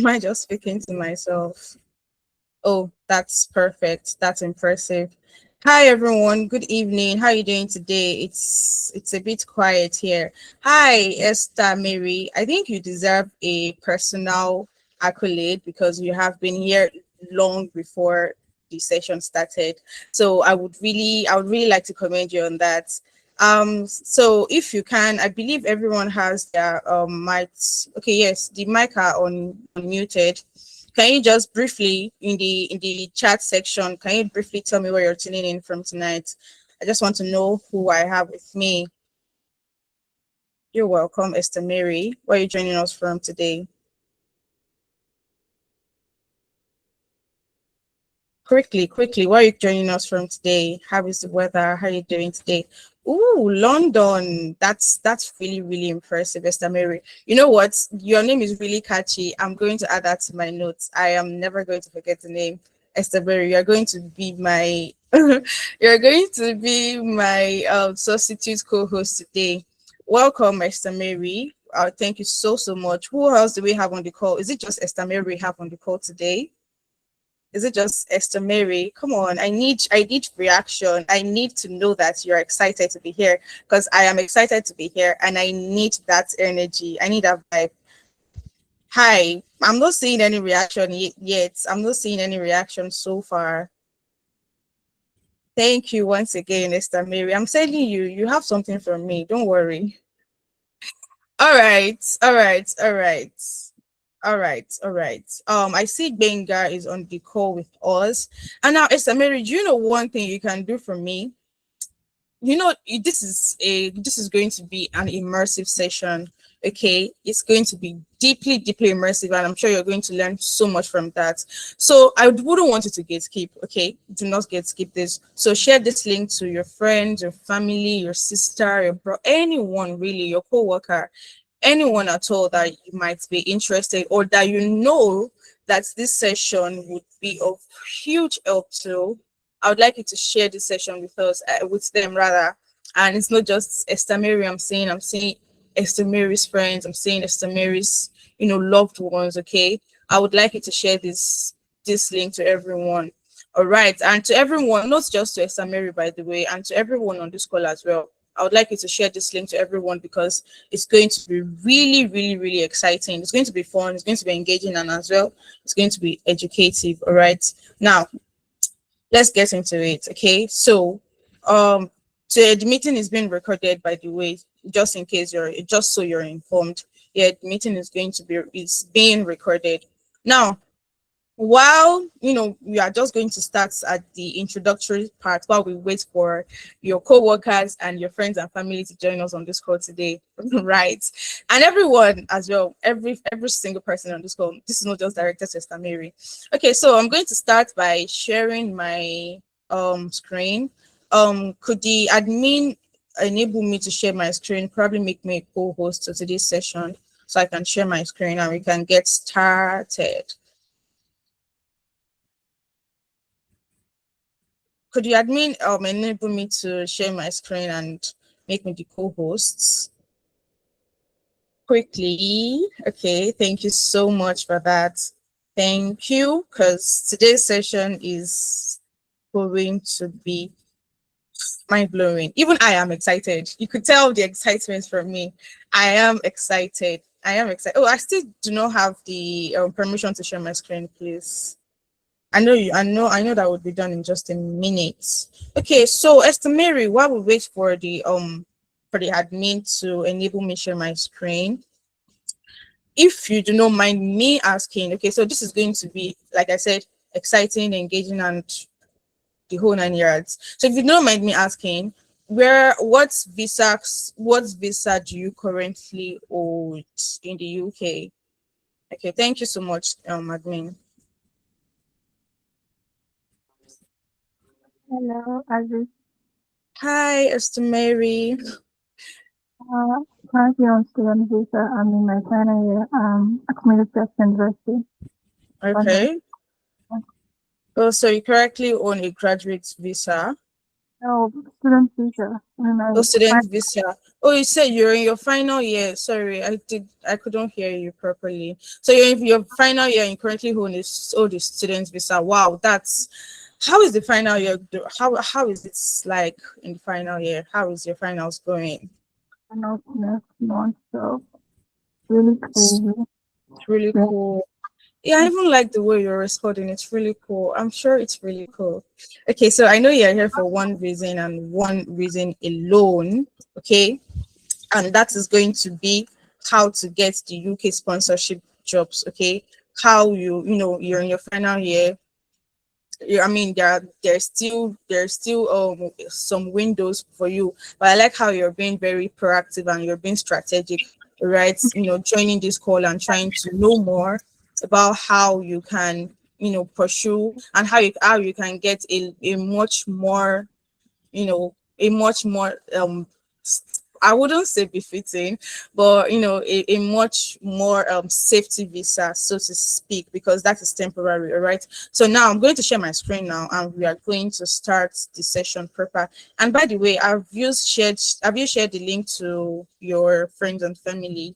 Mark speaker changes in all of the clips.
Speaker 1: Am I just speaking to myself? Oh, that's perfect. That's impressive. Hi everyone. Good evening. How are you doing today? It's a bit quiet here. Hi, Esther Mary. I think you deserve a personal accolade because you have been here long before the session started. So I would really like to commend you on that. So if you can, I believe everyone has their mics. Okay, yes, the mic are unmuted. Can you just briefly in the chat section, can you briefly tell me where you're tuning in from tonight? I just want to know who I have with me. You're welcome, Esther Mary. Where are you joining us from today? Quickly, where are you joining us from today? How is the weather? How are you doing today? Ooh, London. That's really, really impressive, Esther Mary. You know what? Your name is really catchy. I'm going to add that to my notes. I am never going to forget the name. Esther Mary, you're going to be my you're going to be my substitute co-host today. Welcome, Esther Mary. Thank you so much. Who else do we have on the call? Is it just Esther Mary we have on the call today? Is it just Esther Mary? Come on, I need reaction. I need to know that you're excited to be here because I am excited to be here and I need that energy. I need that vibe. Hi, I'm not seeing any reaction yet. I'm not seeing any reaction so far. Thank you once again, Esther Mary. I'm telling you, you have something from me. Don't worry. All right. I see Benga is on the call with us. And now, Esther Mary, do you know one thing you can do for me? You know, this is going to be an immersive session. Okay, it's going to be deeply immersive, and I'm sure you're going to learn so much from that. So I wouldn't want you to get skip. Okay, do not get skip this. So share this link to your friends, your family, your sister, your bro, anyone really, your co-worker, anyone at all that you might be interested or that you know that this session would be of huge help to. I would like you to share this session with us, with them rather. And it's not just Esther Mary. I'm saying Esther Mary's friends. I'm saying Esther Mary's, loved ones. Okay. I would like you to share this link to everyone. All right, and to everyone, not just to Esther Mary, by the way, and to everyone on this call as well. I would like you to share this link to everyone because it's going to be really exciting. It's going to be fun. It's going to be engaging, and as well, it's going to be educative. All right. Now, let's get into it. Okay, so the meeting is being recorded, by the way, just in case just so you're informed. Yeah, the meeting is being recorded now. While we are just going to start at the introductory part while we wait for your co-workers and your friends and family to join us on this call today. Right, and everyone as well, every single person on this call. This is not just directed to Esther Mary. Okay, so I'm going to start by sharing my screen. Could the admin enable me to share my screen, probably make me a co-host to today's session so I can share my screen and we can get started. Could the admin enable me to share my screen and make me the co-hosts quickly? Okay, thank you so much for that. Thank you, because today's session is going to be mind-blowing. Even I am excited. You could tell the excitement from me. I am excited. Oh, I still do not have the permission to share my screen, please. I know that would be done in just a minute. Okay, so Esther Mary, while we wait for the admin to enable me share my screen, if you do not mind me asking, okay, so this is going to be, like I said, exciting, engaging, and the whole 9 yards. So if you don't mind me asking, what visa do you currently hold in the UK? Okay, thank you so much, admin.
Speaker 2: Hello, Aziz.
Speaker 1: Hi, Esther Mary.
Speaker 2: Currently on student visa. I'm in my final year at Middlesex University.
Speaker 1: Okay. Oh, so you currently own a graduate visa.
Speaker 2: No, student visa. And
Speaker 1: Oh,
Speaker 2: I
Speaker 1: student
Speaker 2: find
Speaker 1: visa. Oh, you said you're in your final year. Sorry, I couldn't hear you properly. So you're in your final year and currently hold the student visa. Wow, that's how is the final year? How is it like in the final year? How is your finals going?
Speaker 2: finals next month, so really
Speaker 1: It's
Speaker 2: crazy.
Speaker 1: really
Speaker 2: Yeah,
Speaker 1: cool. Yeah, I even like the way you're responding. It's really cool. I'm sure it's really cool. Okay, so I know you're here for one reason and one reason alone. Okay, and that is going to be how to get the UK sponsorship jobs. Okay, how you're in your final year. I mean, there's still some windows for you, but I like how you're being very proactive and you're being strategic, right? Joining this call and trying to know more about how you can pursue and how you can get a much more a much more I wouldn't say befitting, but a much more safety visa, so to speak, because that is temporary. All right. So now I'm going to share my screen now, and we are going to start the session proper. And by the way, have you shared the link to your friends and family?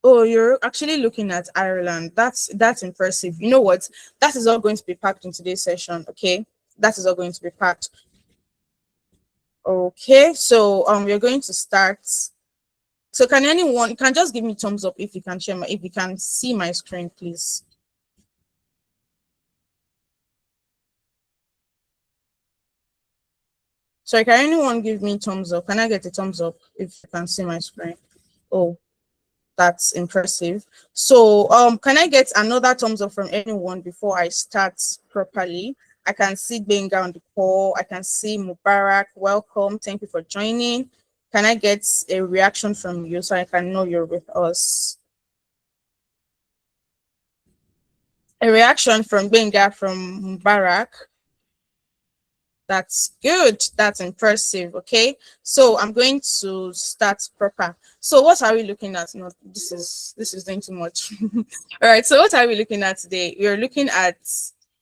Speaker 1: Oh, you're actually looking at Ireland. That's impressive. You know what? That is all going to be packed in today's session. Okay, that is all going to be packed. Okay, so we're going to start. So can anyone can just give me thumbs up if you can share my if you can see my screen, please. Sorry, can anyone give me thumbs up? Can I get a thumbs up if you can see my screen? Oh, that's impressive. So can I get another thumbs up from anyone before I start properly? I can see Benga on the call. I can see Mubarak. Welcome. Thank you for joining. Can I get a reaction from you so I can know you're with us? A reaction from Benga from Mubarak. That's good. That's impressive. Okay. So I'm going to start proper. So what are we looking at? No, this is doing too much. All right. So what are we looking at today? We're looking at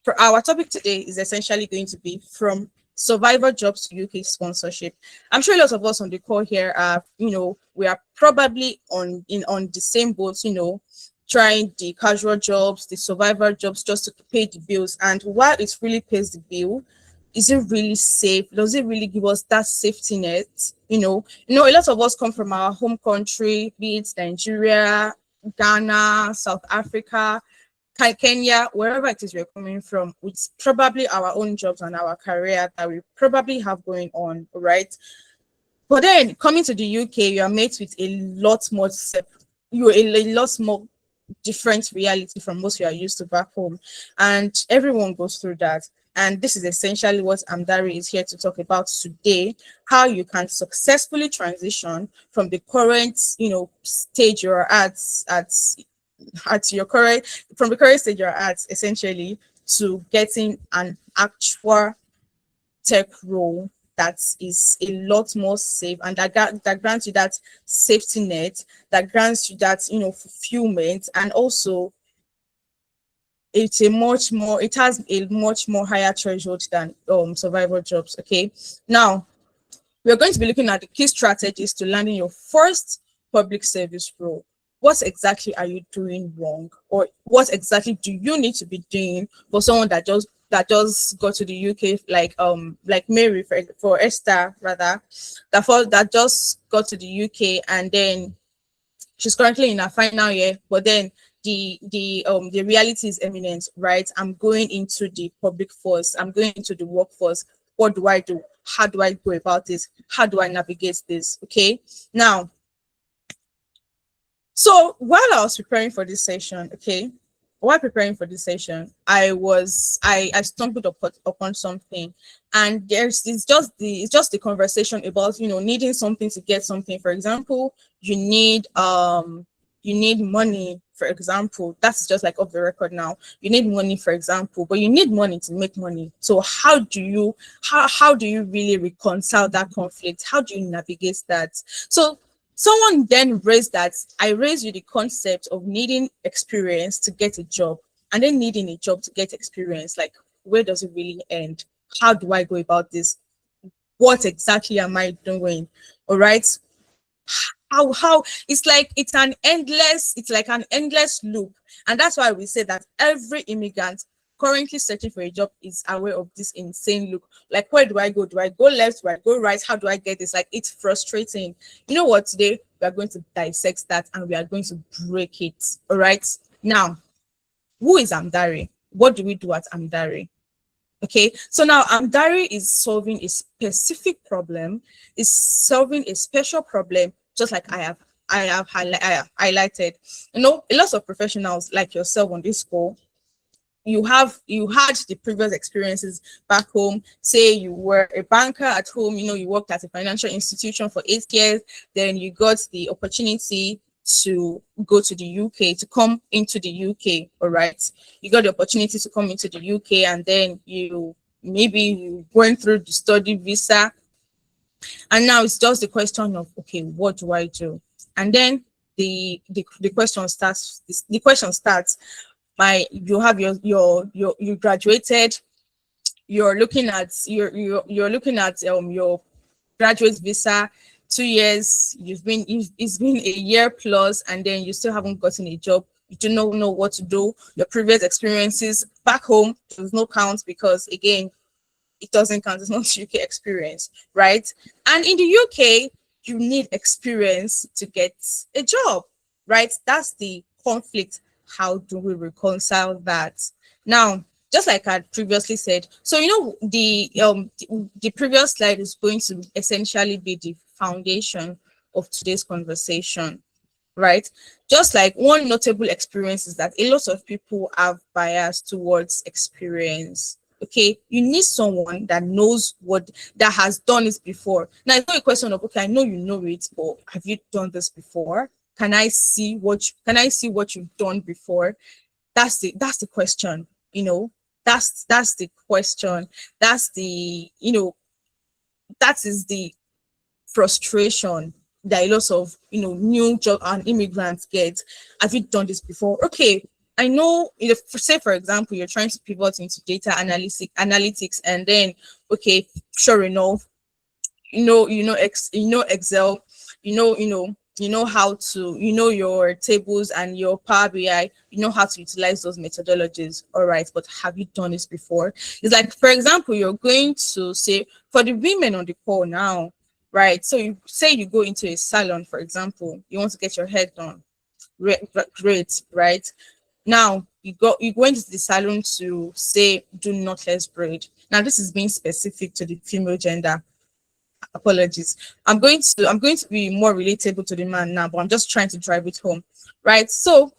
Speaker 1: for our topic today is essentially going to be from survivor jobs to UK sponsorship. I'm sure a lot of us on the call here are, we are probably on the same boat, trying the casual jobs, the survivor jobs just to pay the bills. And while it really pays the bill, is it really safe? Does it really give us that safety net? A lot of us come from our home country, be it Nigeria, Ghana, South Africa, Kenya, wherever it is we're coming from, with probably our own jobs and our career that we probably have going on, right? But then coming to the UK, you are met with a lot more you're a lot more different reality from what you are used to back home. And everyone goes through that. And this is essentially what Amdari is here to talk about today, how you can successfully transition from the current, stage you're at your current from the current stage you're at, essentially, to getting an actual tech role that is a lot more safe and that grants you that safety net, that grants you that fulfillment, and also it has a much more higher threshold than survival jobs. Okay, now we're going to be looking at the key strategies to landing your first public service role. What exactly are you doing wrong, or what exactly do you need to be doing for someone that just got to the UK, like Mary, for Esther rather, that just got to the UK, and then she's currently in her final year, but then the reality is eminent, right? I'm going into the public force, I'm going into the workforce. What do I do? How do I go about this? How do I navigate this? Okay, now, so while I was preparing for this session, okay, while preparing for this session, I stumbled upon something, and it's just the conversation about needing something to get something. For example, you need money. For example, that's just like off the record now. You need money, for example, but you need money to make money. So how do you really reconcile that conflict? How do you navigate that? So someone then raised that I raised you the concept of needing experience to get a job and then needing a job to get experience. Like, where does it really end? How do I go about this? What exactly am I doing? All right. How it's like an endless loop. And that's why we say that every immigrant currently searching for a job is aware of this insane loop. Like, where do I go? Do I go left? Do I go right? How do I get this? Like, it's frustrating. You know what? Today we are going to dissect that and we are going to break it. All right. Now, who is Amdari? What do we do at Amdari? Okay, so now Amdari is solving a specific problem, is solving a special problem, just like I have highlighted. You know, a lot of professionals like yourself on this call, you had the previous experiences back home. Say you were a banker at home, you know, you worked at a financial institution for 8 years, then you got the opportunity to go to the UK, to come into the UK. All right, you got the opportunity to come into the UK, and then you went through the study visa, and now it's just the question of, okay, what do I do? And then the question starts. The question starts. You have you graduated. You're looking at your graduate visa. 2 years, it's been a year plus, and then you still haven't gotten a job. You do not know what to do. Your previous experiences back home does no count, because again, it doesn't count. It's not UK experience, right? And in the UK, you need experience to get a job, right? That's the conflict. How do we reconcile that? Now, just like I previously said, so you know, the previous slide is going to essentially be the foundation of today's conversation, right? Just like one notable experience is that a lot of people have bias towards experience. Okay, you need someone that knows that has done it before. Now, it's not a question of, okay, I know you know it, but have you done this before? Can I see what you've done before? That's the question. You know, that's the question. That's the that is the frustration that a lot of new job and immigrants get. Have you done this before? Okay, I know, say for example, you're trying to pivot into data analytics, and then, okay, sure enough, Excel, how to, your tables and your Power BI, you know how to utilize those methodologies. All right, but have you done this before? It's like, for example, you're going to say, for the women on the call now, right? So you say you go into a salon, for example, you want to get your hair done. Great, right? Now you go into the salon to say do knotless braid. Now this is being specific to the female gender. Apologies. I'm going to be more relatable to the man now, but I'm just trying to drive it home. Right? So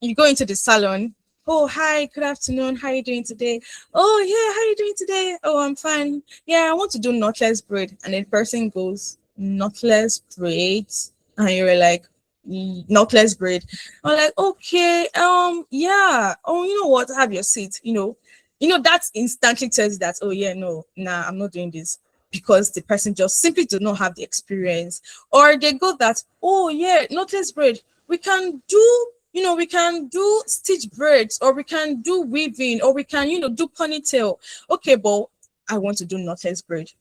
Speaker 1: you go into the salon. Oh, hi, good afternoon. How are you doing today? Oh, yeah, how are you doing today? Oh, I'm fine. Yeah, I want to do knotless braid. And the person goes, knotless braid. And you're like, knotless braid. I'm like, okay, yeah. Oh, you know what? Have your seat. That instantly tells you that, oh yeah, no, nah, I'm not doing this, because the person just simply do not have the experience. Or they go that, oh yeah, knotless braid, we can do stitch braids, or we can do weaving, or we can, do ponytail. Okay, but I want to do knotless braid.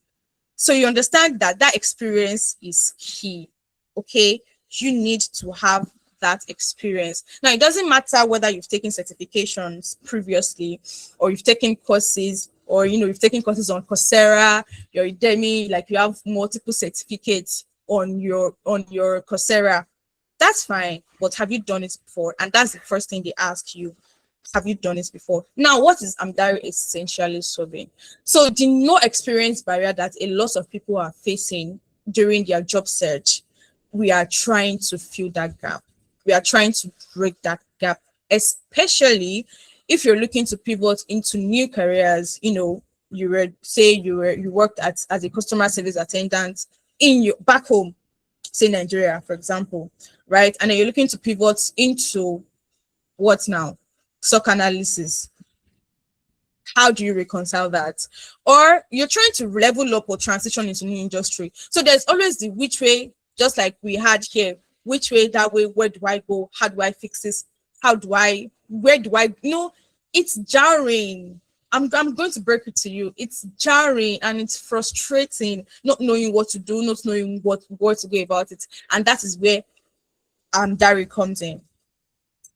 Speaker 1: So you understand that experience is key. Okay, you need to have that experience. Now, it doesn't matter whether you've taken certifications previously, or you've taken courses, or you've taken courses on Coursera, your Udemy, like you have multiple certificates on your Coursera. That's fine, but have you done it before? And that's the first thing they ask you. Have you done it before? Now, what is Amdari essentially solving? So the no experience barrier that a lot of people are facing during their job search, we are trying to fill that gap. We are trying to break that gap, especially if you're looking to pivot into new careers. You worked as a customer service attendant in your back home, say Nigeria, for example, right? And then you're looking to pivot into what now? SOC analysis. How do you reconcile that? Or you're trying to level up or transition into new industry. So there's always the which way, just like we had here. Which way, that way, where do I go? How do I fix this? Where do I, it's jarring. I'm going to break it to you. It's jarring and it's frustrating, not knowing what to do, not knowing what to go about it. And that is where Dari comes in.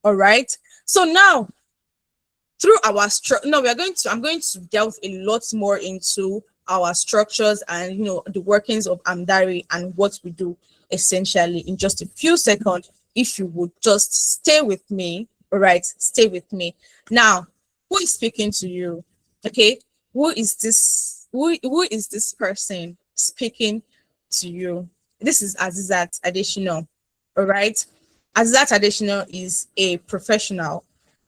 Speaker 1: All right. So now through our structure, no, I'm going to delve a lot more into our structures and the workings of Amdari and what we do essentially in just a few seconds. If you would just stay with me, all right, stay with me. Now, who is speaking to you? Okay, who is this? Who is this person speaking to you? This is Azizat Additional. All right, Azizat Additional is a professional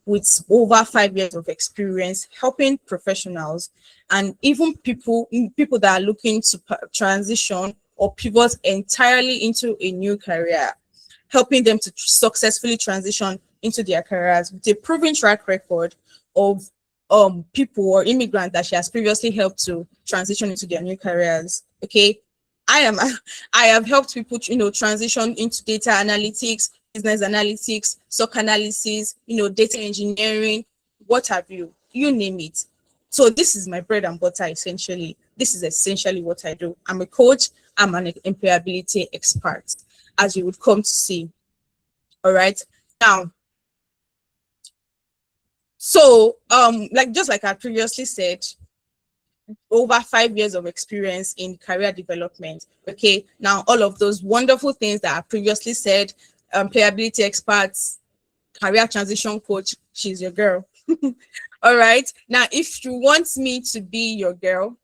Speaker 1: with over 5 years of experience helping professionals and even people that are looking to transition or pivot entirely into a new career, helping them to successfully transition into their careers with a proven track record of people or immigrants that she has previously helped to transition into their new careers. Okay, I have helped people transition into data analytics, business analytics, SOC analysis, data engineering, what have you name it. So this is my bread and butter essentially. This is essentially what I do. I'm a coach, I'm an employability expert, as you would come to see. All right. Now, so just like I previously said, over 5 years of experience in career development. Okay, now all of those wonderful things that I previously said, employability experts, career transition coach, she's your girl. All right, now if you want me to be your girl,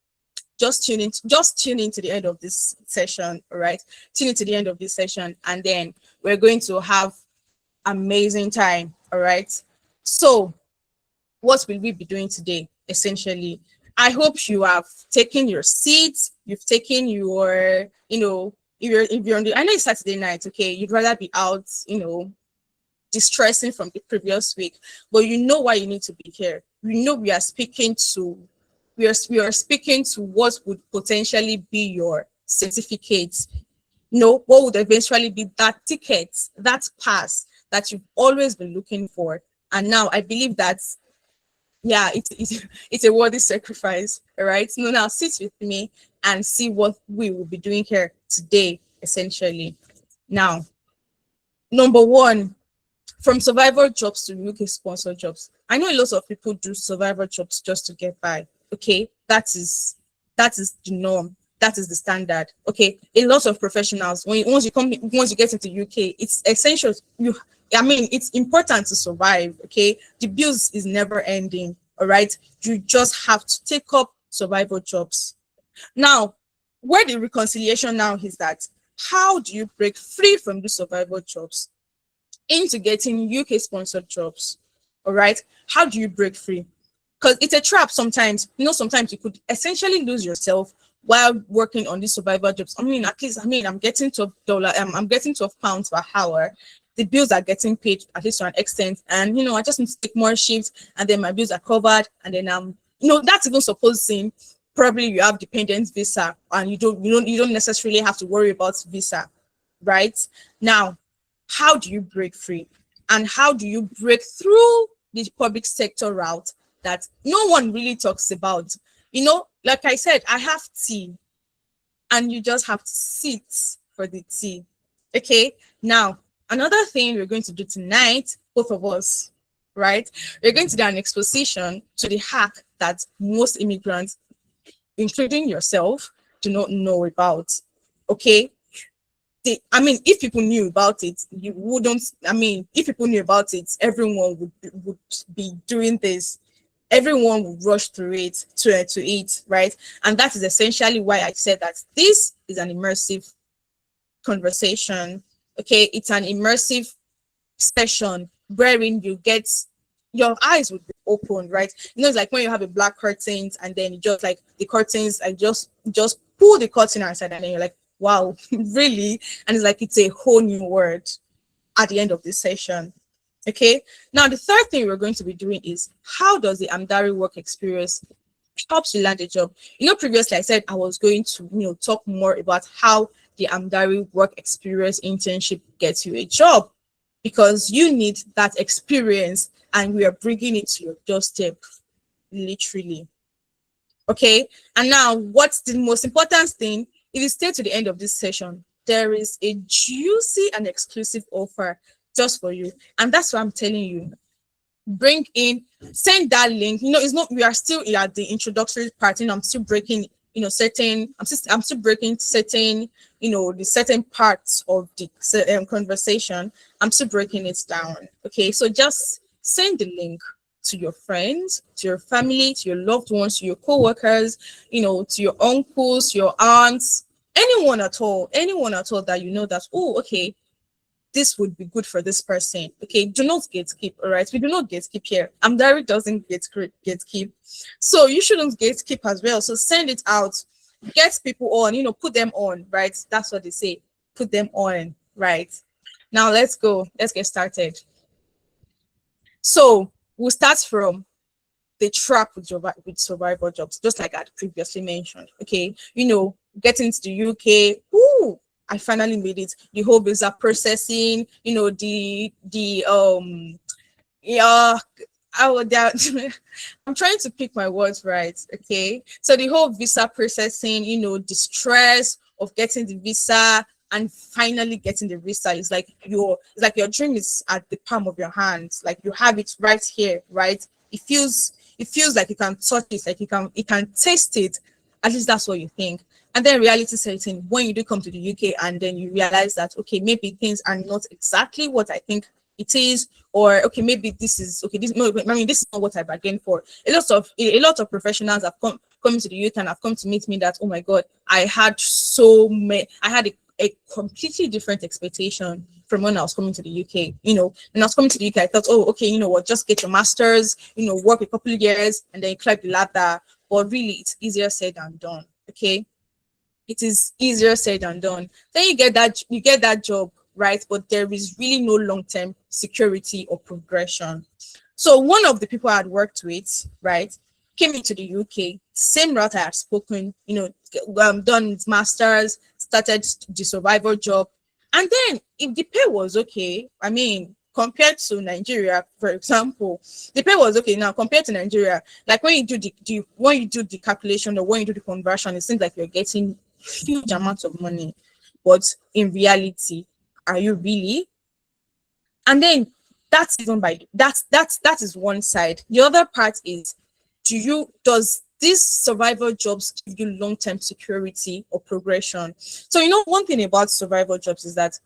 Speaker 1: just tune in to the end of this session. All right, tune in to the end of this session, and then we're going to have amazing time. All right, so what will we be doing today? Essentially, I hope you have taken your seats, you've taken your, if you're on I know it's Saturday night, okay, you'd rather be out, distressing from the previous week, but you know why you need to be here. We are speaking to what would potentially be your certificates, what would eventually be that ticket, that pass that you've always been looking for. And now I believe that, yeah, it's a worthy sacrifice. All right, so now sit with me and see what we will be doing here today essentially. Now, number one, from survival jobs to UK sponsor jobs. I know a lot of people do survival jobs just to get by. Okay, that is the norm, that is the standard. Okay, a lot of professionals, once you get into UK, it's essential. It's important to survive. Okay, the bills is never ending. All right, you just have to take up survival jobs. Now, where the reconciliation now is that, how do you break free from the survival jobs into getting UK sponsored jobs? All right, how do you break free? Because it's a trap sometimes. Sometimes you could essentially lose yourself while working on these survival jobs. I'm getting $12. I'm getting £12 per hour. The bills are getting paid at least to an extent, and I just need to take more shifts, and then my bills are covered, and then that's even supposing probably you have dependent visa, and you don't necessarily have to worry about visa, right? Now, how do you break free, and how do you break through the public sector route that no one really talks about? Like I said, I have tea, and you just have to sit for the tea. Okay, now another thing we're going to do tonight, both of us, right? We're going to do an exposition to the hack that most immigrants, including yourself, do not know about. Okay, if people knew about it, you wouldn't. If people knew about it, everyone would be doing this. Everyone would rush through it to it, right? And that is essentially why I said that this is an immersive conversation. Okay, it's an immersive session wherein your eyes would be open, right? It's like when you have a black curtains, and then you just like the curtains, and just pull the curtain outside, and then you're like, wow, really? And it's like it's a whole new word at the end of this session. Okay, now the third thing we're going to be doing is, how does the Amdari work experience helps you land a job? Previously I said I was going to talk more about how the Amdari work experience internship gets you a job, because you need that experience, and we are bringing it to your doorstep. literally. Okay, and now what's the most important thing? If you stay to the end of this session, there is a juicy and exclusive offer just for you, and that's what I'm telling you. Bring in, send that link. It's not, we are still at the introductory part. I'm still breaking, I'm still breaking certain, the certain parts of the conversation. I'm still breaking it down. Okay, so just send the link to your friends, to your family, to your loved ones, to your co-workers, to your uncles, your aunts, anyone at all that that, oh, okay, this would be good for this person. Okay, do not gatekeep. All right, we do not gatekeep here. Amdari doesn't gatekeep, so you shouldn't gatekeep as well. So send it out, get people on. Put them on. Right, that's what they say. Put them on. Right. Now let's go. Let's get started. So we'll start from the trap with survival jobs, just like I had previously mentioned. Okay, getting to the UK. Ooh, I finally made it. The whole visa processing, yeah, I would doubt. I'm trying to pick my words right. Okay, so the whole visa processing, the stress of getting the visa and finally getting the visa is like your dream is at the palm of your hands. Like you have it right here, right? It feels like you can touch it, like you can taste it. At least that's what you think. And then reality sets in when you do come to the UK, and then you realize that okay, maybe things are not exactly what I think it is, or okay, maybe this is okay. This is not what I bargained for. A lot of professionals have come to the UK and have come to meet me that, oh my God, I had a completely different expectation from when I was coming to the UK. When I was coming to the UK, I thought, oh, okay, you know what, just get your masters, work a couple of years and then you climb the ladder. But really, it's easier said than done. Okay, it is easier said than done. Then you get that job, right? But there is really no long-term security or progression. So one of the people I had worked with, right, came into the UK, same route I had spoken, done his masters, started the survival job. And then if the pay was okay, I mean, compared to Nigeria, for example, the pay was okay. Now compared to Nigeria, like when you do the calculation or when you do the conversion, it seems like you're getting huge amounts of money. But in reality, are you really? And then that's even by that is one side. The other part is, does these survival jobs give you long-term security or progression? So one thing about survival jobs is that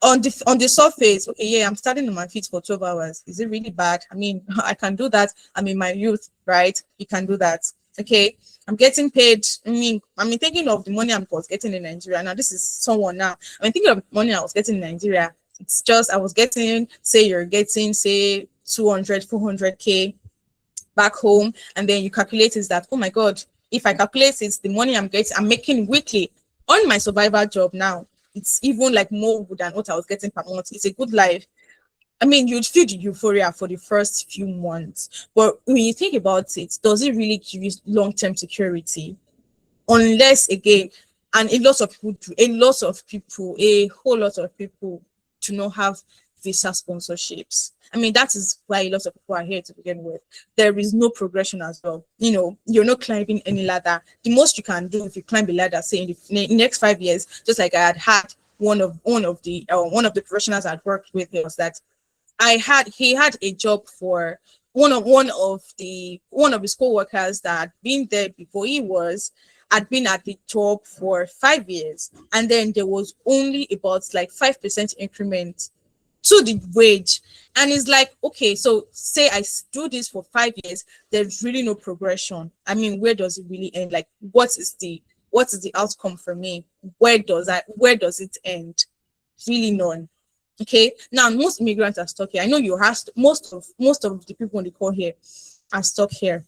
Speaker 1: on the surface, okay, yeah, I'm standing on my feet for 12 hours. Is it really bad? I mean, I can do that. I'm in my youth, right? You can do that. Okay, I'm getting paid. I mean, thinking of the money I was getting in Nigeria. Now, this is someone now. I mean, thinking of the money I was getting in Nigeria. It's just I was getting, say you're getting, say 200, 400K back home, and then you calculate is that, oh my God, if I calculate it's the money I'm making weekly on my survival job now, it's even like more than what I was getting per month. It's a good life. I mean, you'd feel the euphoria for the first few months, but when you think about it, does it really give you long-term security? Unless again, and a whole lot of people do not have visa sponsorships. I mean, that is why a lot of people are here to begin with. There is no progression as well. You're not climbing any ladder. The most you can do if you climb a ladder, say in the next 5 years, just like I had one of the professionals I'd worked with, was that he had a job for one of his co-workers that had been there before had been at the job for 5 years, and then there was only about like 5% increment to the wage. And it's like, okay, so say I do this for 5 years, there's really no progression. I mean, where does it really end? Like, what is the outcome for me? Where does it end? Really none. Okay, now most immigrants are stuck here. I know you have most of the people on the call here are stuck here,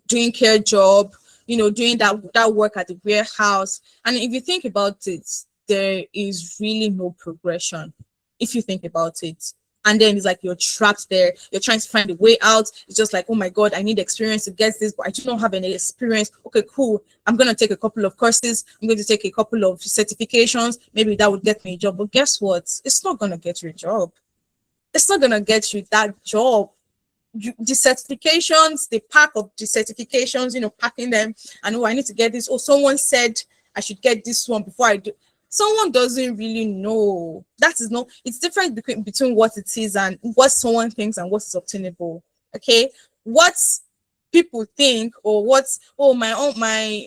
Speaker 1: doing care job, doing that work at the warehouse. And if you think about it, there is really no progression if you think about it. And then it's like you're trapped there. You're trying to find a way out. It's just like, oh my God, I need experience to get this, but I don't have any experience. Okay, cool. I'm going to take a couple of courses. I'm going to take a couple of certifications. Maybe that would get me a job. But guess what? It's not going to get you a job. It's not going to get you that job. the certifications, the pack of the certifications, packing them, and I need to get this. Oh, someone said I should get this one before I do. Someone doesn't really know. That is no, it's different between what it is and what someone thinks and what is obtainable. Okay. What people think, or what's, oh, my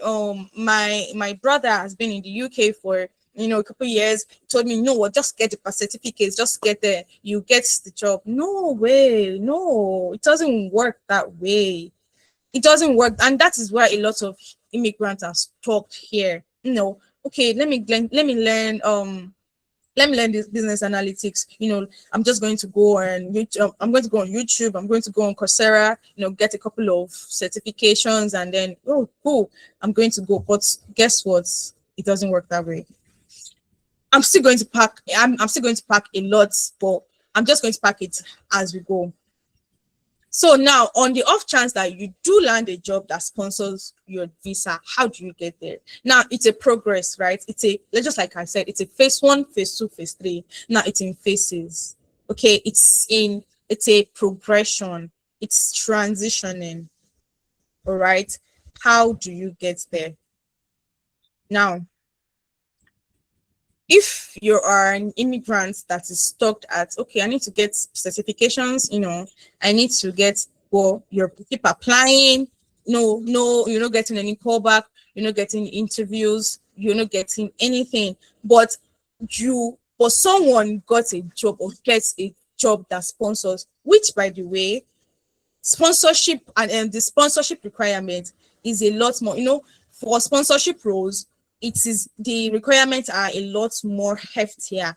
Speaker 1: own, my brother has been in the UK for a couple years, told me, no, what, just get the certificates, just get there, you get the job. No way, no, it doesn't work that way. It doesn't work, and that is why a lot of immigrants are stuck here. Okay, let me learn this business analytics. I'm just going to go on YouTube. I'm going to go on YouTube. I'm going to go on Coursera, get a couple of certifications, and then, oh, cool, I'm going to go. But guess what? It doesn't work that way. I'm still going to pack. I'm still going to pack a lot, but I'm just going to pack it as we go. So now, on the off chance that you do land a job that sponsors your visa, how do you get there? Now, it's a progress, right? Just like I said, it's a phase 1, phase 2, phase 3. Now it's in phases. Okay, it's a progression. It's transitioning. All right. How do you get there? Now, if you are an immigrant that is stuck at, okay, I need to get certifications, I need to get, well, you keep applying, no, you're not getting any callback, you're not getting interviews, you're not getting anything, but someone got a job or gets a job that sponsors, which, by the way, sponsorship and the sponsorship requirement is a lot more, for sponsorship roles, the requirements are a lot more heftier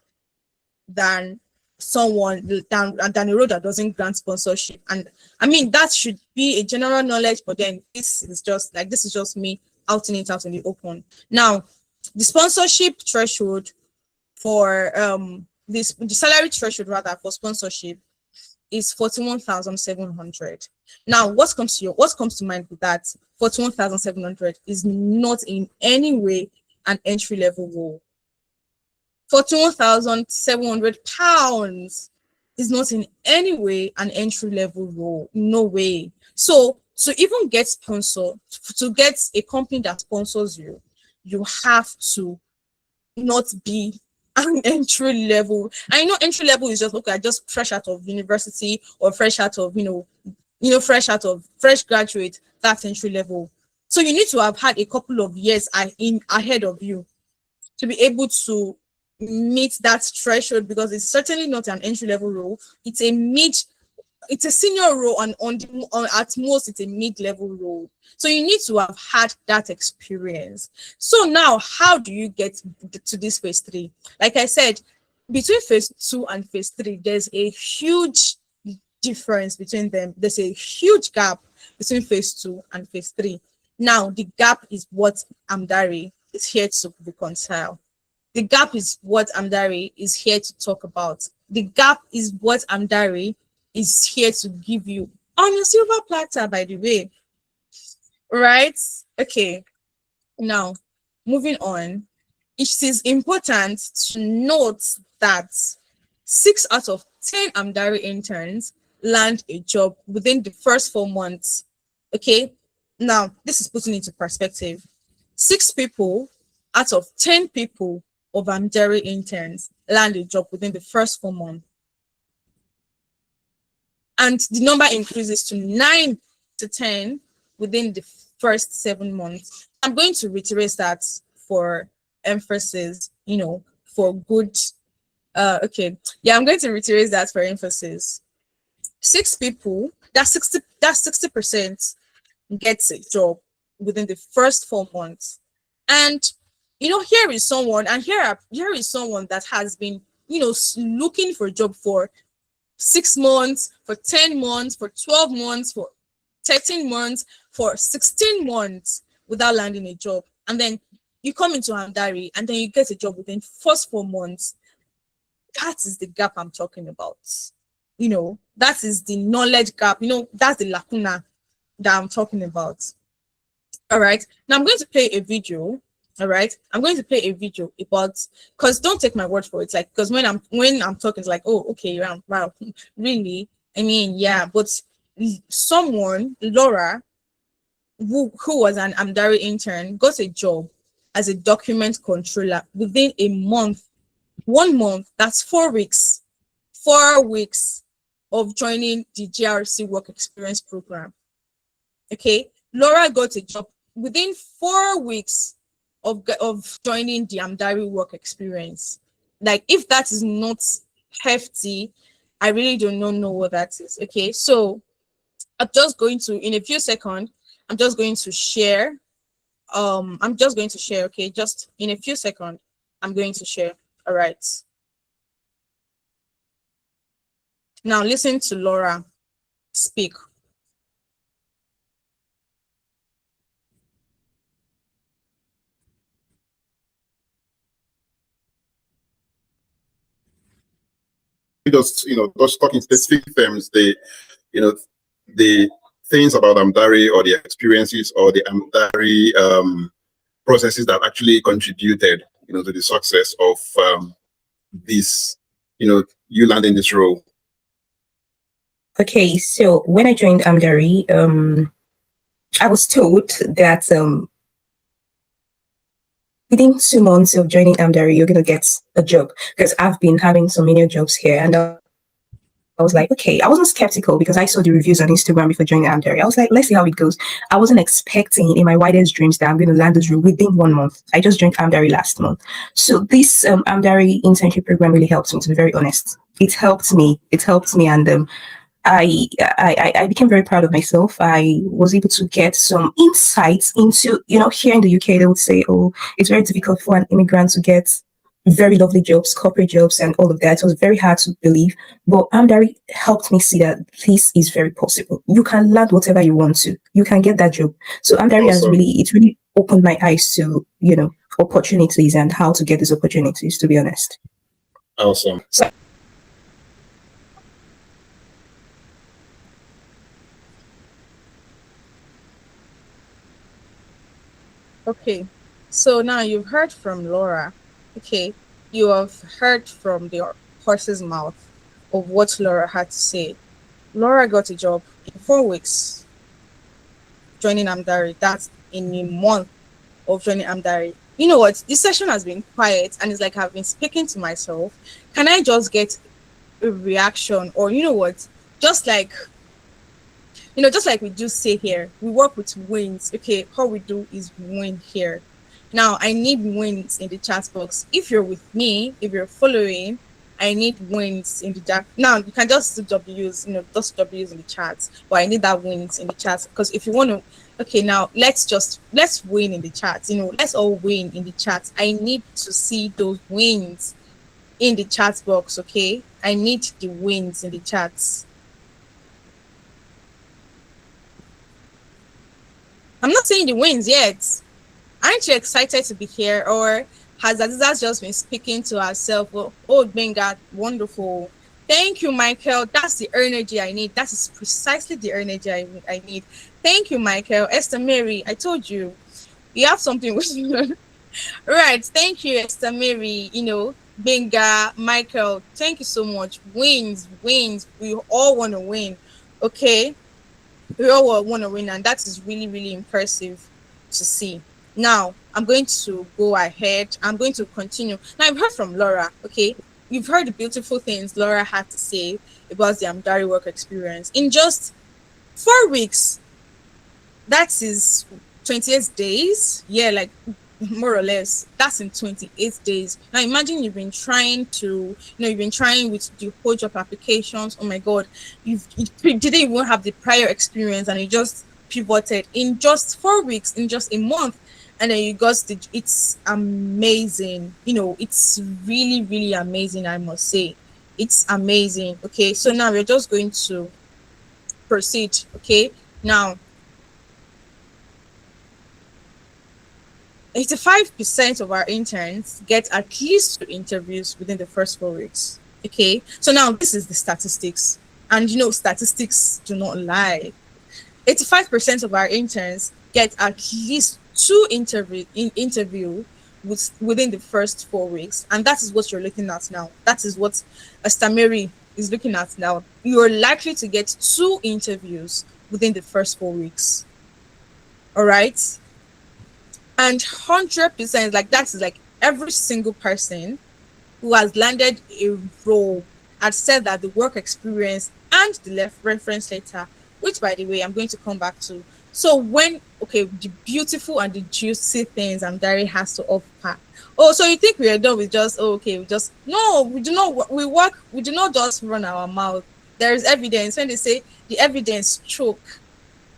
Speaker 1: than than a role that doesn't grant sponsorship. And I mean, that should be a general knowledge, but then this is just me outing it out in the open. Now, the sponsorship threshold for the salary threshold rather for sponsorship is 41,700. Now, what comes to mind with that? 41,700 is not in any way an entry level role. 41,700 pounds is not in any way an entry level role. No way. So to even get sponsored, to get a company that sponsors you, you have to not be an entry level. I know entry level is just, okay, just fresh out of university or fresh out of fresh graduate. That's entry level. So you need to have had a couple of years ahead of you to be able to meet that threshold, because it's certainly not an entry level role. It's a senior role, and at most it's a mid-level role. So you need to have had that experience. So now, how do you get to this phase 3? Like I said, between phase 2 and phase 3, there's a huge difference between them. There's a huge gap between phase 2 and phase 3. Now, the gap is what Amdari is here to reconcile. The gap is what Amdari is here to talk about. The gap is what Amdari is here to give you on a silver platter, by the way. Right? Okay. Now, moving on. It is important to note that 6 out of 10 Amdari interns land a job within the first 4 months. Okay. Now, this is putting into perspective. 6 people out of 10 people of Amdari interns land a job within the first 4 months. And the number increases to 9 to 10 within the first 7 months. I'm going to reiterate that for emphasis, for good. I'm going to reiterate that for emphasis. 6 people, that's 60% gets a job within the first 4 months. And here is someone that has been looking for a job for 6 months, for 10 months, for 12 months, for 13 months, for 16 months without landing a job. And then you come into Amdari and then you get a job within first 4 months. That is the gap I'm talking about. That is the knowledge gap. That's the lacuna that I'm talking about. All right. Now I'm going to play a video. All right. I'm going to play a video about, because don't take my word for it. Because when I'm talking, it's like, oh, okay, wow, really? I mean, yeah, but someone, Laura, who was an Amdari intern, got a job as a document controller within a month. 1 month, that's 4 weeks. 4 weeks of joining the GRC work experience program. Okay, Laura got a job within 4 weeks of joining the Amdari work experience. Like, if that is not hefty, I really do not know what that is. Okay, so I'm just going to, in a few seconds, I'm just going to share. Okay, just in a few seconds, I'm going to share. All right. Now listen to Laura speak.
Speaker 3: Just talking specific terms, the things about Amdari or the experiences or the Amdari processes that actually contributed, to the success of this, you landing this role.
Speaker 4: Okay, so when I joined Amdari, I was told that within 2 months of joining Amdari, you're going to get a job, because I've been having some menial jobs here. And I was like, okay, I wasn't skeptical because I saw the reviews on Instagram before joining Amdari. I was like, let's see how it goes. I wasn't expecting in my wildest dreams that I'm going to land this role within 1 month. I just joined Amdari last month. So this Amdari internship program really helped me, to be very honest. It helped me. And I became very proud of myself. I was able to get some insights into, here in the UK, they would say, oh, it's very difficult for an immigrant to get very lovely jobs, corporate jobs, and all of that. It was very hard to believe. But Amdari helped me see that this is very possible. You can learn whatever you want to. You can get that job. So Amdari has really opened my eyes to, opportunities and how to get these opportunities, to be honest.
Speaker 3: Awesome.
Speaker 1: Okay, so now you've heard from Laura. Okay, you have heard from the horse's mouth of what Laura had to say. Laura got a job in 4 weeks joining Amdari. That's in a month of joining Amdari. You know what? This session has been quiet, and it's like I've been speaking to myself. Can I just get a reaction? Or you know what? Just like we do say here, we work with wins. Okay, all we do is win here. Now, I need wins in the chat box. If you're with me, if you're following, I need wins in the chat. Now, you can just do W's, just W's in the chat, but I need that wins in the chat, because if you want to, okay, now let's win in the chat. Let's all win in the chat. I need to see those wins in the chat box. Okay, I need the wins in the chats. I'm not saying the wins yet. Aren't you excited to be here? Or has Aziza just been speaking to herself? Oh, Benga, wonderful. Thank you, Michael. That's the energy I need. That is precisely the energy I need. Thank you, Michael. Esther Mary, I told you, you have something with you. Right. Thank you, Esther Mary. Benga, Michael, thank you so much. Wins. We all want to win. Okay. We all want to win, and that is really, really impressive to see. Now, I'm going to go ahead. I'm going to continue. Now, I've heard from Laura, okay? You've heard the beautiful things Laura had to say about the Amdari work experience. In just 4 weeks, that is 28 days. Yeah, like more or less. That's in 28 days. Now, imagine you've been trying with the whole job applications. Oh my God, you didn't even have the prior experience, and you just pivoted in just 4 weeks, in just a month. And then you got it's amazing. It's really, really amazing, I must say. It's amazing. Okay, so now we're just going to proceed. Okay, now 85% of our interns get at least 2 interviews within the first 4 weeks. Okay, so now this is the statistics, and statistics do not lie. 85% of our interns get at least 2 interview within the first 4 weeks, and that is what you're looking at now. That is what Esther Mary is looking at now, you're likely to get 2 interviews within the first 4 weeks. All right. And 100%, like that's like every single person who has landed a role had said that the work experience and the reference letter, which by the way, I'm going to come back to. So when, okay, the beautiful and the juicy things Amdari has to offer. Oh, so you think we are done with just, oh, okay, we just, no, we do not, we work, we do not just run our mouth. There is evidence. When they say the evidence choke,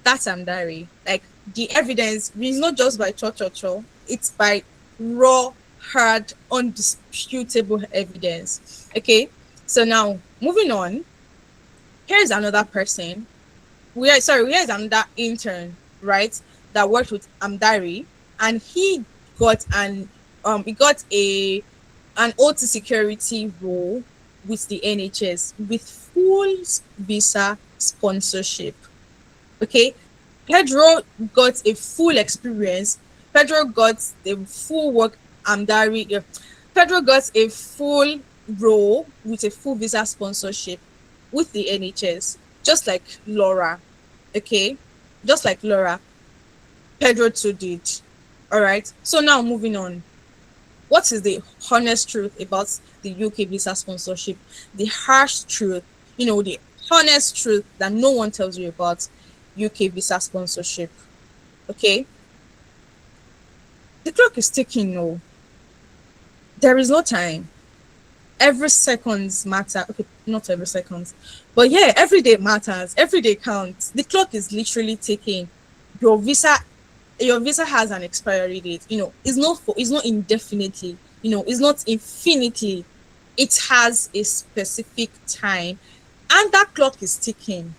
Speaker 1: that's Amdari. Like the evidence is not just by cho, it's by raw, hard, undisputable evidence. Okay, so now moving on, here's another person. Here's another intern, right? That worked with Amdari, and he got an OT security role with the NHS with full visa sponsorship. Okay, Pedro got a full experience. Pedro got the full work Amdari. Pedro got a full role with a full visa sponsorship with the NHS, just like Laura. Okay, just like Laura, Pedro too did. All right. So now moving on. What is the honest truth about the UK visa sponsorship? The harsh truth, the honest truth that no one tells you about UK visa sponsorship. Okay, the clock is ticking. No, there is no time. Every seconds matter. Okay, not every seconds, but yeah, every day matters. Every day counts. The clock is literally ticking. Your visa has an expiry date. It's not indefinitely. It's not infinitely. It has a specific time, and that clock is ticking.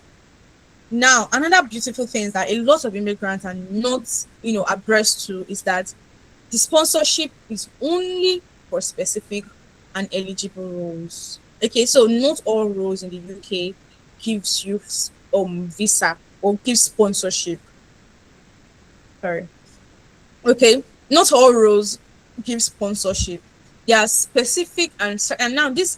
Speaker 1: Now, another beautiful thing that a lot of immigrants are not, abreast to is that the sponsorship is only for specific and eligible roles. Okay, so not all roles in the UK gives you visa or gives sponsorship. Sorry. Okay, not all roles give sponsorship. They are specific and now these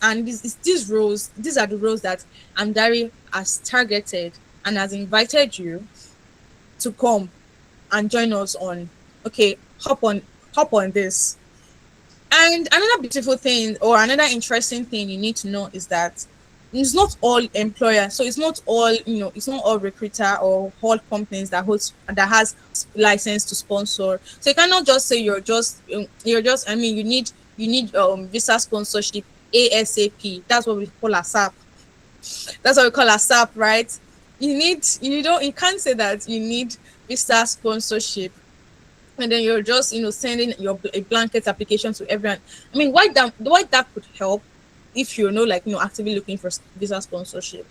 Speaker 1: roles, these are the roles that Amdari has targeted and has invited you to come and join us on. Okay, hop on this. And another beautiful thing or another interesting thing you need to know is that it's not all employer, so it's not all it's not all recruiter or all companies that has license to sponsor. So you cannot just say you need visa sponsorship ASAP. That's what we call a SAP. That's what we call a SAP, right? You can't say that you need visa sponsorship and then you're just sending a blanket application to everyone. I mean, why that could help if you're actively looking for visa sponsorship.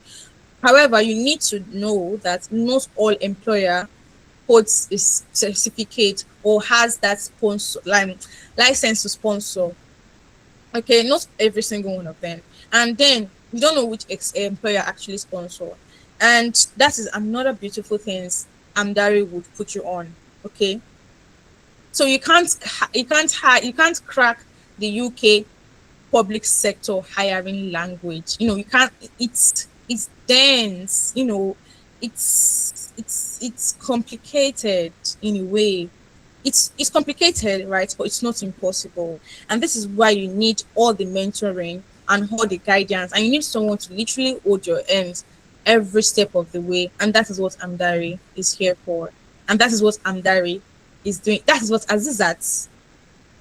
Speaker 1: However, you need to know that not all employer holds a certificate or has that sponsor license to sponsor. Okay, not every single one of them. And then you don't know which employer actually sponsor. And that is another beautiful thing Amdari would put you on. Okay. So you can't crack the UK public sector hiring language. You can't. It's dense. It's complicated in a way. It's complicated, right? But it's not impossible. And this is why you need all the mentoring and all the guidance, and you need someone to literally hold your hands every step of the way. And that is what Amdari is here for. And that is what Amdari is doing. That is what Azizat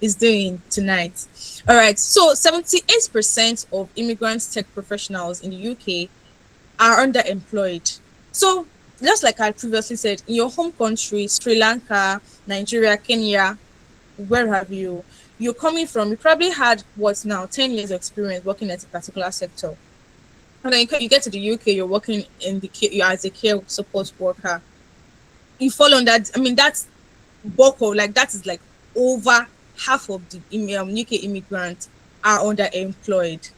Speaker 1: is doing tonight. All right. So 78% of immigrant tech professionals in the UK are underemployed. So just like I previously said, in your home country, Sri Lanka, Nigeria, Kenya, where have you're coming from, you probably had 10 years experience working at a particular sector. And then you get to the UK, you're working you're as a care support worker. You fall on that. I mean, that's bulk of that is over half of the UK immigrants are underemployed.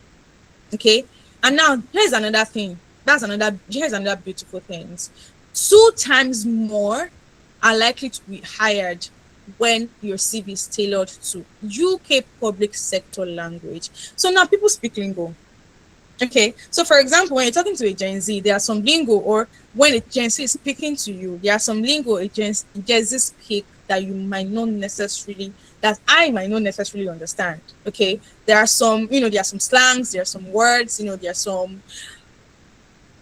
Speaker 1: Okay, and now here's another thing. Here's another beautiful thing. 2 times more are likely to be hired when your CV is tailored to UK public sector language. So now people speak lingo. Okay, so for example, when you're talking to a Gen Z, there are some lingo, or when a Gen Z is speaking to you, there are some lingo a Gen Z speak that you might not necessarily, that I might not necessarily understand. Okay, there are some, there are some slangs, there are some words, there are some,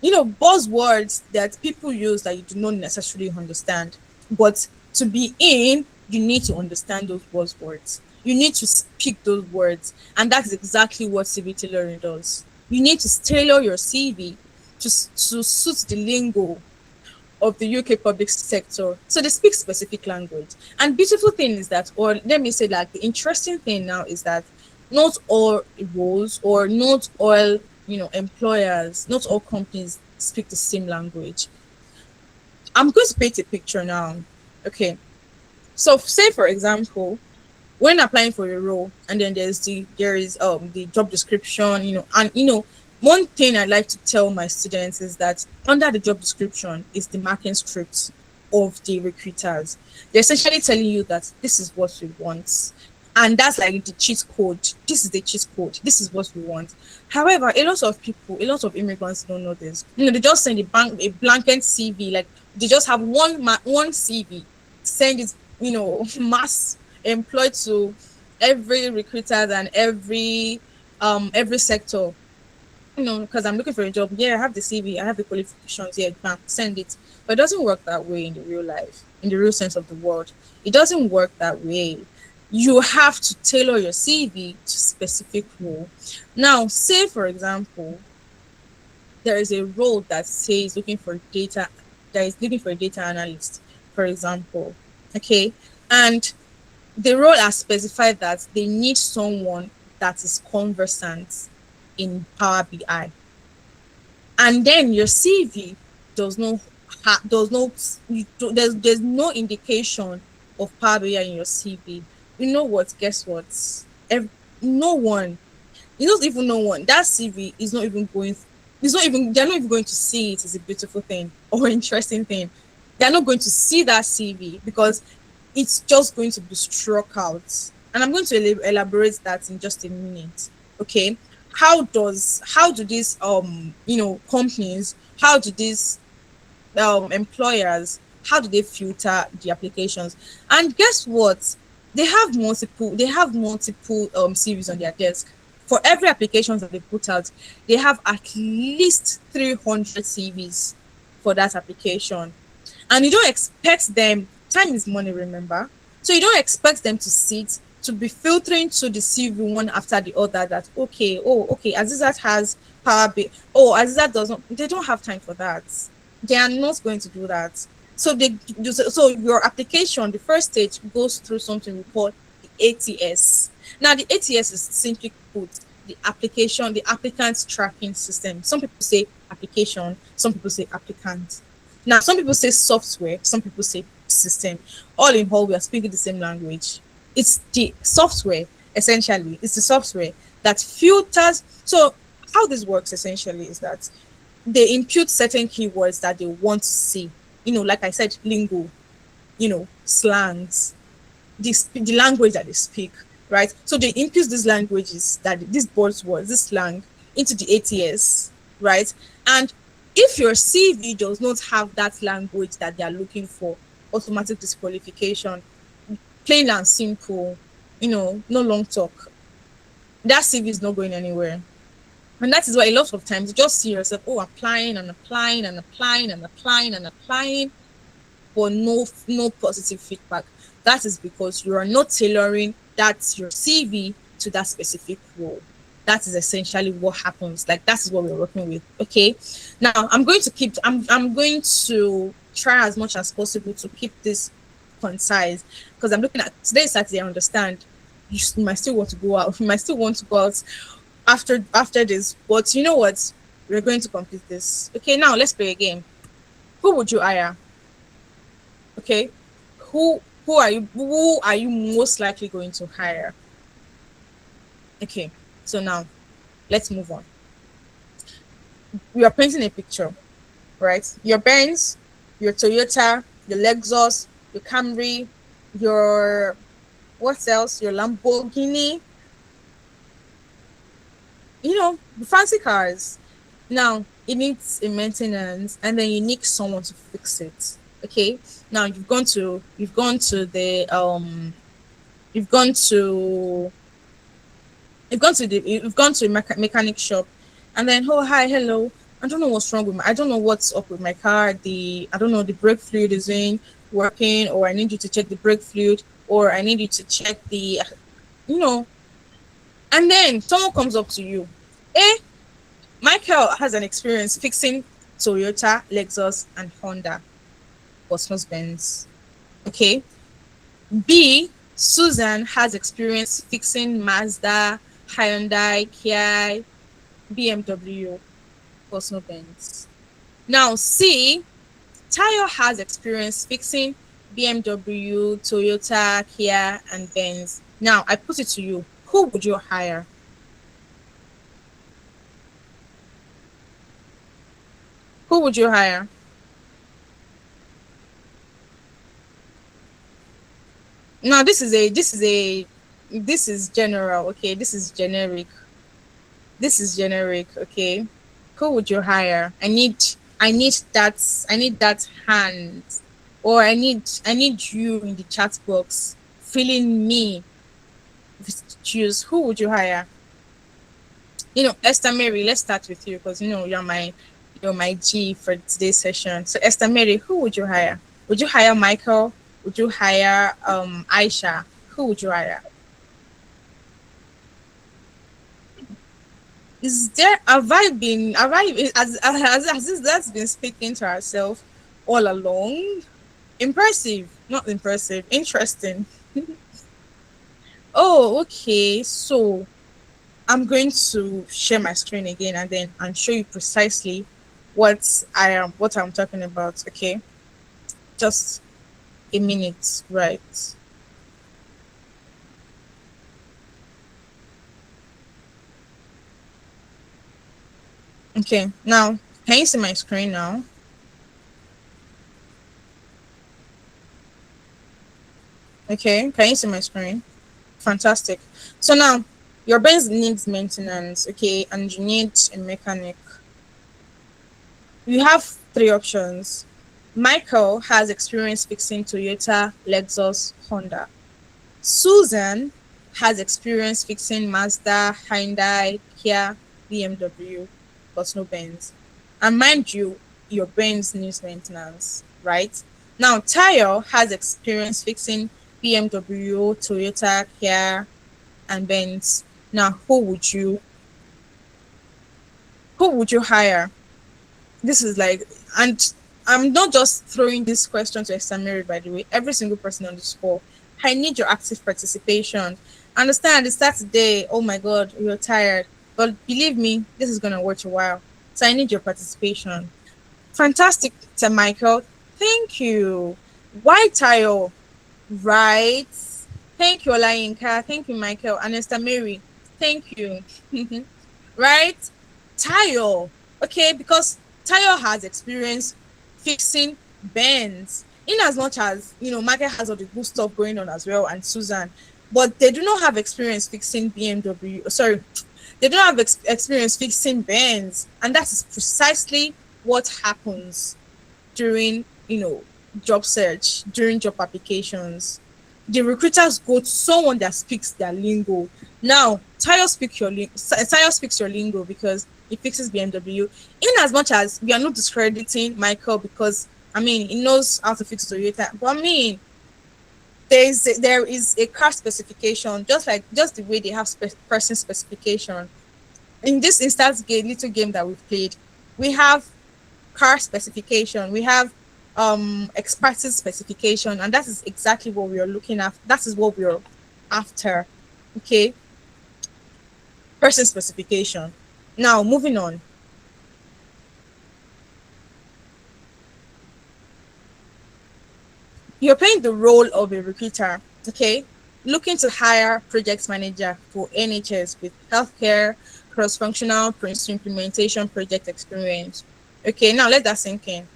Speaker 1: buzzwords that people use that you do not necessarily understand. But to be in, you need to understand those buzzwords. You need to speak those words. And that's exactly what CV tailoring does. You need to tailor your CV to suit the lingo of the UK public sector. So they speak specific language. And beautiful thing is that, or let me say like the interesting thing now is that not all roles, or not all, employers, not all companies speak the same language. I'm going to paint a picture now. Okay. So say for example, when applying for a role, and then there is the job description, and one thing I like to tell my students is that under the job description is the marking script of the recruiters. They're essentially telling you that this is what we want, and that's like the cheat code. This is the cheat code. This is what we want. However, a lot of people, a lot of immigrants don't know this. They just send a blanket CV, like they just have one CV, send it, mass employed to every recruiter and every sector, because I'm looking for a job. Yeah, I have the CV, I have the qualifications. Yeah, bam, send it. But it doesn't work that way in the real life, in the real sense of the word. It doesn't work that way. You have to tailor your CV to specific role. Now, say for example, there is a role that says that is looking for a data analyst, for example. Okay, and the role has specified that they need someone that is conversant in Power BI, and then your CV does not does not there's no indication of Power BI in your CV. You know what? Guess what? No one, not even no one. That CV is not even going. It's not even. They're not even going to see it as a beautiful thing or interesting thing. They're not going to see that CV because it's just going to be struck out. And I'm going to elaborate that in just a minute. Okay. How do these companies, how do these employers, how do they filter the applications? And guess what? They have multiple CVs on their desk. For every application that they put out, they have at least 300 CVs for that application. And you don't expect them, time is money, remember? So you don't expect them to sit to be filtering to the CV one after the other, that okay, Azizat has Power BI. Oh, Azizat doesn't. They don't have time for that. They are not going to do that. So your application, the first stage goes through something we call the ATS. Now the ATS is simply put the application, the applicant's tracking system. Some people say application, some people say applicant. Now, some people say software, some people say system. All in all, we are speaking the same language. It's the software, essentially. It's the software that filters. So, how this works essentially is that they impute certain keywords that they want to see. Like I said, lingo, slangs, the language that they speak, right? So they impute these languages, these buzzwords, this slang, into the ATS, right? And if your CV does not have that language that they are looking for, automatic disqualification, plain and simple, no long talk. That CV is not going anywhere. And that is why a lot of times you just see yourself, applying and applying and applying and applying and applying, but no positive feedback. That is because you are not tailoring your CV to that specific role. That is essentially what happens. Like, that is what we're working with. Okay. Now I'm going to try as much as possible to keep this concise, because I'm looking at today's Saturday. I understand you might still want to go out. You might still want to go out after this, but you know what? We're going to complete this. Okay, now let's play a game. Who would you hire? Okay, who are you most likely going to hire? Okay, so now let's move on. We are painting a picture, right? Your Benz, your Toyota, your Lexus, your Camry, your what else? Your Lamborghini. fancy cars. Now it needs a maintenance, and then you need someone to fix it. Okay. Now you've gone to you've gone to a mechanic shop, and then, oh, hi, hello, I don't know what's wrong with I don't know what's up with my car. I don't know, the brake fluid isn't working, or I need you to check the brake fluid, or I need you to check the you know and then someone comes up to you. Michael has an experience fixing Toyota, Lexus, and Honda, Cosmos Benz. Okay. B, Susan has experience fixing Mazda, Hyundai, Kia, BMW, Cosmos Benz. Now C, Tayo has experience fixing BMW, Toyota, Kia, and Benz. Now I put it to you. Who would you hire? Who would you hire? Now this is general, okay? This is generic. Okay? Who would you hire? I need that hand, or I need you in the chat box feeling me. Choose. Who would you hire? Esther Mary, let's start with you, because you're my G for today's session. So Esther Mary, who would you hire? Would you hire Michael? Would you hire Aisha? Who would you hire? Is there have I has this that's been speaking to herself all along? Impressive, not impressive, interesting. Oh, okay. So I'm going to share my screen again and show you precisely what I'm talking about. Okay, just a minute, right? Okay, now can you see my screen now? Okay, can you see my screen? Fantastic. So now your Benz needs maintenance, okay, and you need a mechanic. You have three options. Michael has experience fixing Toyota, Lexus, Honda. Susan has experience fixing Mazda, Hyundai, Kia, BMW, but no Benz. And mind you, your Benz needs maintenance, right? Now, Tayo has experience fixing BMW, Toyota, Kia, and Benz. Now, who would you hire? This is like, and I'm not just throwing this question to Esther Mary, by the way. Every single person on this call, I need your active participation. Understand, it's Saturday. Oh my God, you're tired. But believe me, this is going to work a while. So I need your participation. Fantastic, Sir Michael. Thank you. Why Tayo? Right. Thank you, Olayinka. Thank you, Michael. And Esther Mary. Thank you. Right? Tayo. Okay, because Tayo has experience fixing Benz. In as much as, Michael has all the good stuff going on as well, and Susan. But they do not have experience fixing BMW. Sorry, they don't have experience fixing Benz. And that is precisely what happens during, job search, during job applications. The recruiters go to someone that speaks their lingo. Now, Tayo speaks your lingo because he fixes BMW. In as much as we are not discrediting Michael, because he knows how to fix Toyota, but there is a car specification, just the way they have person specification. In this instance little game that we've played, we have car specification, we have expertise specification, and that is exactly what we are looking at. That is what we are after. Okay, person specification. Now moving on. You're playing the role of a recruiter, okay, looking to hire project manager for NHS with healthcare, cross-functional Prince implementation project experience. Okay, now let that sink in.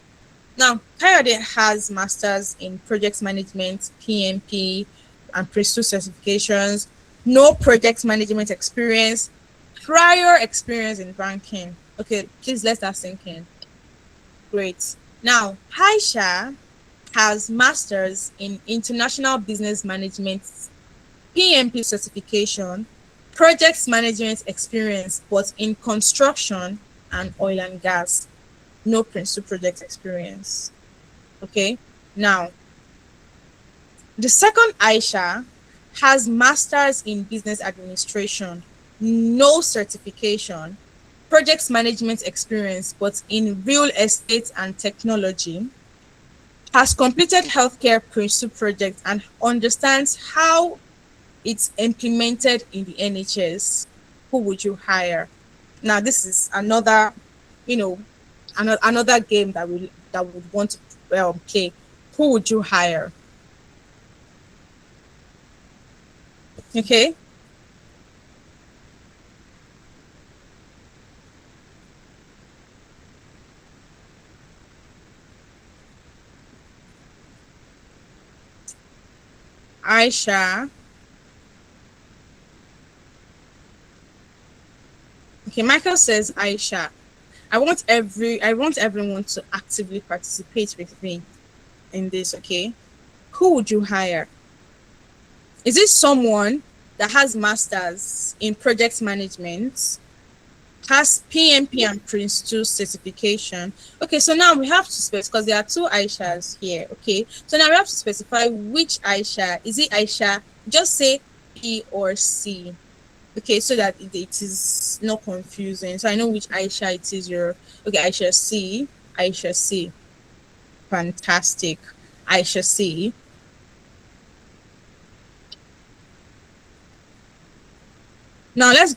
Speaker 1: Now, Kayode has masters in project management, PMP, and Prince 2 certifications. No project management experience, Prior experience in banking. Okay, please let that sink in. Great. Now, Aisha has masters in international business management, PMP certification, projects management experience, but in construction and oil and gas. No Prince 2 project experience. Okay. Now, the second Aisha has masters in business administration, no certification, projects management experience, but in real estate and technology, has completed healthcare Prince 2 project and understands how it's implemented in the NHS. Who would you hire? Now, this is another, another game that would want to play. Who would you hire? Okay. Aisha. Okay, Michael says Aisha. I want everyone to actively participate with me in this, okay? Who would you hire? Is it someone that has masters in project management, has PMP and Prince 2 certification? Okay, so now we have to specify, because there are two Aishas here, okay? So now we have to specify which Aisha. Is it Aisha? Just say P or C. Okay, so that it is not confusing. So I know which Aisha it is. Okay, Aisha C. Aisha C. Fantastic. Aisha C. Now let's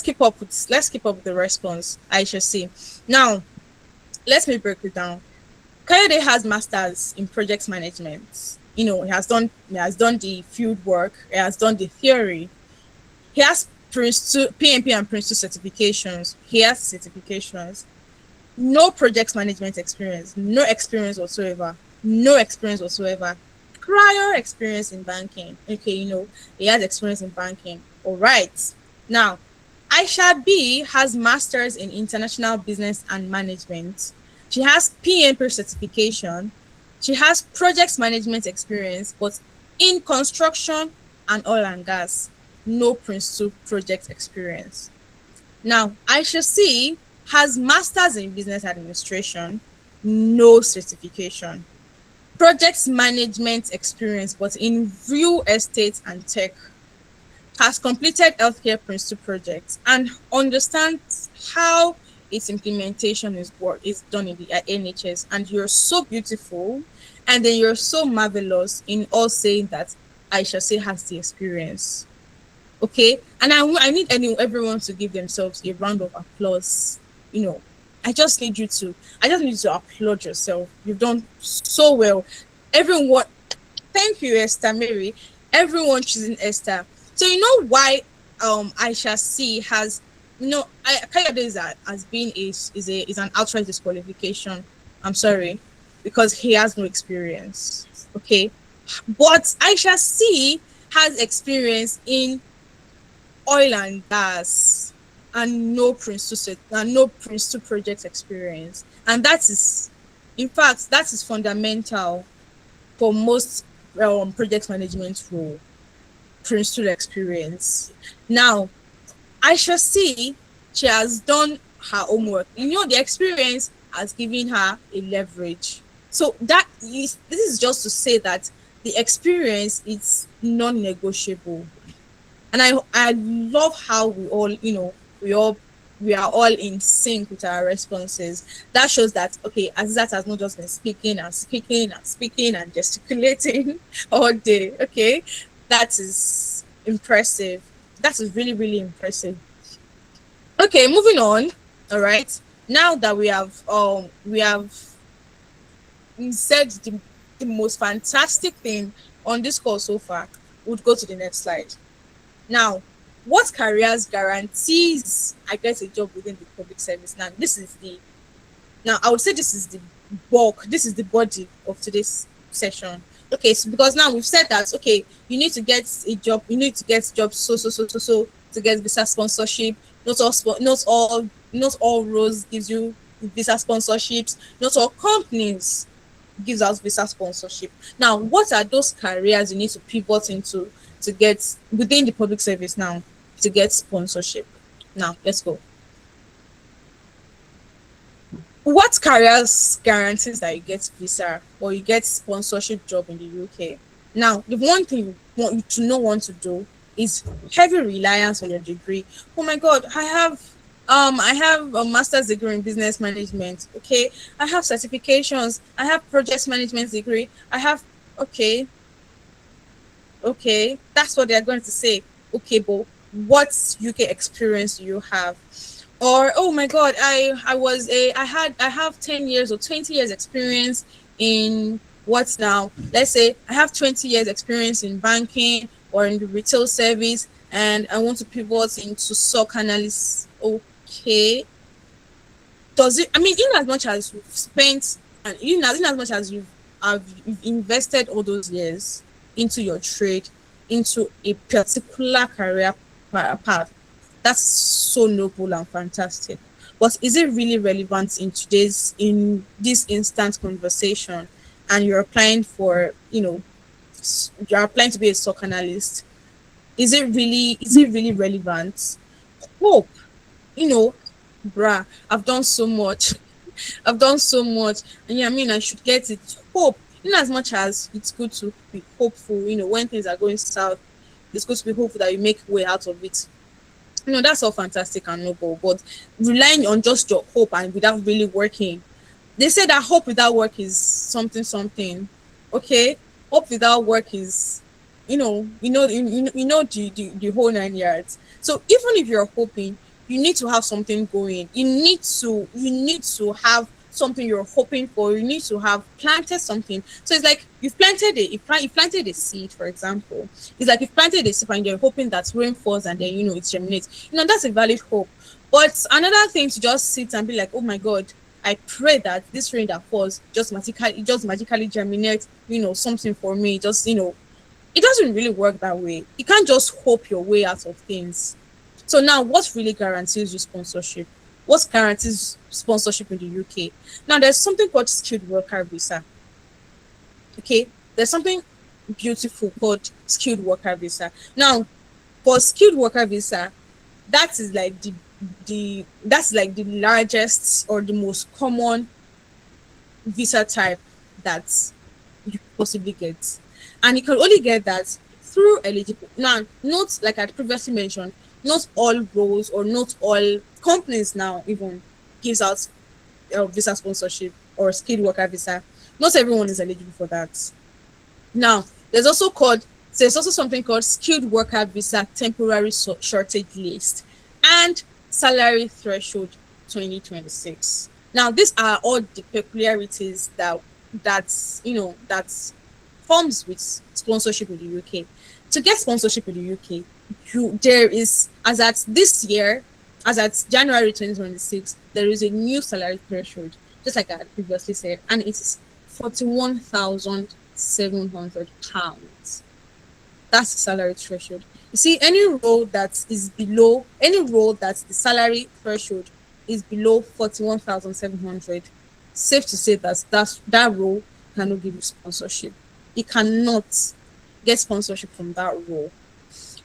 Speaker 1: keep up with the response. Aisha C. Now let me break it down. Kayode has masters in project management. He has done the field work, he has done the theory, he has Prince 2 PMP and Prince 2 certifications. He has certifications. No project management experience, no experience whatsoever. Prior experience in banking. Okay, he has experience in banking. All right. Now, Aisha B has masters in international business and management. She has PMP certification. She has project management experience, but in construction and oil and gas. No Prince 2 project experience. Now, Aisha C has masters in business administration, no certification. Project management experience, but in real estate and tech. Has completed healthcare Prince 2 projects and understands how its implementation is done in the NHS. And you're so beautiful, and then you're so marvelous in all saying that Aisha C has the experience. Okay, and I need everyone to give themselves a round of applause. I just need you to applaud yourself. You've done so well. Everyone, thank you, Esther Mary. Everyone choosing Esther. So you know why Aisha C has Kayode has been is an outright disqualification. I'm sorry, because he has no experience. Okay, but Aisha C has experience in oil and gas and no Prince 2 project experience, and that is fundamental for most project management role. Prince 2 experience. Now, Aisha C, she has done her homework. The experience has given her a leverage. So this is just to say that the experience is non-negotiable. And I love how we are all in sync with our responses. That shows that Azizat has not just been speaking and gesticulating all day. Okay, that is impressive. That is really, really impressive. Okay, moving on. All right. Now that we have said the most fantastic thing on this call so far, we'll go to the next slide. Now, what careers guarantees I get a job within the public service? Now, I would say this is the bulk, this is the body of today's session. Okay, so because now we've said that, you need to get a job, so to get visa sponsorship, Not all roles gives you visa sponsorships. Not all companies gives out visa sponsorship. Now, what are those careers you need to pivot into to get within the public service now to get sponsorship? Now, let's go. What careers guarantees that you get visa or you get sponsorship job in the UK? Now, the one thing you to not want to do is heavy reliance on your degree. Oh my God, I have a master's degree in business management. Okay, I have certifications. I have project management degree. I have okay, okay. That's what they're going to say. Okay, but what UK experience do you have? Or oh my God, I have 10 years or 20 years experience in what now, let's say I have 20 years experience in banking or in the retail service, and I want to pivot into SOC analyst. Okay, does it, I mean, in as much as you've spent and in as much as you've invested all those years into your trade, into a particular career path, that's so noble and fantastic. But is it really relevant in this instant conversation? And you're applying for, you're applying to be a stock analyst. Is it really relevant? Hope, you know, bruh, I've done so much. I've done so much. And yeah, I mean, I should get it. Hope. In as much as it's good to be hopeful, when things are going south, it's good to be hopeful that you make way out of it. That's all fantastic and noble, but relying on just your hope and without really working, they say that hope without work is something something. Okay, hope without work is, the whole 9 yards. So even if you're hoping, you need to have something going. You need to have something you're hoping for. You need to have planted something. So it's like you've planted a seed, for example. It's like you've planted a seed and you're hoping that rain falls and then it germinates. That's a valid hope. But another thing to just sit and be like, oh my God, I pray that this rain that falls just magically germinates, something for me. Just it doesn't really work that way. You can't just hope your way out of things. So now, what really guarantees you sponsorship? What guarantees sponsorship in the UK? Now, there's something called skilled worker visa. Okay, there's something beautiful called skilled worker visa. Now, for skilled worker visa, that is like the largest or the most common visa type that you possibly get, and you can only get that through eligible. Now, not like I previously mentioned, not all roles or not all companies now even gives out visa sponsorship or skilled worker visa. Not everyone is eligible for that. Now, there's also something called skilled worker visa temporary shortage list and salary threshold 2026. Now, these are all the peculiarities that forms with sponsorship in the UK. To get sponsorship in the UK, there is, as at January 2026, there is a new salary threshold, just like I had previously said, and it is £41,700. That's the salary threshold. You see, any role that the salary threshold is below 41,700, safe to say that role cannot give you sponsorship. You cannot get sponsorship from that role.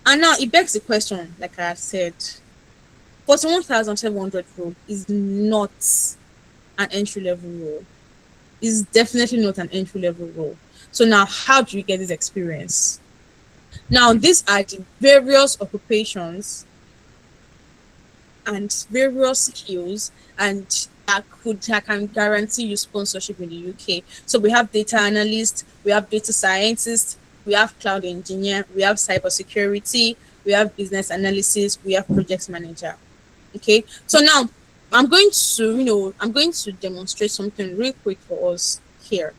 Speaker 1: And now it begs the question, like I said, 41,700 role is not an entry-level role. Is definitely not an entry-level role. So now, how do you get this experience? Now, these are the various occupations and various skills and that can guarantee you sponsorship in the UK. So we have data analyst, we have data scientist, we have cloud engineer, we have cybersecurity, we have business analysis, we have project manager. Okay, so now I'm going to demonstrate something real quick for us here.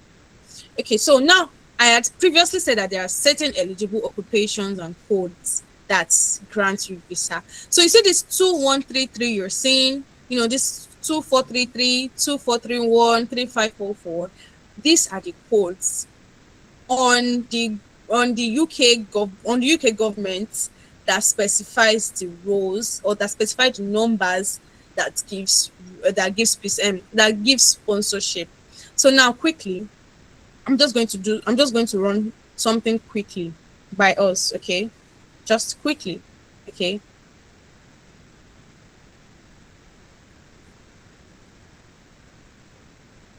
Speaker 1: Okay, so now I had previously said that there are certain eligible occupations and codes that grant you visa. So you see this 2133 you're seeing, this 2433, 2431, 3544. These are the codes on the UK government that specifies the roles, or that specify the numbers that gives sponsorship. So now quickly, I'm just going to run something quickly by us, okay? Just quickly, okay?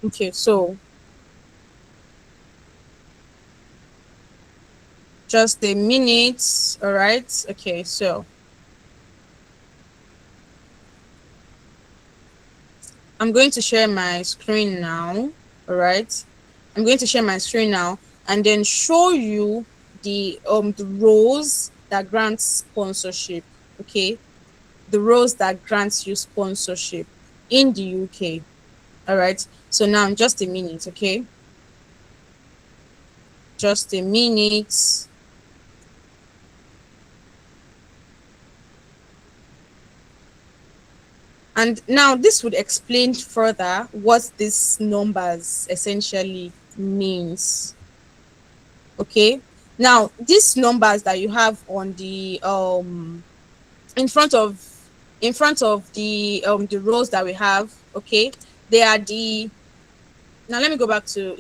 Speaker 1: Okay, so just a minute, all right? Okay, so I'm going to share my screen now, all right? I'm going to share my screen now and then show you the roles that grant sponsorship, okay? The roles that grants you sponsorship in the UK. All right. So now just a minute, okay? Just a minute. And now this would explain further what these numbers essentially means. Okay. Now these numbers that you have on the in front of the rows that we have, okay, they are the now let me go back to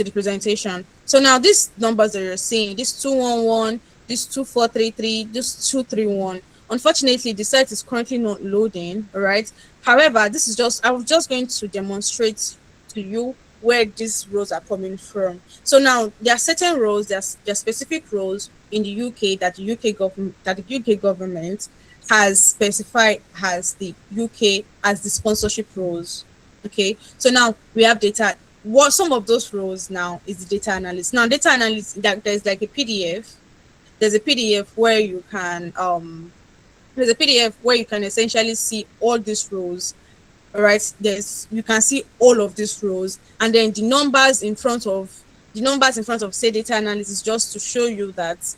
Speaker 1: the presentation. So now these numbers that you're seeing, this 211, this 2433, this 231. Unfortunately, the site is currently not loading. All right. However, I was just going to demonstrate to you where these rows are coming from. So now there are certain rows, there are specific rows in the UK that the UK government has specified as the UK as the sponsorship roles. Okay, so now we have data. What some of those roles now is the data analyst. Now, data analyst, that there's like a PDF. There's a PDF where you can essentially see all these roles. All right, you can see all of these rows, and then the numbers in front of say data analyst is just to show you that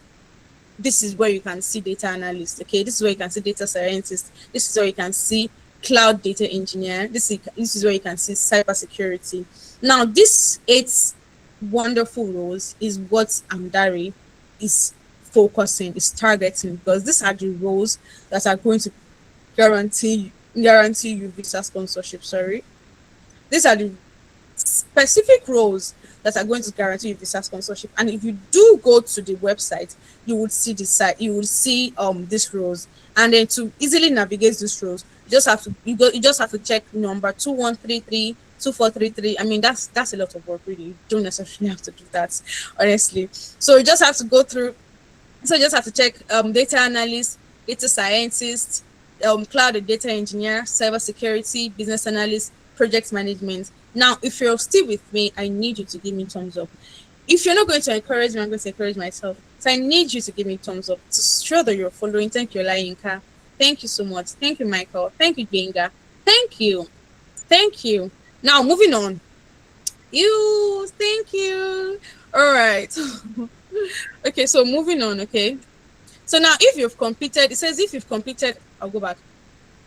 Speaker 1: this is where you can see data analyst. Okay, this is where you can see data scientist. This is where you can see cloud data engineer. This is where you can see cybersecurity. Now, these 8 wonderful roles is what Amdari is targeting, because these are the roles that are going to guarantee you visa sponsorship. Sorry, these are the specific roles that are going to guarantee you visa sponsorship. And if you do go to the website, you would see the site. You will see these roles, and then to easily navigate these roles, you just have to check number 2133, 2433. I mean, that's a lot of work, really. You don't necessarily have to do that, honestly. So you just have to go through. So you just have to check data analyst, data scientist, cloud and data engineer, cybersecurity, business analyst, project management. Now, if you're still with me, I need you to give me thumbs up. If you're not going to encourage me, I'm going to encourage myself. So I need you to give me thumbs up to show that you're following. Thank you, Olayinka. Thank you so much. Thank you, Michael. Thank you, Genga. Thank you. Thank you. Now, moving on. Thank you. All right. Okay, so moving on, okay. So now if you've completed, I'll go back.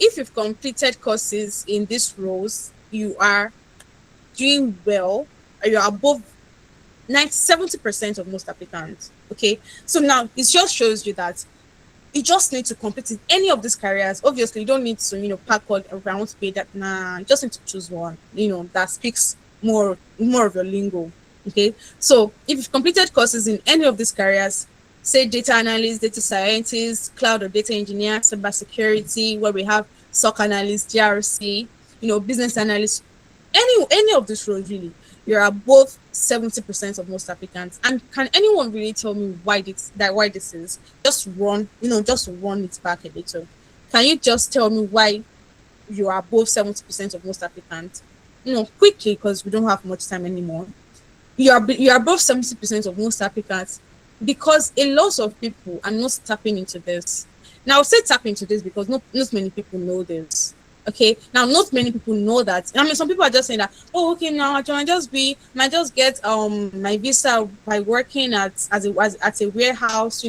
Speaker 1: If you've completed courses in these roles, you are doing well, you're above 70% of most applicants. Okay, so now it just shows you that you just need to complete in any of these careers. Obviously, you don't need to, pack all around to pay that. Nah, you just need to choose one, that speaks more of your lingo. Okay, so if you've completed courses in any of these careers, say data analyst, data scientist, cloud or data engineer, cybersecurity, where we have SOC analyst, GRC, business analyst, any of these roles, really, you're above 70% of most applicants. And can anyone really tell me why this is? Just run it back a little. Can you just tell me why you are above 70% of most applicants? Quickly, because we don't have much time anymore. You are above 70% of most applicants because a lot of people are not tapping into this. Now, I'll say tap into this because not many people know this. Okay, now not many people know that. I mean, some people are just saying that, oh, okay, now I might just get my visa by working at a warehouse,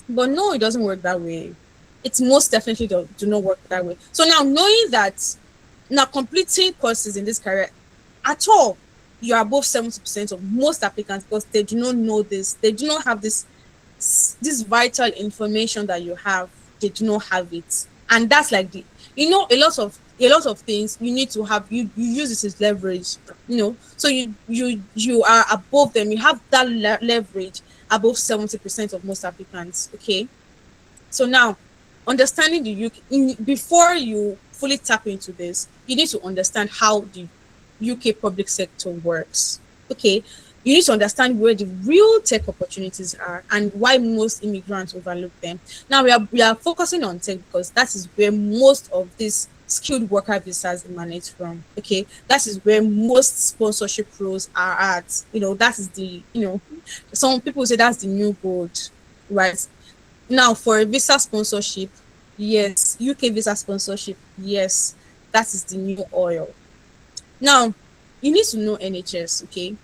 Speaker 1: But no, it doesn't work that way. It most definitely do not work that way. So now knowing that, now completing courses in this career at all, you are above 70% of most applicants because they do not know this. They do not have this this vital information that you have, they do not have it. And that's like the, a lot of things you need to have, you use it as leverage, so you are above them, you have that leverage above 70% of most applicants. Okay, so now, understanding the UK, before you fully tap into this, you need to understand how the UK public sector works. Okay, you need to understand where the real tech opportunities are and why most immigrants overlook them. Now we are focusing on tech because that is where most of these skilled worker visas emanate from. Okay, that is where most sponsorship roles are at. That is the, some people say that's the new gold, right? Now, for a visa sponsorship, yes, UK visa sponsorship, yes, that is the new oil. Now, you need to know NHS, okay?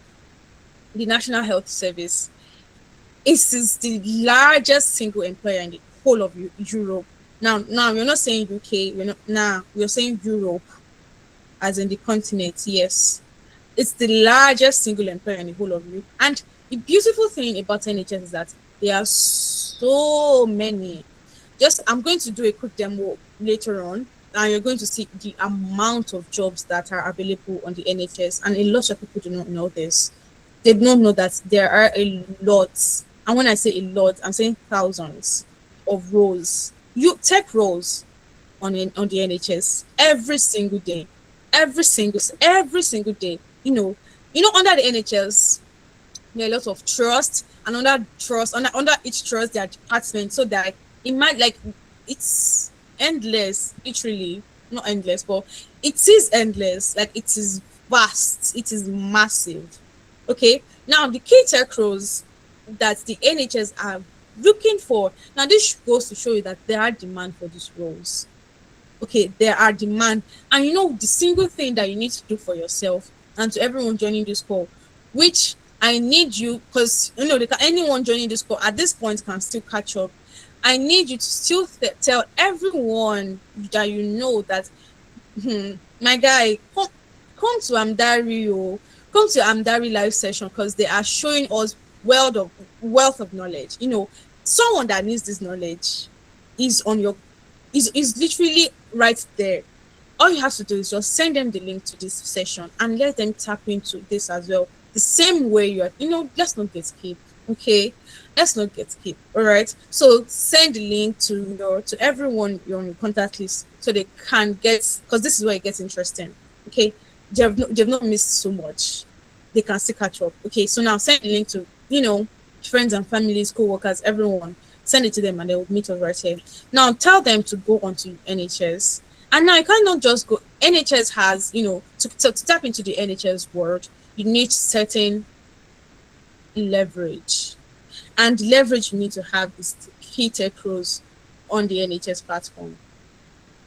Speaker 1: The National Health Service. It is the largest single employer in the whole of Europe. Now, we're not saying UK, we're saying Europe, as in the continent, yes. It's the largest single employer in the whole of Europe. And the beautiful thing about NHS is that there are so many. I'm going to do a quick demo later on, and you're going to see the amount of jobs that are available on the NHS. And a lot of people do not know this. They don't know that there are a lot. And when I say a lot, I'm saying thousands of roles, tech roles on the NHS every single day, every single day. Under the NHS, there are a lot of trust, and under each trust there are departments, so that it might, like, it's endless, literally not endless, but it is endless, like it is vast, it is massive. Okay, now the key tech roles that the NHS are looking for, now this goes to show you that there are demand for these roles. Okay, there are demand. And the single thing that you need to do for yourself, and to everyone joining this call, which I need you, because anyone joining this call at this point can still catch up. I need you to still tell everyone that that, my guy, come to Amdari, come to Amdari live session, because they are showing us wealth of knowledge. Someone that needs this knowledge is literally right there. All you have to do is just send them the link to this session and let them tap into this as well. The same way you are, let's not get skipped. Okay, let's not get skipped. All right. So send the link to everyone you're on your contact list, so they can get, because this is where it gets interesting. Okay, they've not missed so much. They can still catch up. Okay, so now send the link to friends and families, co-workers, everyone. Send it to them and they will meet us right here. Now tell them to go onto NHS. And now you cannot just go. NHS has, to tap into the NHS world, you need certain leverage. And the leverage you need to have is the key tech roles on the NHS platform.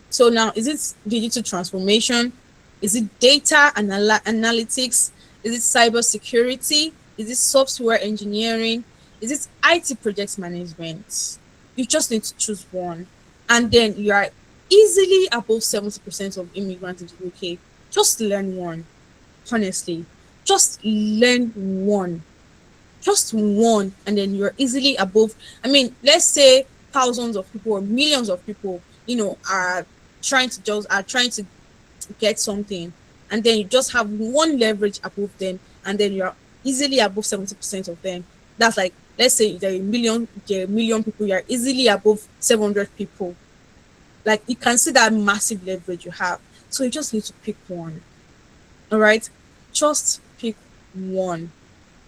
Speaker 1: So now, is it digital transformation? Is it data analytics? Is it cyber security? Is it software engineering? Is it IT project management? You just need to choose one. And then you are easily above 70% of immigrants in the UK. Just learn one. Honestly, just learn one. Just one, and then you're easily above. Let's say thousands of people or millions of people, are trying to get something, and then you just have one leverage above them, and then you're easily above 70% of them. That's like, let's say there are a million people, you are easily above 700 people. Like, you can see that massive leverage you have. So you just need to pick one. All right, just pick one.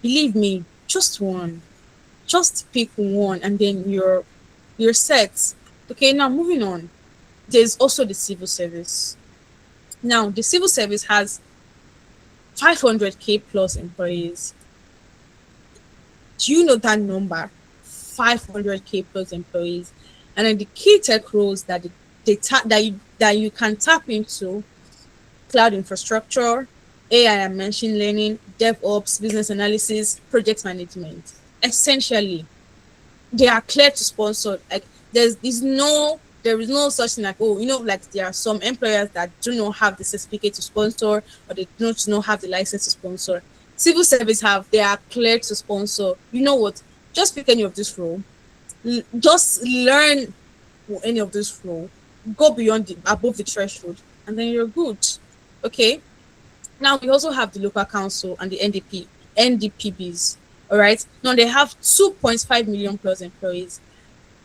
Speaker 1: Believe me, just one. Just pick one, and then you're set. Okay, now moving on. There's also the civil service. Now, the civil service has 500k plus employees. Do you know that number? 500k plus employees. And then the key tech roles that you can tap into: cloud infrastructure, AI and machine learning, DevOps, business analysis, project management. Essentially, they are clear to sponsor. Like, there is no such thing like, like there are some employers that do not have the certificate to sponsor, or they do not have the license to sponsor. Civil service they are clear to sponsor. You know what? Just pick any of this role, Just learn any of this role, go beyond above the threshold, and then you're good. Okay. Now we also have the local council and the NDPBs. All right. Now they have 2.5 million plus employees.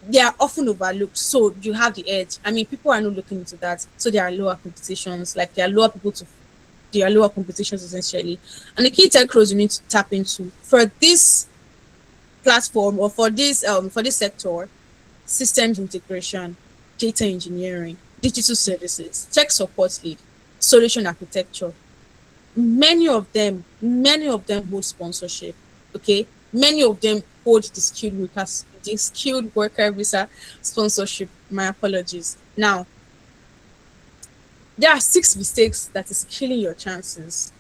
Speaker 1: They are often overlooked, so you have the edge. I mean, people are not looking into that, so there are lower competitions. Like there are lower competitions essentially. And the key tech roles you need to tap into for this platform or for this sector: systems integration, data engineering, digital services, tech support lead, solution architecture. Many of them hold sponsorship. Okay, many of them hold the skilled worker visa sponsorship. My apologies. Now, there are 6 mistakes that is killing your chances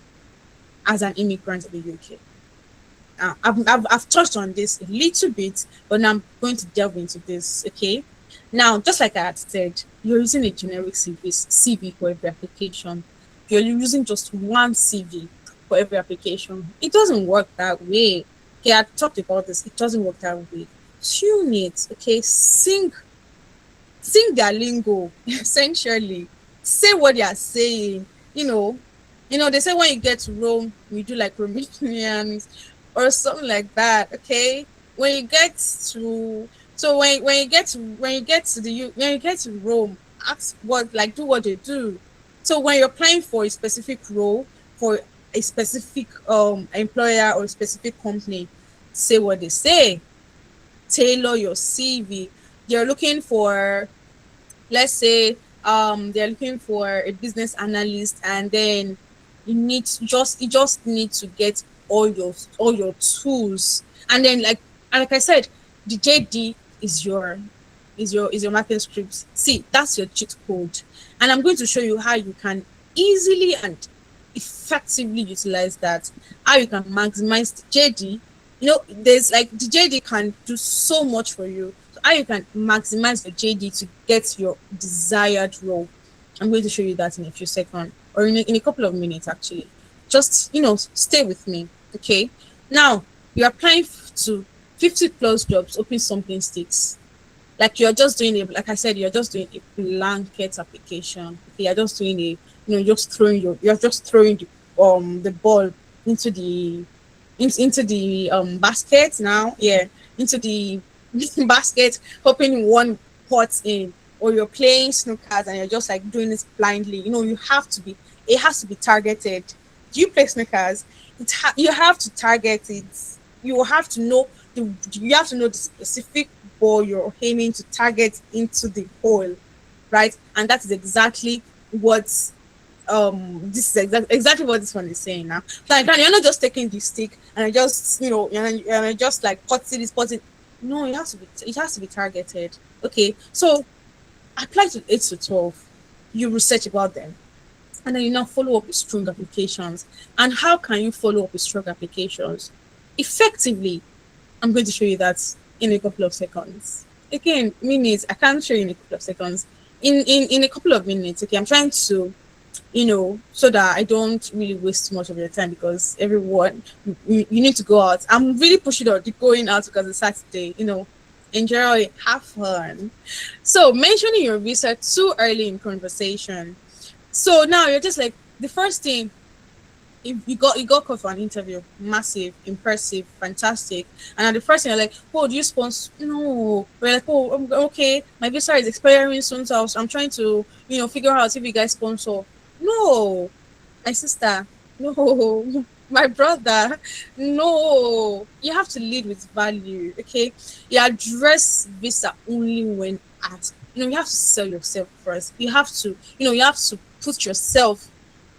Speaker 1: as an immigrant in the UK. I've touched on this a little bit, but now I'm going to delve into this. Okay. Now, just like I had said, you're using a generic CV for every application. You're using just one CV for every application. It doesn't work that way. Okay, I talked about this. It doesn't work that way. Tune it. Okay, sing their lingo. Essentially, say what they are saying. They say when you get to Rome, you do like Romanians or something like that. Okay, when you get to when you get to Rome, ask do what they do. So when you're applying for a specific role for a specific employer or a specific company, say what they say. Tailor your CV. They're looking for, let's say, they're looking for a business analyst, and then you just need to get all your tools, and then like I said, the JD is your marketing script. See, that's your cheat code, and I'm going to show you how you can easily and effectively utilize that. How you can maximize the JD. There's like the JD can do so much for you. So how you can maximize the JD to get your desired role. I'm going to show you that in a few seconds, or in a couple of minutes actually. Just stay with me. Okay. Now you're applying to 50 plus jobs, open something sticks. Like you're just doing like I said, you're just doing a blanket application. Okay, you're just doing you're just throwing the ball into the basket now. Yeah, into the basket, hoping one pots in, or you're playing snookers and you're just like doing this blindly. It has to be targeted. Do you play snookers? You have to target it. You have to know the specific ball you're aiming to target into the hole, right? And that is exactly what this is exactly what this one is saying now. Like, you're not just taking the stick and I just and just like potting. No, it has to be targeted. Okay, so apply to 8 to 12. You research about them, and then you now follow up with strong applications. And how can you follow up with strong applications effectively? I'm going to show you that in a couple of seconds. Again, minutes, I can't show you in a couple of seconds. In a couple of minutes, okay, I'm trying to, so that I don't really waste too much of your time, because everyone, you need to go out. I'm really pushing out the going out because it's Saturday, enjoy, have fun. So mentioning your visa too early in conversation. So now you're just like, the first thing, if you got called for an interview, massive, impressive, fantastic, and at the first thing you're like, oh, do you sponsor? No. We're like, oh, okay, my visa is expiring soon, so I'm trying to figure out if you guys sponsor. No, my sister, no. My brother, no. You have to lead with value. Okay, you address visa only when asked. You have to sell yourself first. You have to put yourself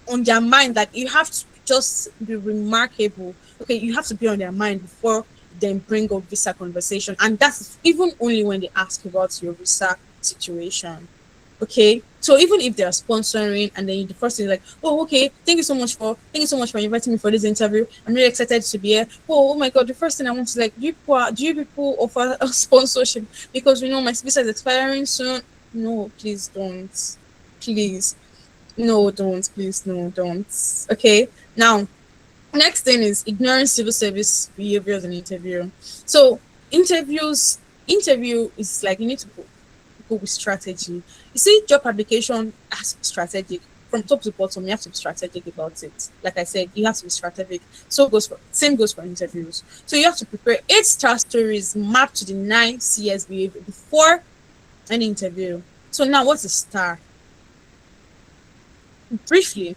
Speaker 1: on their mind, that you have to just be remarkable. Okay, you have to be on their mind before then bring up visa conversation, and that's even only when they ask about your visa situation. Okay, so even if they're sponsoring, and then the first thing is like, oh, okay, thank you so much for inviting me for this interview. I'm really excited to be here. Oh my god, the first thing I want is like, do you people offer a sponsorship? Because my visa is expiring soon. No, please don't. Please. No, don't. Please, no, don't. Okay. Now, next thing is ignoring civil service behaviors in interview. So interviews interview is like you need to go with strategy. You see, job application has to be strategic from top to bottom. You have to be strategic about it. Like I said, you have to be strategic. So same goes for interviews. So you have to prepare 8-star stories mapped to the 9 CS behavior before an interview. So now, what's a star? Briefly,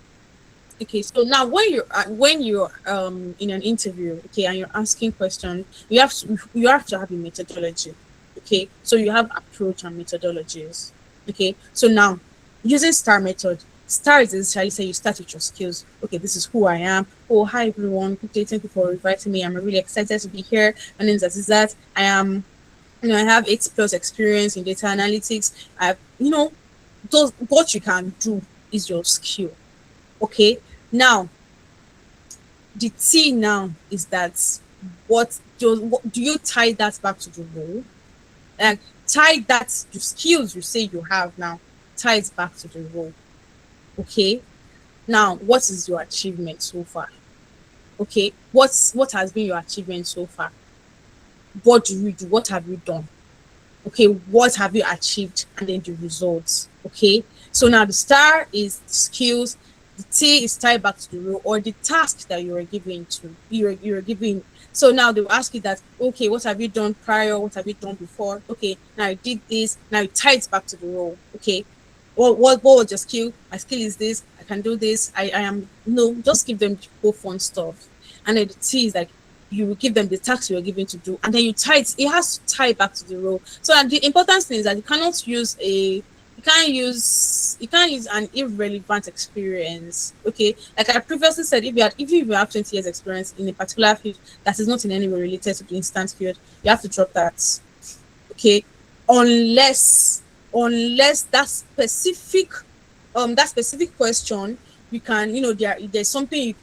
Speaker 1: okay. So now, when you're in an interview, okay, and you're asking questions, you have to have a methodology. Okay, so you have approach and methodologies. Okay, so now using star method. Star is essentially say you start with your skills. Okay, this is who I am. Oh, hi everyone. Good day. Thank you for inviting me. I'm really excited to be here. My name is that. I am, I have 8+ experience in data analytics. Those what you can do is your skill. Okay. Now, the T now is that what do you tie that back to the role? And tie that the skills you say you have now, tie it back to the role. Okay. Now, what is your achievement so far? Okay. What has been your achievement so far? What do you do? What have you done? Okay, what have you achieved, and then the results. Okay, so now the star is the skills, the T is tied back to the role or the task that you are giving. So now they will ask you that, okay, what have you done prior, what have you done before? Okay, now you did this, now it ties back to the role. Okay, what was your skill? My skill is this, I can do this, I am, no, just give them the whole fun stuff. And then the T is like, you will give them the task you are given to do, and then you tie it has to tie back to the role. So and the important thing is that you cannot use an irrelevant experience. Okay, like I previously said, if you have 20 years experience in a particular field that is not in any way related to the instant field, you have to drop that. Okay, unless that specific question, you can, there's something,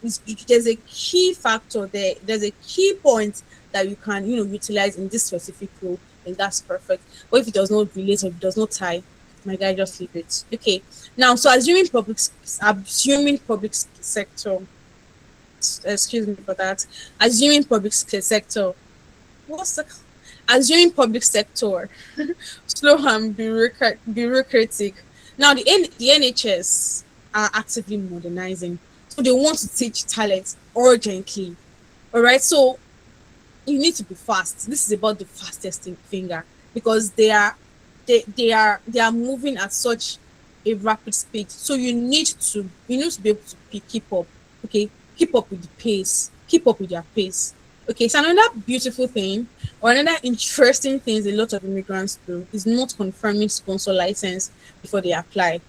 Speaker 1: there's a key factor there, there's a key point that you can, utilize in this specific role, and that's perfect. But if it does not relate or if it does not tie, my guy, just leave it. Okay, now, so assuming public sector, excuse me for that, assuming public sector, what's the assuming public sector slow and bureaucratic. Now the NHS are actively modernizing, so they want to teach talent urgently. All right, so you need to be fast. This is about the fastest finger, because they are moving at such a rapid speed. So you need to be able to keep up. Okay, keep up with the pace, keep up with their pace. Okay, so another beautiful thing or another interesting things a lot of immigrants do is not confirming sponsor license before they apply.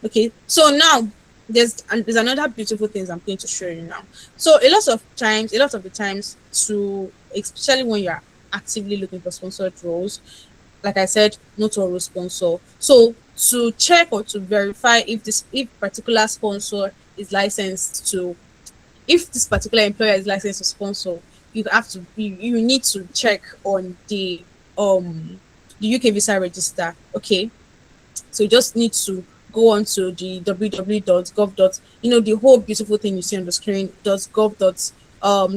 Speaker 1: Okay, so now there's another beautiful things I'm going to show you now. So a lot of the times, to especially when you're actively looking for sponsored roles, like I said, not all sponsor. So to check or to verify if particular sponsor is licensed to, if this particular employer is licensed to sponsor, you need to check on the UK visa register. Okay, so you just need to go on to the www.gov. The whole beautiful thing you see on the screen, .gov.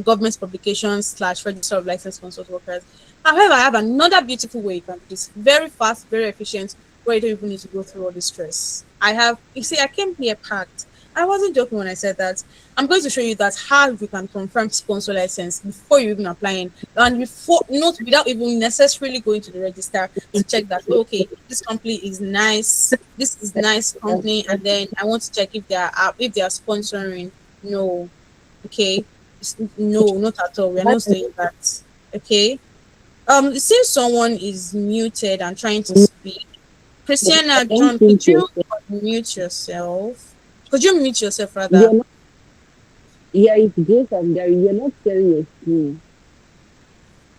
Speaker 1: Government publications / register of licensed sponsored workers. However, I have another beautiful way you can do this, very fast, very efficient, where you don't even need to go through all this stress. I came here packed. I wasn't joking when I said that. I'm going to show you that how you can confirm sponsor license before you even applying, and without even necessarily going to the register to check that, okay, this company is nice, this is nice company, and then I want to check if they are sponsoring. No, okay, no, not at all. We are not saying that. Okay, since someone is muted and trying to speak, Christiana, John, could you mute yourself? Could you mute yourself rather?
Speaker 5: Yeah, it's just I'm there. You're not sharing your screen.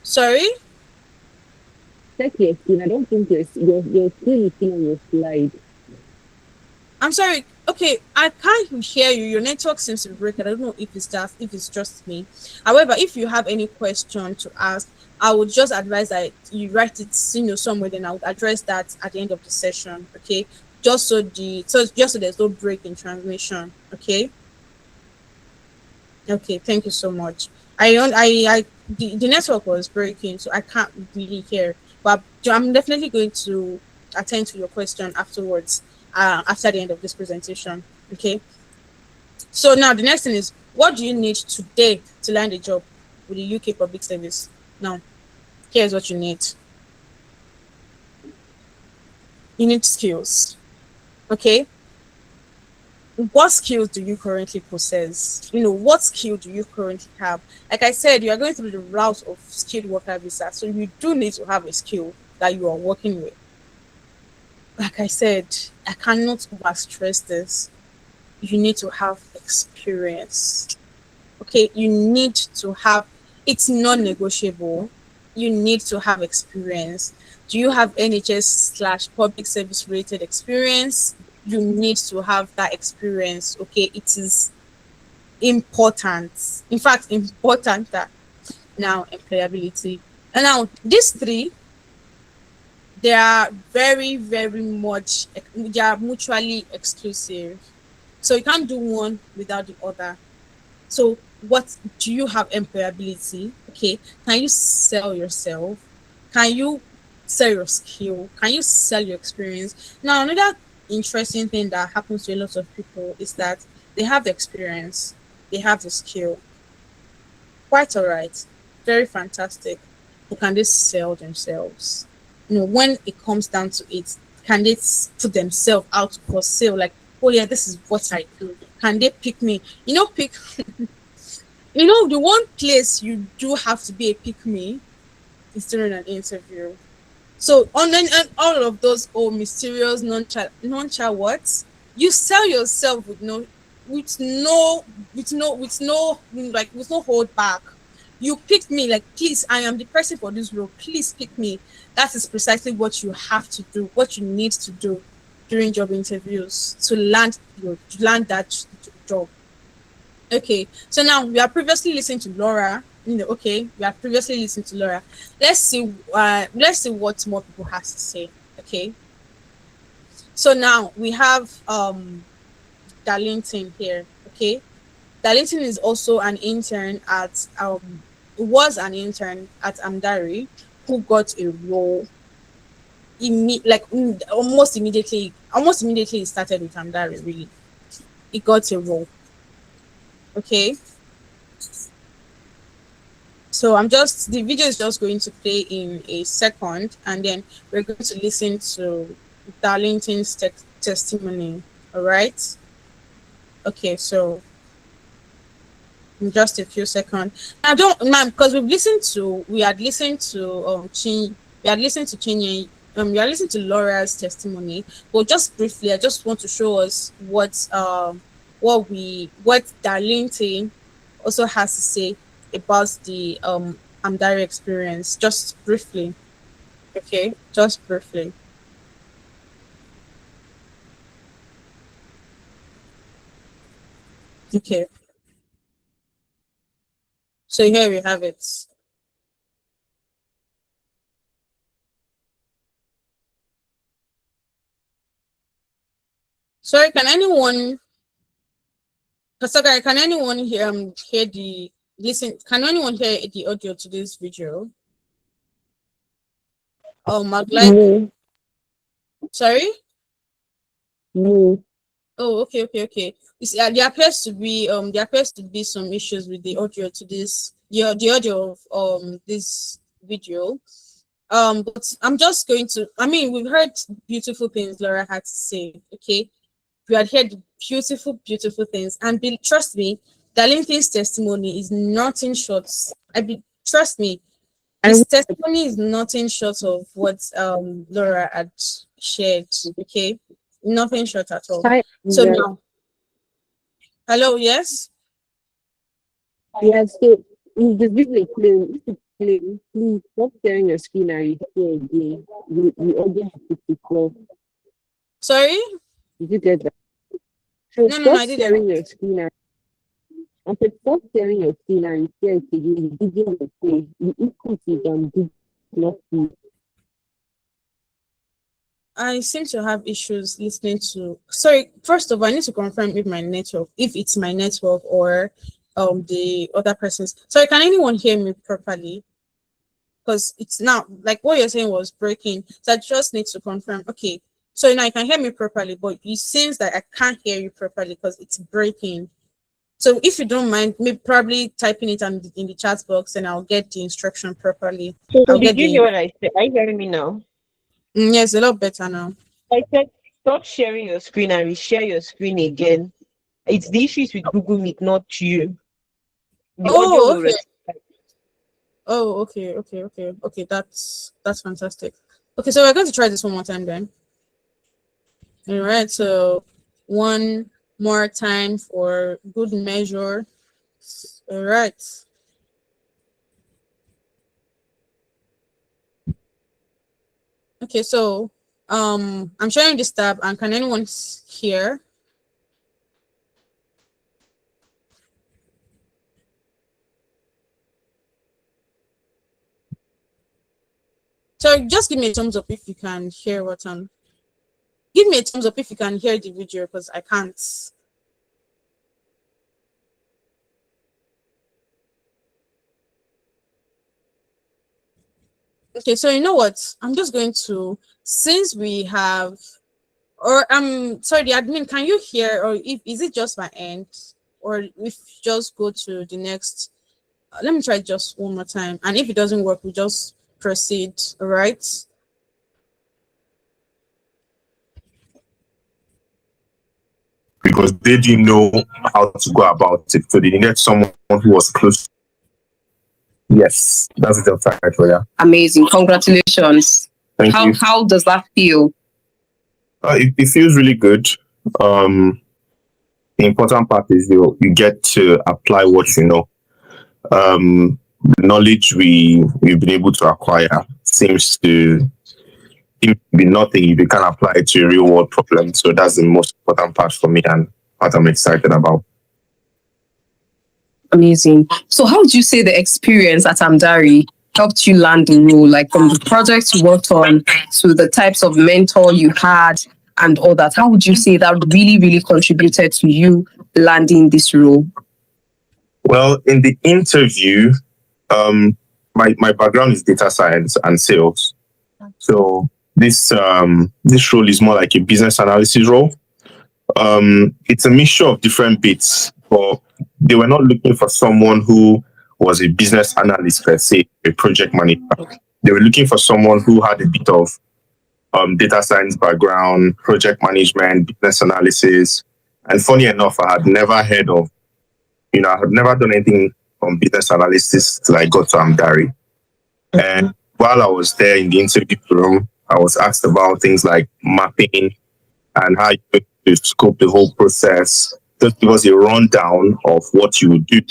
Speaker 1: Sorry?
Speaker 5: Check your screen. I don't think your screen is still on your slide.
Speaker 1: I'm sorry. Okay, I can't hear you. Your network seems to be breaking. I don't know if it's just me. However, if you have any question to ask, I would just advise that you write it, somewhere. Then I would address that at the end of the session. Okay, just so there's no break in transmission. Okay. Okay, thank you so much. The network was breaking, so I can't really hear But I'm definitely going to attend to your question afterwards, after the end of this presentation. Okay. So now the next thing is, what do you need today to land a job with the UK Public Service? Now, here's what you need. You need skills. Okay. What skills do you currently possess? What skill do you currently have? Like I said, you are going through the route of skilled worker visa, so you do need to have a skill that you are working with. Like I said, I cannot over stress this. You need to have experience. Okay, you need to have, it's non-negotiable. You need to have experience. Do you have NHS / public service related experience? You need to have that experience. Okay, it is important. In fact, important that now employability. And now these three, they are very, very much, they are mutually exclusive. So you can't do one without the other. So what do you have? Employability. Okay. Can you sell yourself? Can you sell your skill? Can you sell your experience? Now, another interesting thing that happens to a lot of people is that they have the experience, they have the skill. Quite all right. Very fantastic. But can they sell themselves? When it comes down to it, can they put themselves out for sale? Like, oh yeah, this is what I do. Can they pick me? Pick the one place you do have to be a pick me is during an interview. So on and all of those mysterious non-chat words, you sell yourself with no hold back. You pick me, like, please, I am the person for this role. Please pick me. That is precisely what you have to do, what you need to do during job interviews to land that job. Okay, so now we are previously listening to Laura. Okay, we are previously listening to Laura. Let's see what more people has to say. Okay, so now we have Darlington here. Okay, Darlington is also an intern at was an intern at Amdari, who got a role almost immediately. Almost immediately, he started with Amdari. Really, he got a role. Okay. So the video is just going to play in a second, and then we're going to listen to Darlington's testimony. All right. Okay. So in just a few seconds. I don't, ma'am, because we had listened to Chinye, we are listening to Laura's testimony. But just briefly, I just want to show us what Darlington also has to say about the Amdari experience, just briefly. Okay, just briefly. Okay. So here we have it. Sorry, can anyone hear the listen? Can anyone hear the audio to this video? I'd like.
Speaker 5: No,
Speaker 1: Sorry.
Speaker 5: no.
Speaker 1: Oh, okay. You see, there appears to be some issues with the audio to this. The audio of this video. But I'm just going to. I mean, we've heard beautiful things Laura had to say. Okay, we had heard beautiful things, and trust me, Darlington's testimony is nothing short. Trust me, his testimony is nothing short of what Laura had shared. Okay, nothing short at all.
Speaker 5: Hi,
Speaker 1: So
Speaker 5: yeah.
Speaker 1: now, hello, yes.
Speaker 5: Yeah, so if the video play, please stop sharing your screen and share again. The audio has to be clear.
Speaker 1: Sorry.
Speaker 5: Did you get that? So
Speaker 1: No, I
Speaker 5: stop
Speaker 1: didn't.
Speaker 5: sharing your screen and I said stop sharing your screen and share it again. The video will play. The input is did not see.
Speaker 1: I seem to have issues listening to. Sorry, first of all, I need to confirm if it's my network or the other person's. Sorry, can anyone hear me properly? because it's now like what you're saying was breaking. So I just need to confirm. Okay, so now you can hear me properly, but it seems that I can't hear you properly because it's breaking. So if you don't mind, maybe probably typing it in the chat box, and I'll get the instruction properly.
Speaker 5: So
Speaker 1: I'll
Speaker 5: did
Speaker 1: get
Speaker 5: you hear
Speaker 1: the
Speaker 5: what I said? Are you hearing me now?
Speaker 1: yes, a lot better now.
Speaker 5: I said stop sharing your screen and reshare your screen again. It's the issues with Google Meet, not you. The audio
Speaker 1: Oh,
Speaker 5: will
Speaker 1: okay.
Speaker 5: respond.
Speaker 1: Oh, okay. That's fantastic. Okay, so we're going to try this one more time then. All right, so one more time for good measure. All right. Okay, so I'm sharing this tab, and can anyone hear? So just give me a thumbs up if you can hear what I'm. Give me a thumbs up if you can hear the video because I can't. Okay, so you know what? I'm just going to, since we have, or I'm sorry, the admin, can you hear, or if is it just my end, or if just go to the next? Let me try just one more time, and if it doesn't work, we just proceed. All right.
Speaker 6: Because they didn't know how to go about it. So they needed someone who was close. Yes, that's the job title, yeah.
Speaker 4: Amazing. Congratulations.
Speaker 6: Thank you.
Speaker 4: How does that feel?
Speaker 6: It feels really good. The important part is you get to apply what you know. The knowledge we've been able to acquire seems to be nothing if you can apply it to a real world problem. So that's the most important part for me and what I'm excited about.
Speaker 4: Amazing. So how would you say the experience at Amdari helped you land the role, like from the projects you worked on to the types of mentor you had and all that? How would you say that really, really contributed to you landing this role?
Speaker 6: Well, in the interview, my background is data science and sales. So this role is more like a business analysis role. It's a mixture of different bits, but they were not looking for someone who was a business analyst per se, a project manager. They were looking for someone who had a bit of data science background, project management, business analysis. And funny enough, I had never heard of, I had never done anything on business analysis till I got to Amdari. And while I was there in the interview room, I was asked about things like mapping and how you scope the whole process. Just give us a rundown of what you would do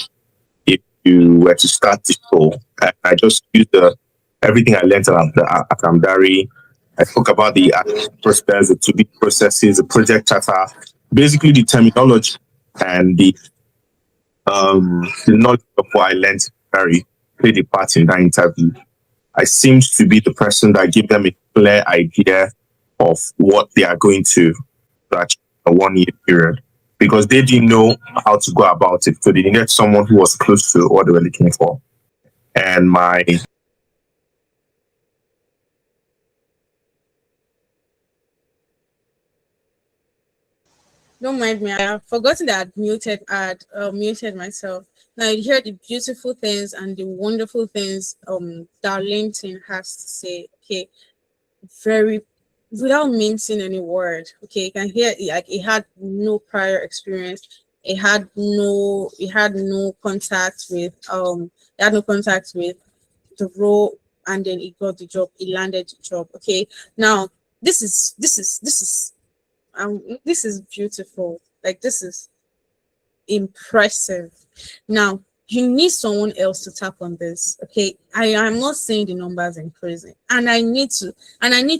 Speaker 6: if you were to start this role. And I just used everything I learned at Amdari. I spoke about the process, the to-be processes, the project charter, basically the terminology and the knowledge of what I learned very played a part in that interview. I seemed to be the person that gave them a clear idea of what they are going to achieve in a 1 year period, because they didn't know how to go about it. So they needed someone who was close to what they were looking for. And
Speaker 1: Don't mind me. I've forgotten that muted myself. Now you hear the beautiful things and the wonderful things that LinkedIn has to say. Okay, very without mincing any word. Okay, you can hear it, like it had no prior experience. It had no contact with the role, and then it got the job. It landed the job. Okay, now this is beautiful. Like this is impressive. Now you need someone else to tap on this. Okay, I am not saying the numbers increasing, and I need to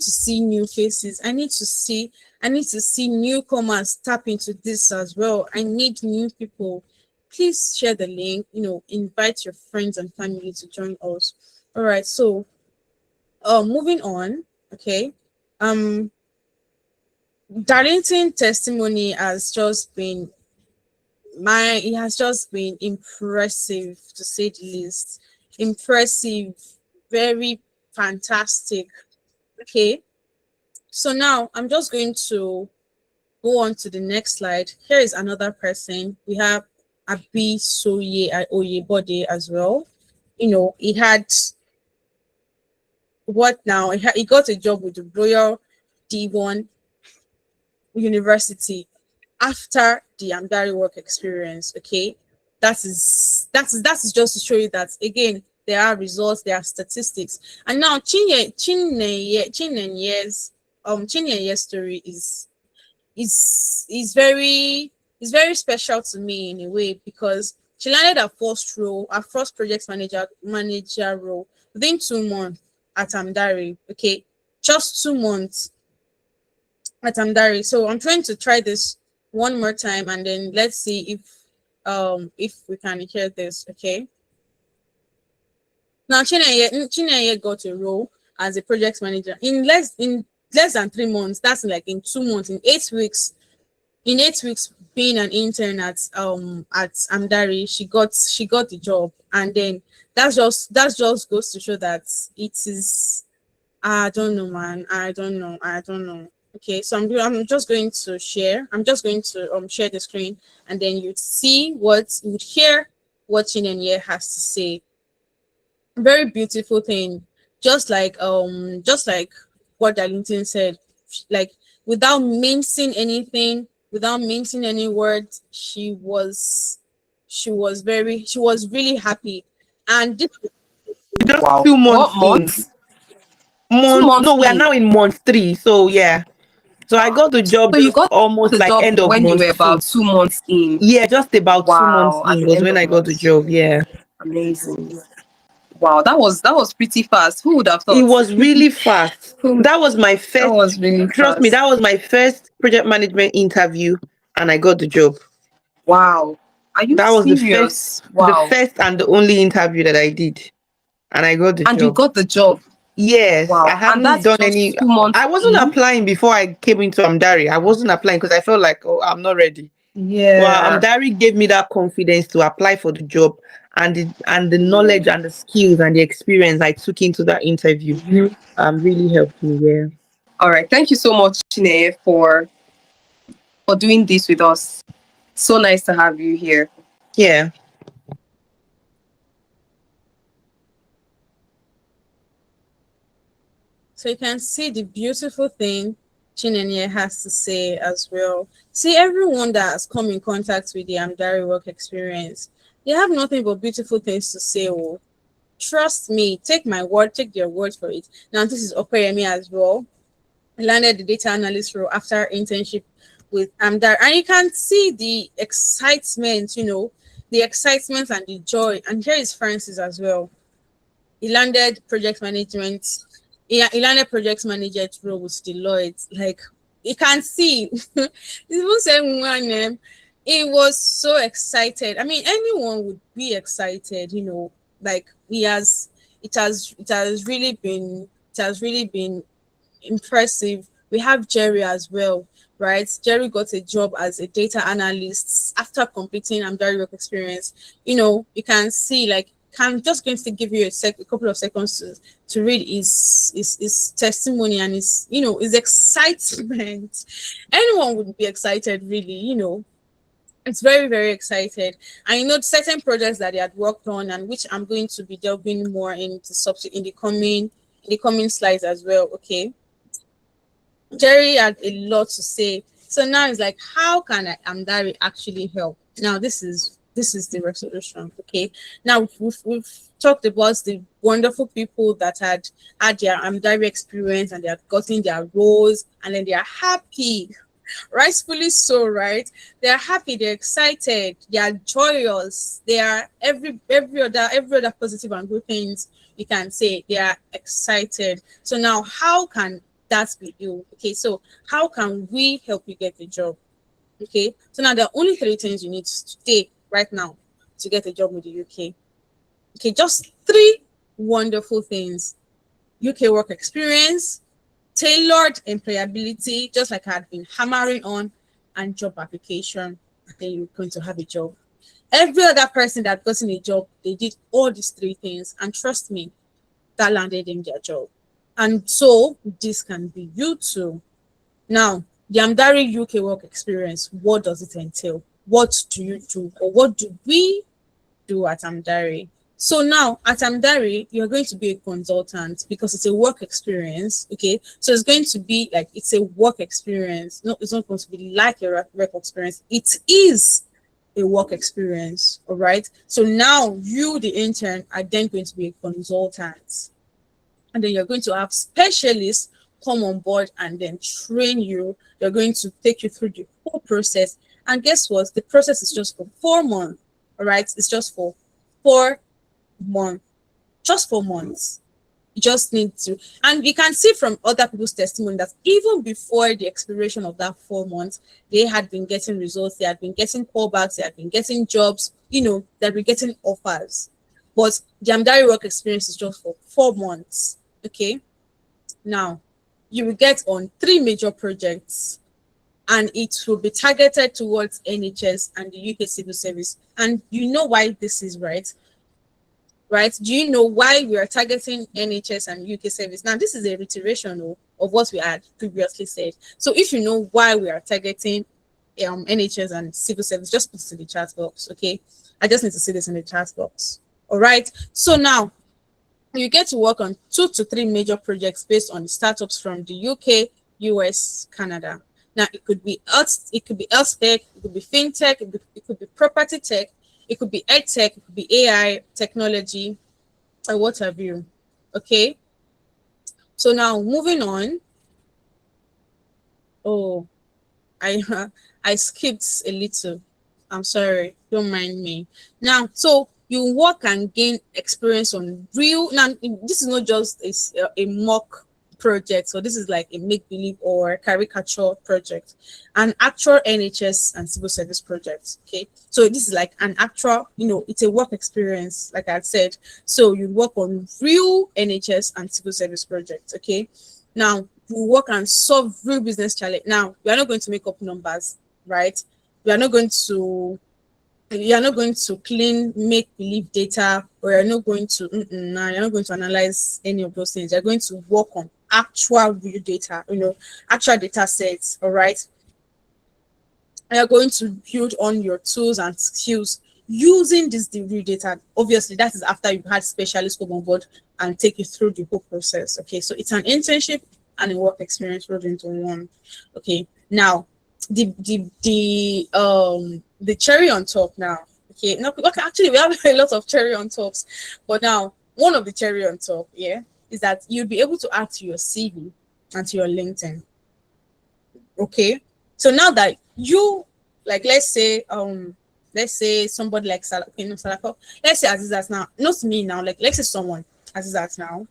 Speaker 1: see new faces. I need to see newcomers tap into this as well. I need new people. Please share the link, invite your friends and family to join us. All right, so moving on. Okay, Darlington testimony has just been impressive, to say the least. Impressive. very fantastic. Okay, so now I'm just going to go on to the next slide. Here is another person. We have Abi Soye Oyebode as well. You know, he had what now? He got a job with the Royal Devon University after the Amdari work experience. Okay, that is just to show you that again there are results, there are statistics. And now Chinenye's story is very special to me in a way, because she landed her first project manager role within 2 months at Amdari. Okay, just 2 months at Amdari. So I'm trying to try this one more time, and then let's see if we can hear this. Okay. Now Chinenye got a role as a project manager in less than 3 months. That's like in 2 months, in 8 weeks. In 8 weeks being an intern at Amdari, she got the job. And then that just goes to show that it is, I don't know, man. I don't know. Okay, so I'm just going to share. I'm just going to share the screen, and then you'd hear what Chinenye has to say. Very beautiful thing. Just like what Darlington said, like without mincing anything, without mincing any words, she was really happy. And this
Speaker 7: Just
Speaker 8: Wow.
Speaker 7: 2 months
Speaker 8: What
Speaker 7: in.
Speaker 8: months? 2 months
Speaker 7: No, we are
Speaker 8: in.
Speaker 7: now in month 3. So yeah. So I got the job
Speaker 8: So you got
Speaker 7: almost
Speaker 8: the
Speaker 7: like
Speaker 8: job
Speaker 7: end of
Speaker 8: when you
Speaker 7: month
Speaker 8: were
Speaker 7: 2.
Speaker 8: about 2 months in.
Speaker 7: Yeah, just about 2 months
Speaker 8: Wow, at
Speaker 7: in
Speaker 8: the
Speaker 7: was
Speaker 8: end
Speaker 7: when
Speaker 8: of
Speaker 7: I got the
Speaker 8: month.
Speaker 7: job. Yeah.
Speaker 8: Amazing. Wow, that was pretty fast. Who would have
Speaker 7: It
Speaker 8: thought?
Speaker 7: was really fast. That was my
Speaker 8: That
Speaker 7: first,
Speaker 8: was really
Speaker 7: trust me,
Speaker 8: fast.
Speaker 7: that was my first project management interview, and I got the job.
Speaker 8: Wow. Are you
Speaker 7: That was
Speaker 8: serious?
Speaker 7: the
Speaker 8: Wow.
Speaker 7: first and the only interview that I did, and I got the
Speaker 8: And you
Speaker 7: job.
Speaker 8: got the job.
Speaker 7: Yes,
Speaker 8: Wow.
Speaker 7: I
Speaker 8: And
Speaker 7: hadn't
Speaker 8: that's
Speaker 7: done
Speaker 8: just
Speaker 7: any.
Speaker 8: 2 months
Speaker 7: I wasn't
Speaker 8: in.
Speaker 7: applying before I came into Amdari. I wasn't applying because I felt like, oh, I'm not ready. Well,
Speaker 8: Yeah.
Speaker 7: Amdari gave me that confidence to apply for the job, and the knowledge and the skills and the experience I took into that interview really helped me. Yeah.
Speaker 8: All right. Thank you so much, Chine, for doing this with us. So nice to have you here.
Speaker 7: Yeah.
Speaker 1: So you can see the beautiful thing Chinenye has to say as well. See, everyone that has come in contact with the Amdari work experience, they have nothing but beautiful things to say. Oh, trust me, take my word, take your word for it. Now, this is Okoyemi as well. I landed the data analyst role after internship with Amdar. And you can see the excitement, the excitement and the joy. And here is Francis as well. He landed project management. He landed project manager role with Deloitte. Like, you can see, even saying one name, he was so excited. I mean, anyone would be excited, like it has really been impressive. We have Jerry as well, right? Jerry got a job as a data analyst after completing Amdari work experience. You can see, like, I'm just going to give you a couple of seconds to read his testimony and his excitement. Anyone would be excited, really. It's very, very excited. I know certain projects that they had worked on, and which I'm going to be delving more into in the coming slides as well. Okay. Jerry had a lot to say. So now it's like, how can Amdari actually help? Now this is the resolution. Okay. Now we've talked about the wonderful people that had their Amdari experience, and they had gotten their roles, and then they are happy. Rightfully so, right? They are happy, they're excited, they are joyous, they are every other positive and good things you can say. They are excited. So now, how can that be you? Okay, so how can we help you get the job? Okay, so now there are only 3 things you need today, right now, to get a job with the UK. Okay, just 3 wonderful things: UK work experience, tailored employability, just like I had been hammering on, and job application. Then you're going to have a job. Every other person that got in a job, they did all these 3 things, and trust me, that landed them their job. And so this can be you too. Now, the Amdari UK work experience, what does it entail? What do you do, or what do we do at Amdari? So now at Amdari, you're going to be a consultant because it's a work experience. Okay, so it's going to be like it's a work experience. No, it's not going to be like a work experience. It is a work experience. All right. So now you, the intern, are then going to be a consultant, and then you're going to have specialists come on board and then train you. They're going to take you through the whole process. And guess what? The process is just for 4 months. All right. It's just for 4 months. Just 4 months. You just need to. And you can see from other people's testimony that even before the expiration of that 4 months, they had been getting results. They had been getting callbacks. They had been getting jobs. You know, they'd be getting offers. But the Amdari work experience is just for 4 months. Okay. Now, you will get on 3 major projects, and it will be targeted towards NHS and the UK civil service. And you know why this is, right? Right? Do you know why we are targeting NHS and UK service? Now, this is a reiteration of what we had previously said. So if you know why we are targeting NHS and civil service, just put it in the chat box, okay? I just need to see this in the chat box. All right. So now, you get to work on 2 to 3 major projects based on startups from the UK, US, Canada. Now it could be health tech, it could be fintech, it could be property tech, it could be ed tech, it could be AI technology, or what have you. Okay. So now moving on. Oh, I skipped a little. I'm sorry, don't mind me. Now, so you work and gain experience on real. Now, this is not just a mock project. So this is like a make-believe or caricature project, an actual NHS and civil service project. Okay, so this is like an actual, you know, it's a work experience, like I said. So you work on real NHS and civil service projects. Okay, now you work and solve real business challenge. Now we are not going to make up numbers, right? We are not going to. You're not going to clean make-believe data, or you're not going to you're not going to analyze any of those things. You're going to work on actual real data, you know, actual data sets. All right. And you're going to build on your tools and skills using this real data. Obviously, that is after you've had specialists come on board and take you through the whole process. Okay, so it's an internship and a work experience rolled into one. Okay, now the cherry on top now. Okay, now okay, actually we have a lot of cherry on tops, but now one of the cherry on top, yeah, is that you'll be able to add to your CV and to your LinkedIn. Okay, so now that you, like, let's say somebody like Salako, let's say Azizat now, not me now, like let's say someone Azizat now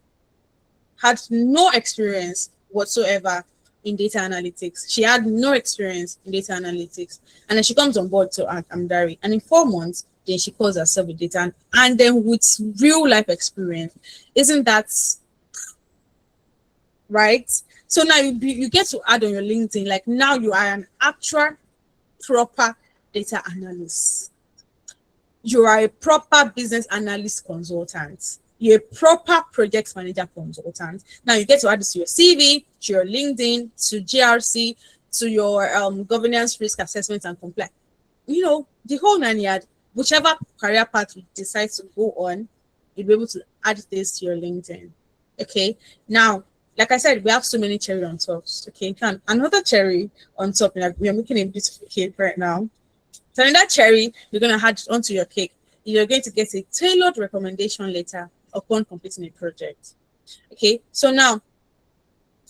Speaker 1: had no experience whatsoever in data analytics. She had no experience in data analytics, and then she comes on board to Amdari, and in 4 months, then she calls herself a data, and then with real life experience. Isn't that right? So now you get to add on your LinkedIn, like now you are an actual proper data analyst. You are a proper business analyst consultant. You're a proper project manager consultant. Now you get to add this to your CV, to your LinkedIn, to GRC, to your governance, risk assessment, and compliance. You know, the whole 9 yards, whichever career path you decide to go on, you'll be able to add this to your LinkedIn. Okay. Now, like I said, we have so many cherry on tops. Okay. Another cherry on top. We are making a beautiful cake right now. So in that cherry, you're going to add onto your cake. You're going to get a tailored recommendation letter upon completing a project. Okay, so now,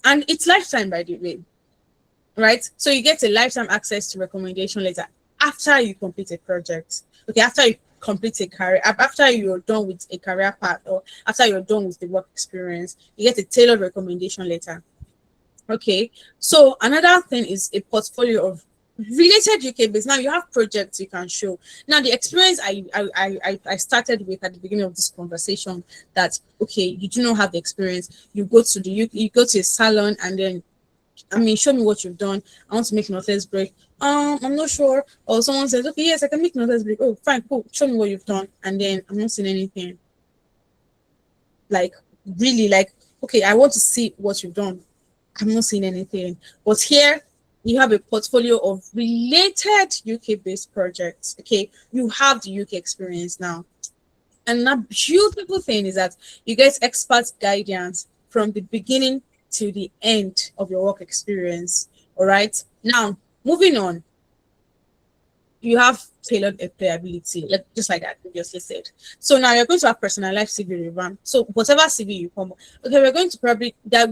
Speaker 1: and it's lifetime, by the way, right? So you get a lifetime access to recommendation letter after you complete a project. Okay, after you complete a career, after you're done with a career path, or after you're done with the work experience, you get a tailored recommendation letter. Okay, so another thing is a portfolio of related UK base. Now you have projects you can show. Now the experience I started with at the beginning of this conversation, that okay, you do not have the experience, you go to you go to a salon, and then show me what you've done. I want to make notless break. I'm not sure. Or someone says, okay, yes, I can make notless break. Oh, fine, cool. Show me what you've done, and then I'm not seeing anything. Like, really like, okay, I want to see what you've done. I'm not seeing anything. But here you have a portfolio of related UK-based projects. Okay, you have the UK experience now. And the beautiful thing is that you get expert guidance from the beginning to the end of your work experience. All right. Now, moving on, you have tailored employability, like just like I previously said. So now you're going to have personalized CV revamp. So whatever CV you come, okay, we're going to probably that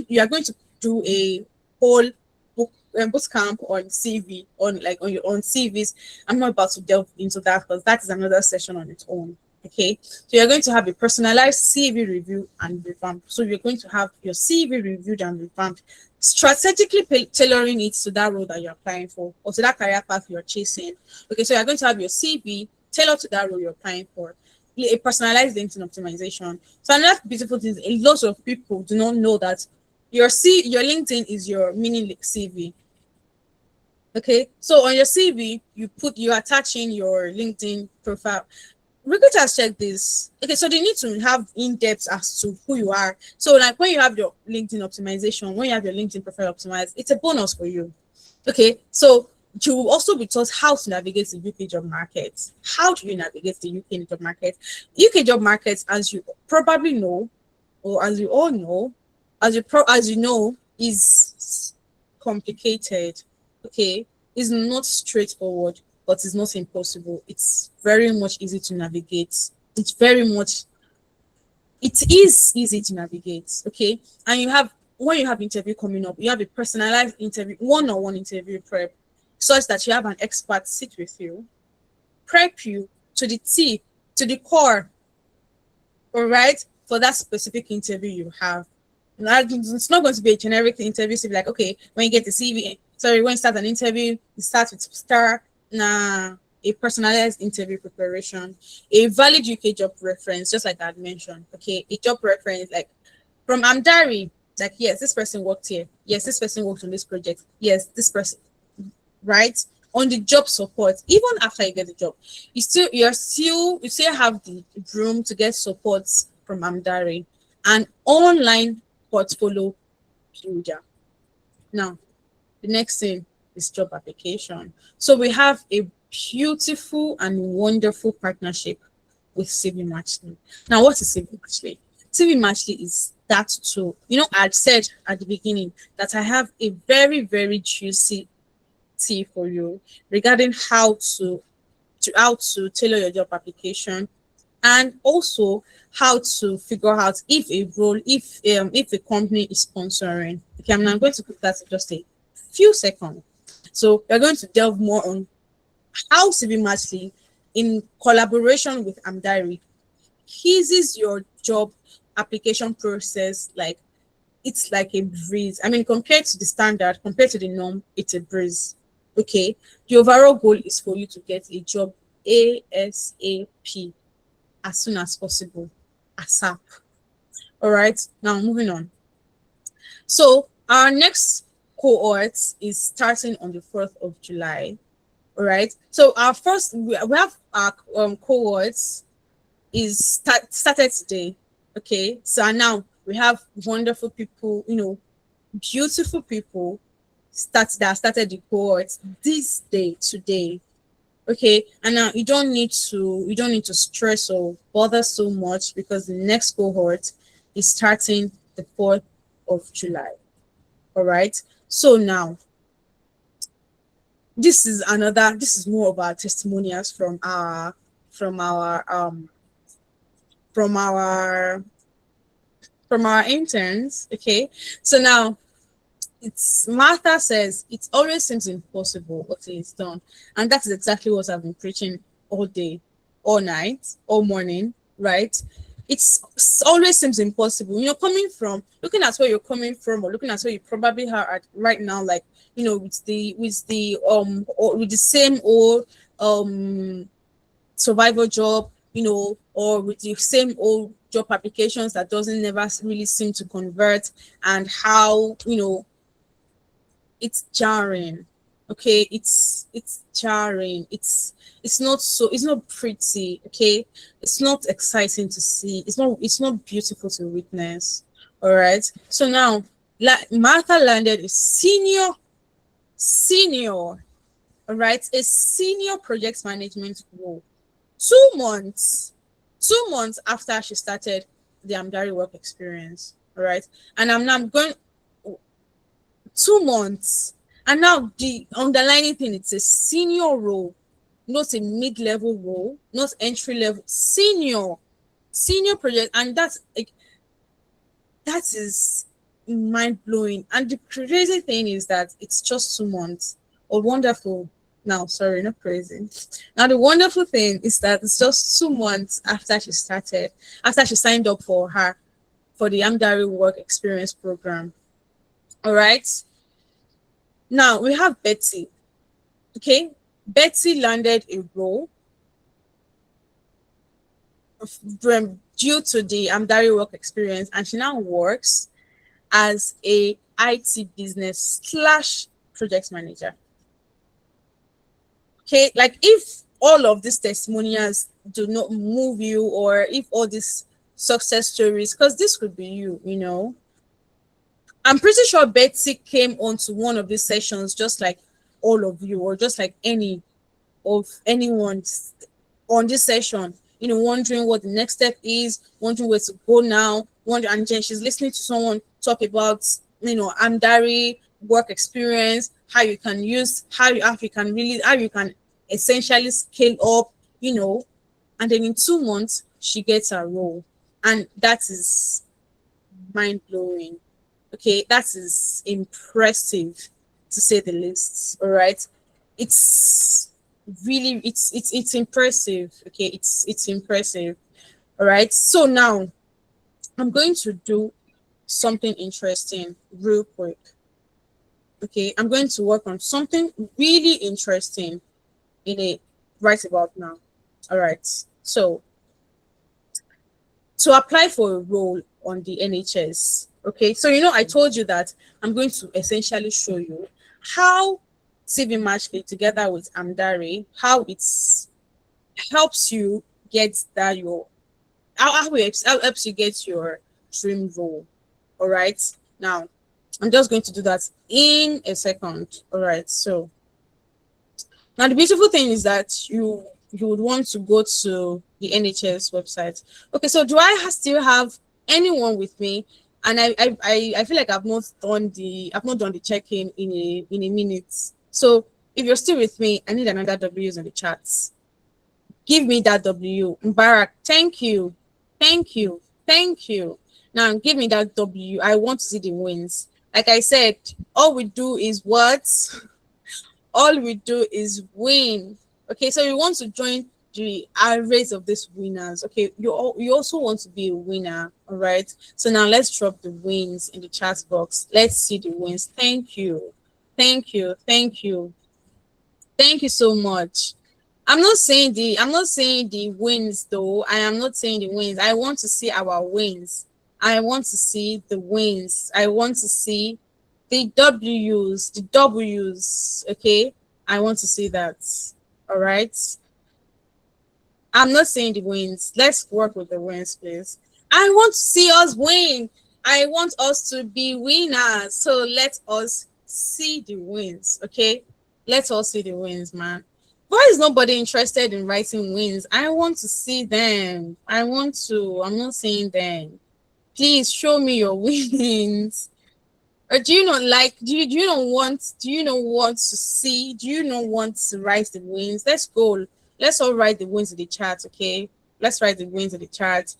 Speaker 1: you are going to do a whole boot camp on CV on like on your own CVs. I'm not about to delve into that because that is another session on its own. Okay, so you're going to have a personalized CV review and revamp. So you're going to have your CV reviewed and revamped, strategically tailoring it to that role that you're applying for or to that career path you're chasing. Okay, so you're going to have your CV tailored to that role you're applying for, a personalized LinkedIn optimization. So another beautiful thing is a lot of people do not know that your LinkedIn is your mini CV. Okay, so on your CV, you're attaching your LinkedIn profile. Recruiters check this. Okay, so they need to have in-depth as to who you are. So like when you have your LinkedIn optimization, when you have your LinkedIn profile optimized, it's a bonus for you. Okay, so you will also be taught how to navigate the UK job market. How do you navigate the UK job market? UK job market, as you probably know, or as you all know, as you know, is complicated. Okay, is not straightforward, but it's not impossible. It's very much easy to navigate. It is easy to navigate. Okay, and when you have interview coming up, you have a personalized interview, one-on-one interview prep, such that you have an expert sit with you, prep you to the T, to the core, all right, for that specific interview you have. It's not going to be a generic interview. So be like, okay, when you get the CV, sorry, when you start an interview, you start with star. Nah, a personalized interview preparation, a valid UK job reference, just like I had mentioned. Okay, a job reference like from Amdari, like yes, this person worked here. Yes, this person worked on this project. Yes, this person, right? On the job support, even after you get the job, you still have the room to get support from Amdari, an online portfolio builder. Now, the next thing is job application. So we have a beautiful and wonderful partnership with CV Matchly. Now, what is CV Matchly? CV Matchly is that tool. You know, I said at the beginning that I have a very, very juicy tea for you regarding how to tailor your job application, and also how to figure out if a company is sponsoring. Okay, I'm now going to put that in just a few seconds. So we're going to delve more on how CV Matchly, in collaboration with Amdari, eases your job application process. Like it's like a breeze. I mean, compared to the standard, compared to the norm, it's a breeze. Okay, the overall goal is for you to get a job ASAP, as soon as possible, ASAP. All right, now moving on. So our next cohort is starting on the 4th of July. All right, so our first, we have our cohorts is started today. Okay, so now we have wonderful people, beautiful people started the cohorts this day, today. Okay, and now you don't need to stress or bother so much, because the next cohort is starting the 4th of July. All right, so now this is more of our testimonials from our from our interns. Okay, so now it's Martha says it always seems impossible until it's done, and that's exactly what I've been preaching all day, all night, all morning, right? It's always seems impossible, coming from looking at where you're coming from, or looking at where you probably are at right now, like with the same old survival job, or with the same old job applications that doesn't never really seem to convert, and how it's jarring. Okay, it's jarring. It's not so, it's not pretty. Okay, it's not exciting to see. It's not beautiful to witness. All right. So now, Martha landed a senior. All right, a senior project management role. 2 months, 2 months after she started the Amdari work experience. All right, and I'm going 2 months. And now the underlining thing, it's a senior role, not a mid-level role, not entry level, senior project. And that's like, that is mind blowing. And the crazy thing is that it's just 2 months. Oh, wonderful. Now, sorry, not crazy. Now, the wonderful thing is that it's just 2 months after she started, after she signed up for the Amdari work experience program. All right. Now we have Betty. Okay, Betty landed a role due to the Amdari work experience, and she now works as a IT business slash project manager. Okay, like if all of these testimonials do not move you, or if all these success stories, because this could be you, you know, I'm pretty sure Betsy came onto one of these sessions just like all of you, or just like anyone on this session, you know, wondering what the next step is, wondering where to go now, wondering, and then she's listening to someone talk about, you know, Amdari work experience, how you can use, how you can essentially scale up, you know, and then in 2 months she gets a role, and that is mind blowing. Okay, that is impressive to say the least. All right, it's really it's impressive. Okay, it's impressive. All right, so now I'm going to do something interesting real quick. Okay, I'm going to work on something really interesting in it right about now. All right, so to apply for a role on the NHS. Okay, so you know, I told you that I'm going to essentially show you how CV Matchly together with Amdari, how it helps you get that your how helps you get your dream role. All right, now I'm just going to do that in a second. All right, so now the beautiful thing is that you would want to go to the NHS website. Okay, so do I still have anyone with me? And I feel like I've not done the check-in in a minute. So if you're still with me, I need another W's in the chats. Give me that W. Mubarak, thank you. Thank you. Thank you. Now give me that W. I want to see the wins. Like I said, all we do is what? All we do is win. Okay, so you want to join the race of these winners. Okay, you also want to be a winner. All right, so now let's drop the wins in the chat box. Let's see the wins. Thank you, thank you, thank you, thank you so much. I'm not saying the wins though. I am not saying the wins. I want to see our wins. I want to see the wins. I want to see the W's. Okay, I want to see that. All right, I'm not saying the wins. Let's work with the wins, please. I want to see us win. I want us to be winners. So let us see the wins. Okay, let's all see the wins, man. Why is nobody interested in writing wins? I want to see them. I'm not saying them. Please show me your wins. Or do you not like, do you not want to see, do you not want to write the wins? Let's go. Let's all write the wins in the chat, okay? Let's write the wins in the chat.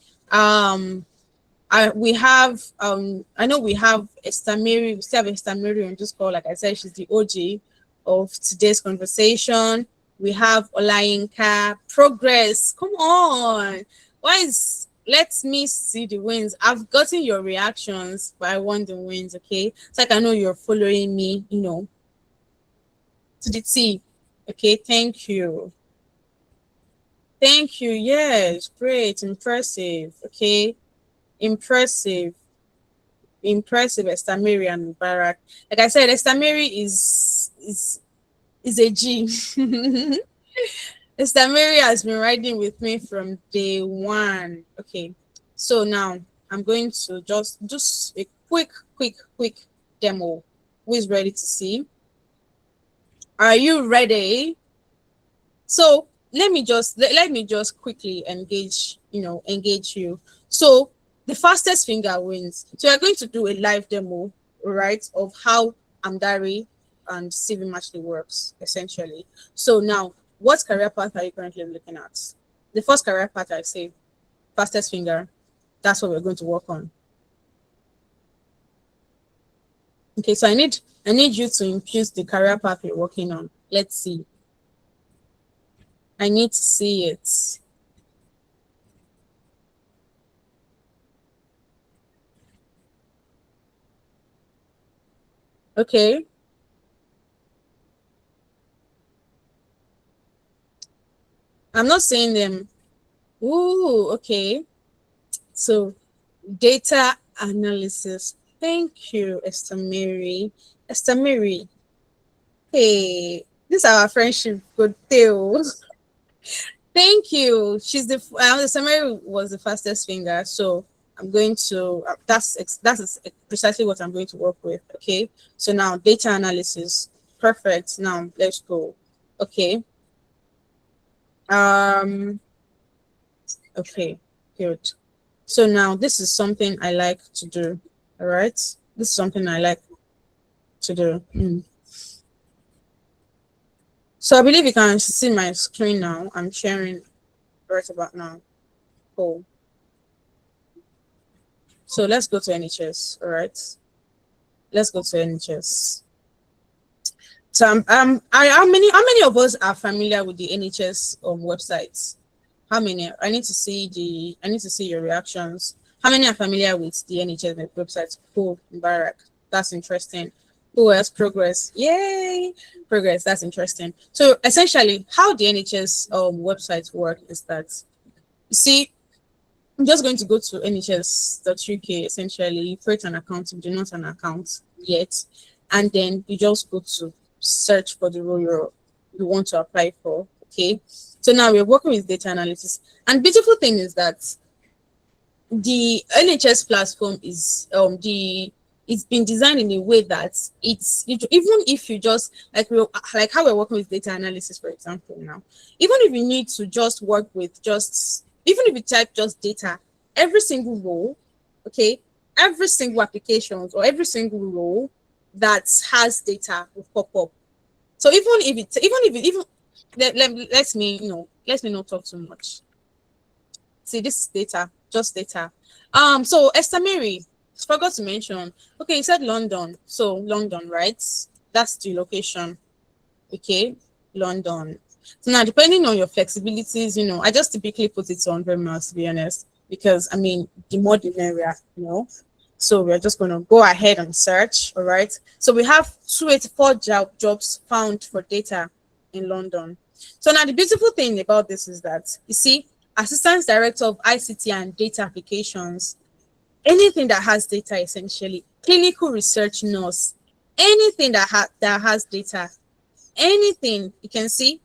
Speaker 1: We have I know we have Estamiri, we still have Estamiri on this call. Like I said, she's the OG of today's conversation. We have Olayinka. Progress. Come on. Let me see the wins. I've gotten your reactions, but I want the wins, okay? So like I know you're following me, you know, to the T. Okay, thank you. Thank you. Yes, great, impressive. Okay, impressive. Estamiri and Mubarak. Like I said, Estamiri is is a G. Sister Mary has been riding with me from day one. Okay, so now I'm going to just a quick demo. Who is ready to see? Are you ready? So let me just quickly engage you. So the fastest finger wins. So we're going to do a live demo, right, of how Amdari and CV Matchly works essentially. So now, what career path are you currently looking at? The first career path I say, fastest finger. That's what we're going to work on. Okay, so I need you to impute the career path you're working on. Let's see. I need to see it. Okay. I'm not saying them. Ooh, okay. So data analysis. Thank you, Esther Mary. Esther Mary. Hey, this is our friendship good deal. Thank you. She's the Esther Mary was the fastest finger, so I'm going to that's precisely what I'm going to work with. Okay. So now data analysis. Perfect. Now let's go. Okay. Okay, good. So now this is something I like to do. All right. This is something I like to do. So I believe you can see my screen now. I'm sharing right about now. Cool. So let's go to NHS. All right. Let's go to NHS. So how many of us are familiar with the NHS websites? How many? I need to see your reactions. How many are familiar with the NHS website? Cool, Barak. That's interesting. Who else? Progress. Yay! Progress. That's interesting. So essentially, how the NHS websites work is that, you see, I'm just going to go to nhs.uk. Essentially, you create an account. You do not an account yet, and then you just go to search for the role you want to apply for. Okay. So now we're working with data analysis, and beautiful thing is that the NHS platform is it's been designed in a way that even if you just like how we're working with data analysis, for example, now, even if you need to just work with even if you type just data, every single role, okay, every single applications or every single role that has data will pop up. So let me not talk too much. See, this is data, just data. So Esther Mary, forgot to mention. Okay, you said London. So London, right? That's the location. Okay, London. So now, depending on your flexibilities, I just typically put it on 100 miles, to be honest, because I mean, the more the merrier. So we're just going to go ahead and search. All right. So we have 284 jobs found for data in London. So now the beautiful thing about this is that, you see, Assistant Director of ICT and Data Applications, anything that has data, essentially, clinical research nurse, anything that has data, anything you can see.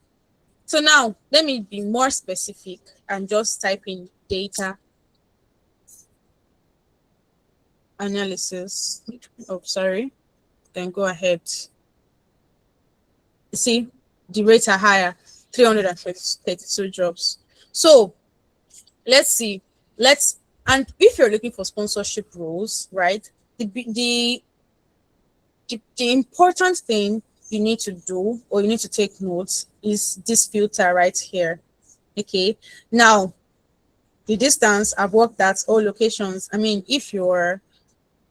Speaker 1: So now let me be more specific and just type in data analysis. Oh, sorry. Then go ahead. See, the rates are higher, 332 jobs. So let's see. And if you're looking for sponsorship roles, right? The important thing you need to do, or you need to take notes, is this filter right here. Okay. Now, the distance, I've worked at all locations. I mean,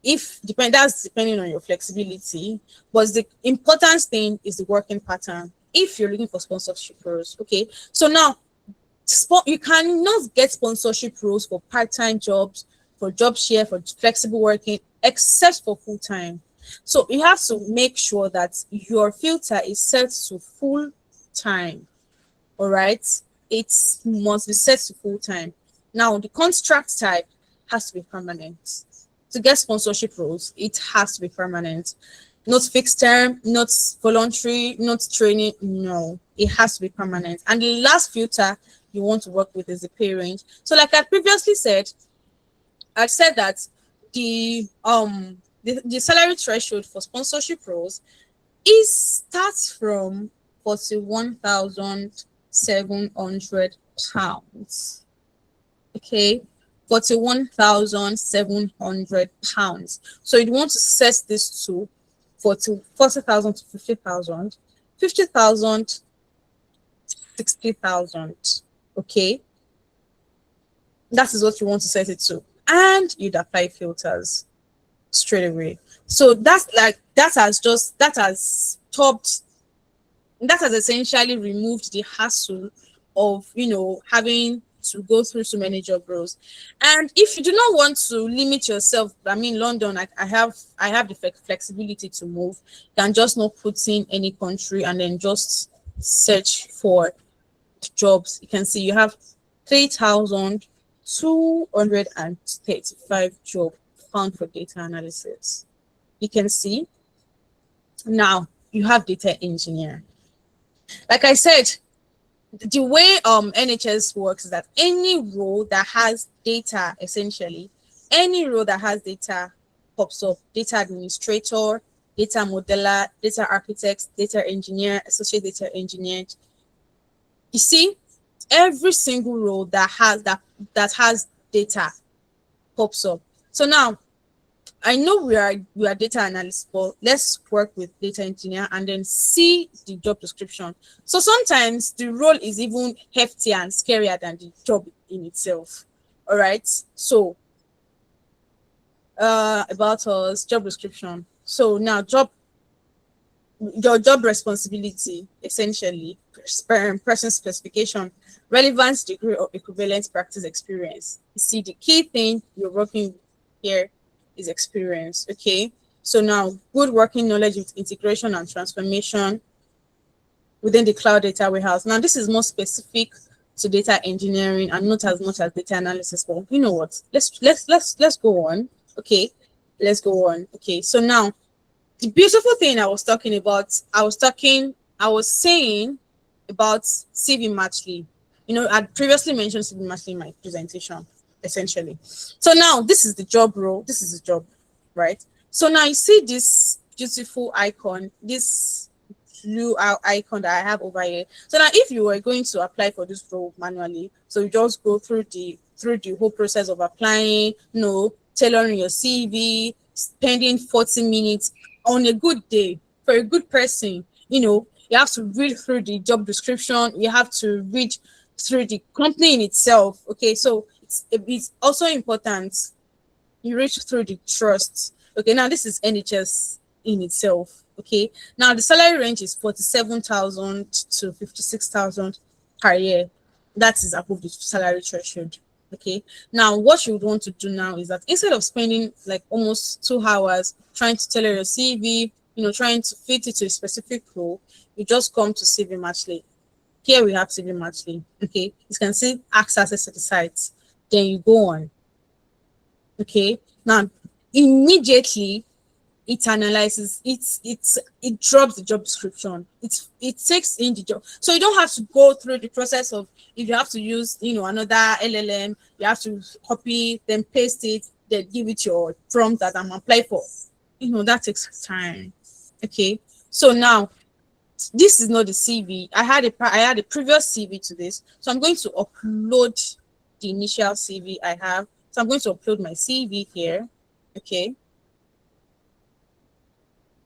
Speaker 1: that's depending on your flexibility, but the important thing is the working pattern if you're looking for sponsorship roles. Okay, so now you cannot get sponsorship roles for part-time jobs, for job share, for flexible working, except for full-time. So you have to make sure that your filter is set to full-time. All right, it must be set to full-time. Now the contract type has to be permanent. To get sponsorship roles, it has to be permanent. Not fixed term, not voluntary, not training. No, it has to be permanent. And the last filter you want to work with is the pay range. So like I previously said, I said that the salary threshold for sponsorship roles starts from £41,700. Okay, £41,700. So you want to set this to 40,000 to 50,000, 50,000, 60,000. Okay, that is what you want to set it to, and you'd apply filters straight away. So that has essentially removed the hassle of having to go through so many job roles. And if you do not want to limit yourself, I mean, London, I have the flexibility to move. You can just not put in any country and then just search for jobs. You can see you have 3,235 jobs found for data analysis. You can see now you have data engineer. Like I said, the way NHS works is that any role that has data, essentially, any role that has data pops up: data administrator, data modeler, data architect, data engineer, associate data engineer. You see, every single role that has data pops up. So now I know we are data analysts, but let's work with data engineer and then see the job description. So sometimes the role is even heftier and scarier than the job in itself. All right. So about us, job description. So now your job responsibility, essentially, person specification, relevance, degree or equivalent practice experience. You see, the key thing you're working with here is experience. Okay, so now good working knowledge with integration and transformation within the cloud data warehouse. Now this is more specific to data engineering and not as much as data analysis. But you know what, let's go on. Okay, let's go on. Okay, so now the beautiful thing I was saying about CV Matchly. I previously mentioned CV Matchly in my presentation, essentially. So now this is the job role. This is the job, right? So now you see this beautiful icon, this blue icon that I have over here. So now if you were going to apply for this role manually, so you just go through the whole process of applying, tailoring your CV, spending 40 minutes on a good day. For a good person, you have to read through the job description, you have to read through the company in itself. Okay, so it's also important you read through the trust. Okay, now this is NHS in itself. Okay, now the salary range is 47,000 to 56,000 per year. That is above the salary threshold. Okay, now what you would want to do now is that instead of spending like almost 2 hours trying to tailor your CV, trying to fit it to a specific role, you just come to CV Matchly. Here we have CV Matchly. Okay, you can see access to the sites. Then you go on. Okay, now immediately it analyzes it drops the job description. It takes in the job, so you don't have to go through the process of, if you have to use another LLM, you have to copy then paste it, then give it your prompt that I'm applying for. That takes time. Okay, so now this is not the CV. I had a previous CV to this, so I'm going to upload the initial CV I have. So I'm going to upload my CV here. Okay.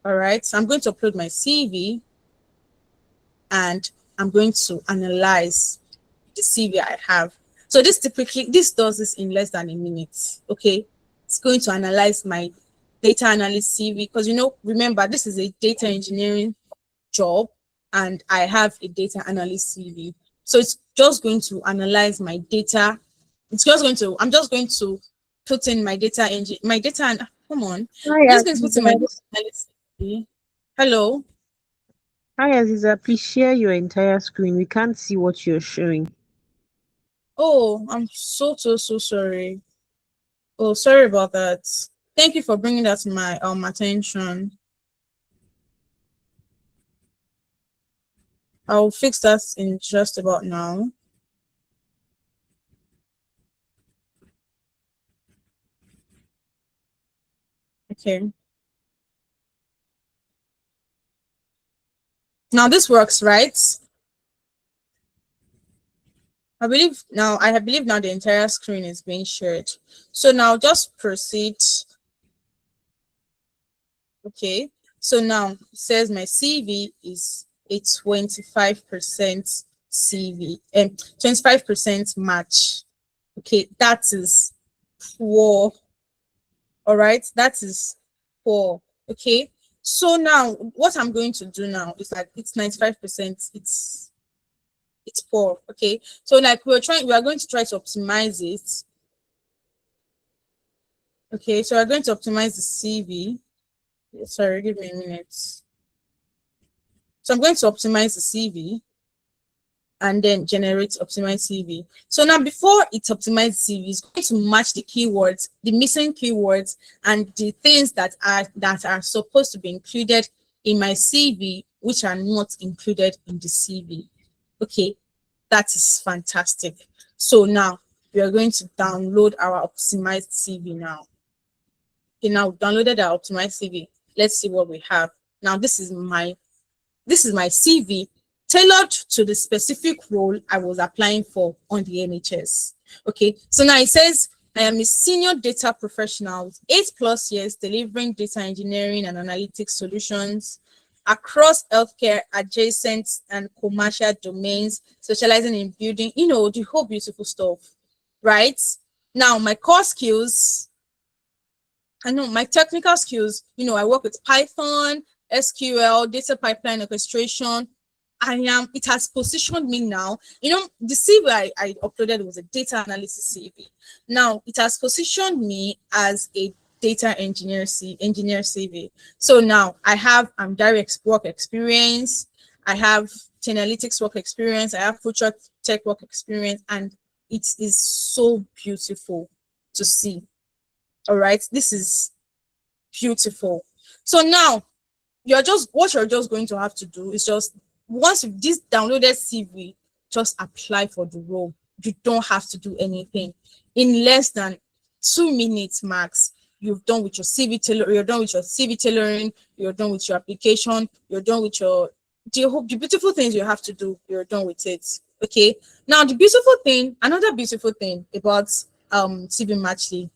Speaker 1: All right. So I'm going to upload my CV and I'm going to analyze the CV I have. So this does this in less than a minute. Okay. It's going to analyze my data analyst CV because, remember, this is a data engineering job and I have a data analyst CV. So it's just going to analyze my data. I'm just going to put in my data and come on.
Speaker 7: Hi,
Speaker 1: I'm just going to put in my
Speaker 7: Aziza.
Speaker 1: data analyst CV. Hello.
Speaker 5: Hi, Aziza. Please share your entire screen. We can't see what you're showing.
Speaker 1: Oh, I'm so sorry. Oh, sorry about that. Thank you for bringing that to my attention. I'll fix that in just about now. Okay. Now this works, right? I believe now the entire screen is being shared. So now just proceed. Okay. So now it says my CV is a 25% CV and 25% match. Okay, that is poor. All right, that is poor. Okay. So now what I'm going to do now is like it's 95%, it's poor. Okay, so like we are going to try to optimize it. Okay, so we're going to optimize the CV. Sorry, give me a minute. So I'm going to optimize the CV and then generate optimized CV. So now before it optimizes CV, it's going to match the keywords, the missing keywords, and the things that are supposed to be included in my CV, which are not included in the CV. Okay, that is fantastic. So now we are going to download our optimized CV now. Okay, now we've downloaded our optimized CV. Let's see what we have. Now this is my CV tailored to the specific role I was applying for on the NHS. Okay, so now it says I am a senior data professional with 8+ years delivering data engineering and analytics solutions across healthcare, adjacent and commercial domains, specializing in building, the whole beautiful stuff, right? Now, my core skills, I know my technical skills, I work with Python, SQL, data pipeline orchestration. It has positioned me now. The CV I uploaded was a data analysis CV. Now, it has positioned me as a data engineer CV. So now I have direct work experience. I have analytics work experience. I have future tech work experience, and it is so beautiful to see. All right, this is beautiful. So now what you're just going to have to do is just once this downloaded CV, just apply for the role. You don't have to do anything. In less than 2 minutes max, you're done with your CV tailor. You're done with your CV tailoring. You're done with your application. You're done with the beautiful things you have to do. You're done with it. Okay. Now another beautiful thing about CV Matchly,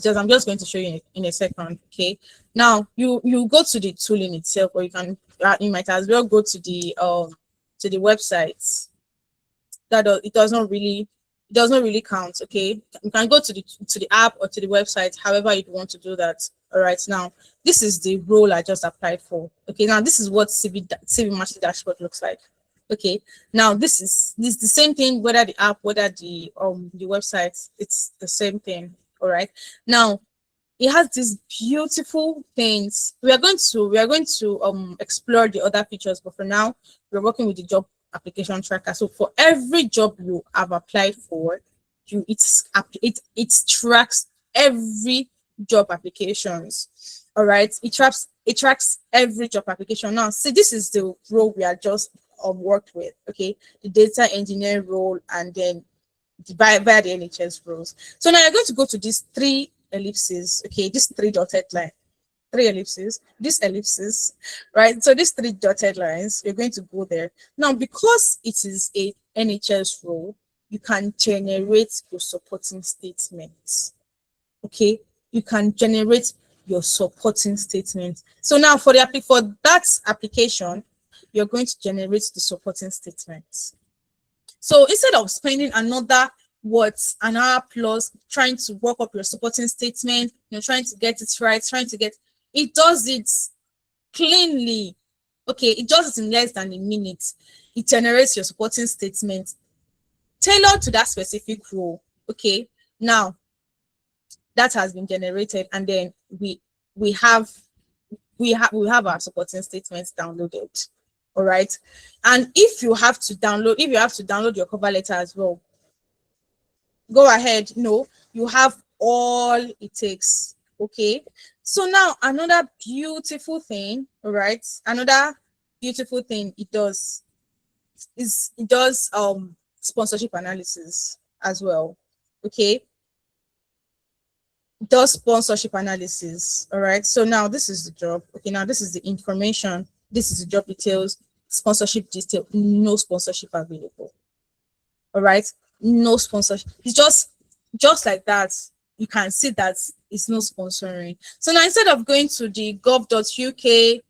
Speaker 1: just I'm just going to show you in a second. Okay, now you go to the tooling itself, or you might as well go to the website. It does not really count. Okay, you can go to the app or to the website, however you want to do that. All right, now this is the role I just applied for. Okay, now this is what CV Mastery dashboard looks like. Okay, now this is the same thing, whether the app, whether the website, it's the same thing. All right, now it has these beautiful things. We are going to explore the other features, but for now we're working with the job application tracker. So for every job you have applied for, it tracks every job applications. All right, it tracks every job application. Now see, this is the role we are just worked with. Okay, the data engineer role, and then via the NHS roles. So now you're going to go to these 3 ellipses. Okay, this 3 dotted line, 3 ellipses, this ellipses, right? So these 3 dotted lines, you're going to go there. Now, because it is a NHS role, you can generate your supporting statements. Okay, you can generate your supporting statement. So now for that application, you're going to generate the supporting statements. So instead of spending an hour plus trying to work up your supporting statement, trying to get it right, it does it cleanly. Okay, it does it in less than a minute. It generates your supporting statement tailored to that specific role. Okay, now that has been generated, and then we have our supporting statements downloaded. All right, and if you have to download your cover letter as well, go ahead. No, you have all it takes. Okay, so now another beautiful thing, all right, another beautiful thing it does it does sponsorship analysis as well. Okay, it does sponsorship analysis. All right, so now this is the job. Okay, now this is the information, this is the job details, sponsorship detail, no sponsorship available. All right, no sponsorship. It's just like that. You can see that it's no sponsoring. So now instead of going to the gov.uk,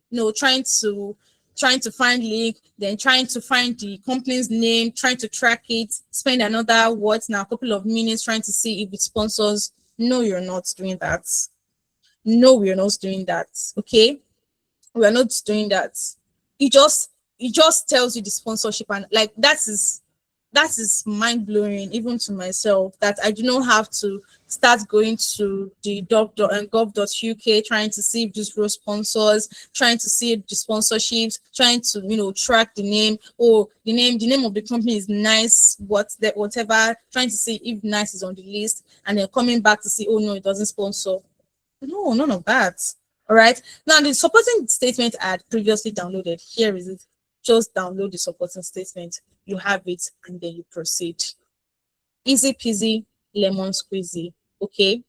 Speaker 1: trying to find link, then trying to find the company's name, trying to track it, spend another a couple of minutes trying to see if it sponsors. No, you're not doing that. No, we're not doing that. Okay, we're not doing that. It just tells you the sponsorship, and like that is mind-blowing even to myself, that I do not have to start going to the doctor and gov.uk trying to see if this role sponsors, trying to see the sponsorships, trying to track the name, or the name of the company is nice, whatever, trying to see if nice is on the list, and then coming back to see, oh no, it doesn't sponsor. No, none of that. All right, now the supporting statement I had previously downloaded, here is it. Just download the supporting statement, you have it, and then you proceed. Easy peasy, lemon squeezy. Okay,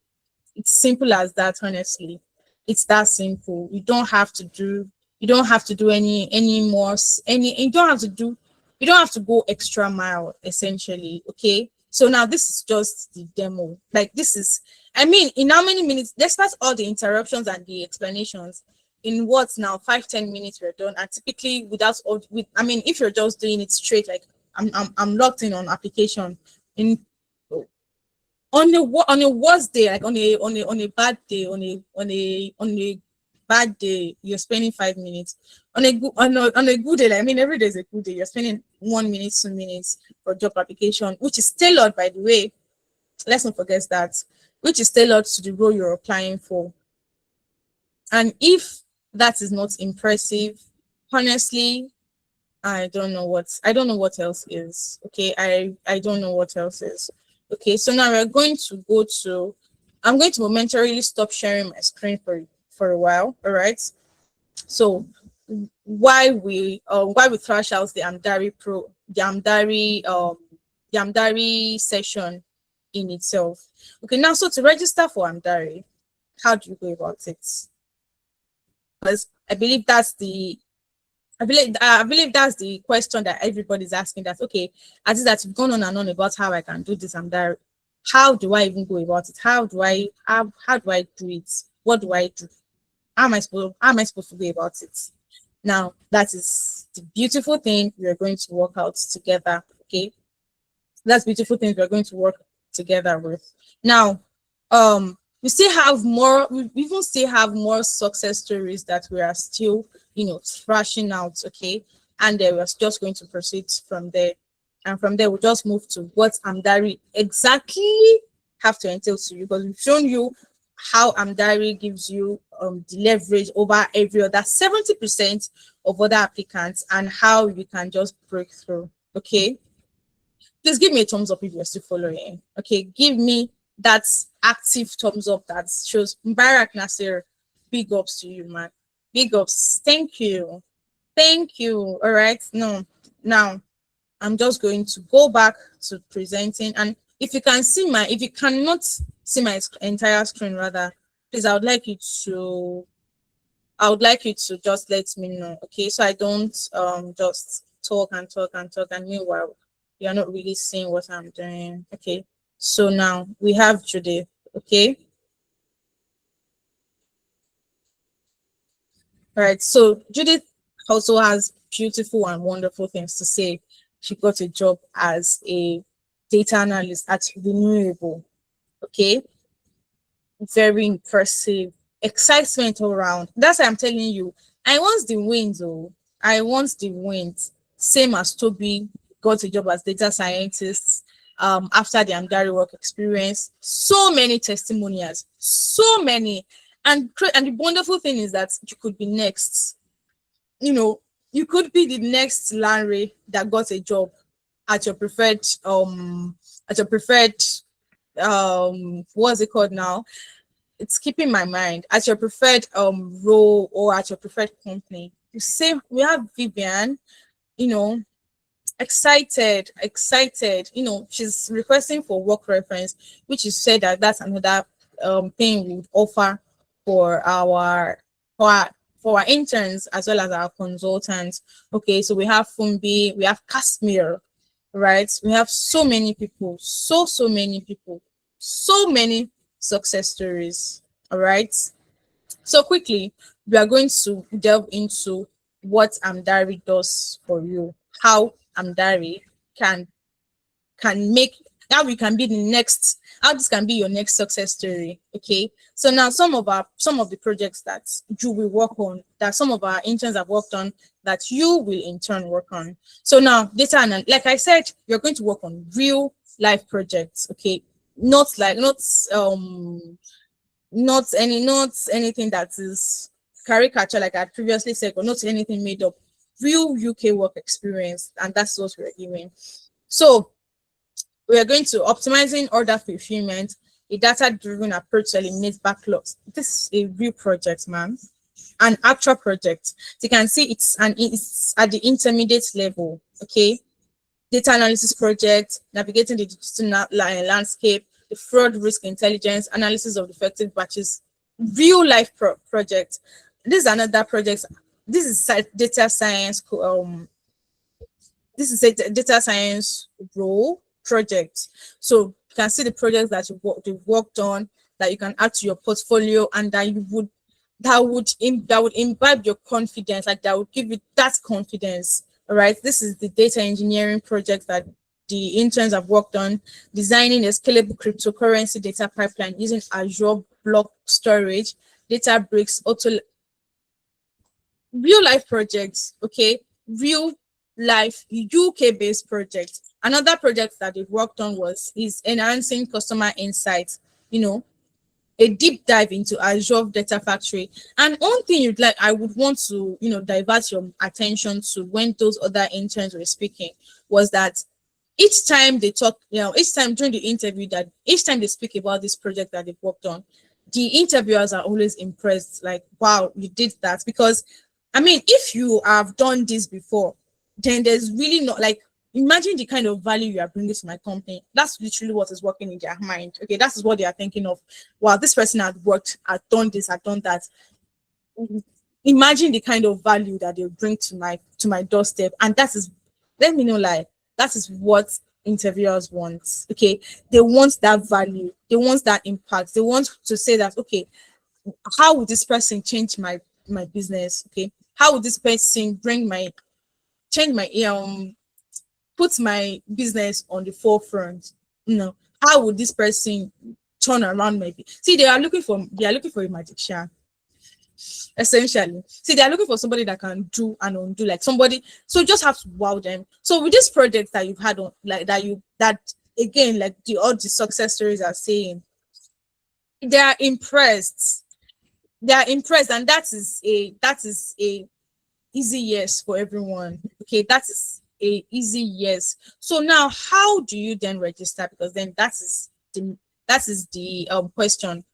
Speaker 1: it's simple as that. Honestly, it's that simple. You don't have to do any more, you don't have to go extra mile, essentially. Okay, so now this is just the demo. Like, this is, I mean, in how many minutes, despite all the interruptions and the explanations, in what now 5-10 minutes we're done. And typically if you're just doing it straight, like I'm locked in on application, in on a worst day, like on a bad day, on a bad day, you're spending 5 minutes. On a good day, like, I mean, every day is a good day, you're spending 1 minute, 2 minutes for job application, which is tailored, by the way. Let's not forget that, which is tailored to the role you're applying for. And if that is not impressive, honestly, I don't know what else is. Okay, I don't know what else is. Okay, so now I'm going to momentarily stop sharing my screen for a while. All right, so why we thrash out the Amdari session in itself. Okay, now, so to register for Amdari, how do you go about it? Because I believe that's the question that everybody's asking. That, okay, as is that you've gone on and on about how I can do this and that. How do I even go about it? How do I do it? What do I do? How am I supposed to go about it? Now, that is the beautiful thing we are going to work out together. Okay, that's beautiful things we're going to work together with. Now, we even still have more success stories that we are still, thrashing out. Okay, and then we're just going to proceed from there, and from there we'll just move to what Amdari exactly have to entail to you, because we've shown you how Amdari gives you the leverage over every other 70% of other applicants, and how you can just break through. Okay, please give me a thumbs up if you're still following. Okay, give me that active thumbs up that shows Mubarak Nasir. Big ups to you, man. Big ups. Thank you. All right, now I'm just going to go back to presenting, and if you cannot see my entire screen, rather, please, I would like you to just let me know. Okay, so I don't just talk, and meanwhile you're not really seeing what I'm doing. Okay, so now we have Judith. Okay, all right, so Judith also has beautiful and wonderful things to say. She got a job as a data analyst at Renewable. Okay, very impressive, excitement all around. That's why I'm telling you, I want the wins. Same as Toby got a job as data scientist after the Amdari work experience. So many testimonials, so many. And the wonderful thing is that you could be next. You could be the next Larry that got a job at your preferred what's it called now? It's keeping my mind, at your preferred role, or at your preferred company. You say we have Vivian, excited. You know, she's requesting for work reference, which is said that that's another thing we would offer for our interns as well as our consultants. Okay, so we have Fumbi, we have Kashmir, right? We have so many people, so many people, so many success stories. All right. So quickly, we are going to delve into what Amdari does for you, how Amdari can make, how we can be the next, how this can be your next success story. Okay, so now some of the projects that you will work on, that some of our interns have worked on, that you will in turn work on. So now data, and like I said, you're going to work on real life projects. Okay, not anything that is caricature, like I previously said, or not anything made up. Real UK work experience, and that's what we're doing. So we are going to optimizing order fulfillment, a data-driven approach to eliminate backlogs. This is a real project, man, an actual project. So you can see it's at the intermediate level. Okay, data analysis project, navigating the digital landscape, the fraud risk intelligence, analysis of defective batches, real life project. This is another project. This is data science. This is a data science role project. So you can see the projects that you've worked on, that you can add to your portfolio, and that would imbibe your confidence, like that would give you that confidence. All right, this is the data engineering project that the interns have worked on, designing a scalable cryptocurrency data pipeline using Azure block storage, Databricks, real life projects. Okay, real life UK based project. Another project that they've worked on is enhancing customer insights, you know, a deep dive into Azure Data Factory. And one thing I would want to, divert your attention to when those other interns were speaking was that each time they talk, each time during the interview, that each time they speak about this project that they've worked on, the interviewers are always impressed, like, wow, you did that. Because, I mean, if you have done this before, then there's really not, like, imagine the kind of value you are bringing to my company. That's literally what is working in their mind. Okay, that's what they are thinking of. Wow, this person had worked, had done this, had done that. Imagine the kind of value that they bring to my doorstep. And that is, let me not lie, that is what interviewers want. Okay, they want that value, they want that impact, they want to say that, okay, how would this person change my business? Okay, how would this person put my business on the forefront? How would this person turn around my see, they are looking for a magician, essentially. See, they are looking for somebody that can do and undo, like somebody. So you just have to wow them. So with this project that you've had on, like that again, like all the success stories are saying, they are impressed. They are impressed, and that is a easy yes for everyone. Okay, that is a easy yes. So now, how do you then register? Because then that is the question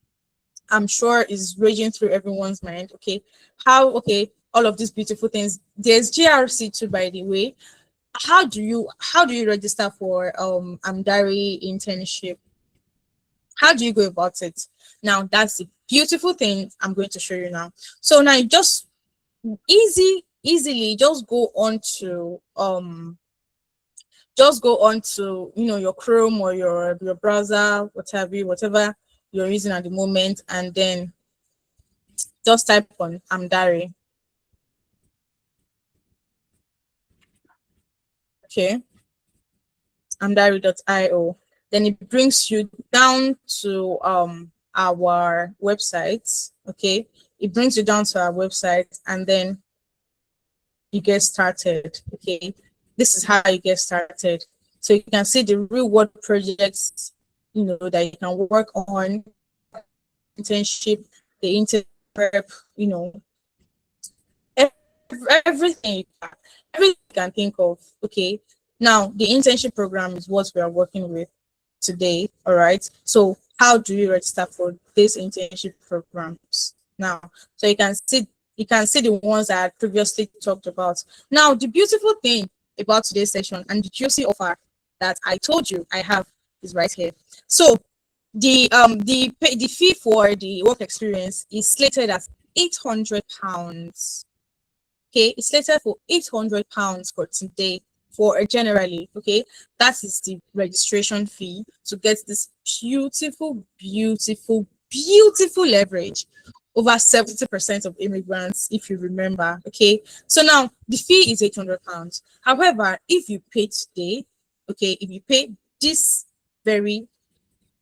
Speaker 1: I'm sure is raging through everyone's mind. Okay, okay, all of these beautiful things. There's GRC too, by the way. How do you register for Amdari internship? How do you go about it? Now, that's the beautiful thing I'm going to show you now. So now you just easily just go on to your Chrome or your browser, whatever you're using at the moment, and then just type on Amdari. Okay, amdari.io. Then it brings you down to our website. Okay, it brings you down to our website, and then you get started. Okay, this is how you get started. So you can see the real world projects, that you can work on, internship, the intern prep, everything you can think of. Okay, now the internship program is what we are working with today. All right, so how do you register for these internship programs now? So you can see the ones that I previously talked about. Now, the beautiful thing about today's session, and the juicy offer that I told you I have is right here. So the fee for the work experience is slated at £800. Okay, it's slated for £800 for today, for generally. Okay, that is the registration fee to get this beautiful, beautiful, beautiful leverage over 70% of immigrants, if you remember. Okay, so now the fee is £800. However, if you pay today, okay, if you pay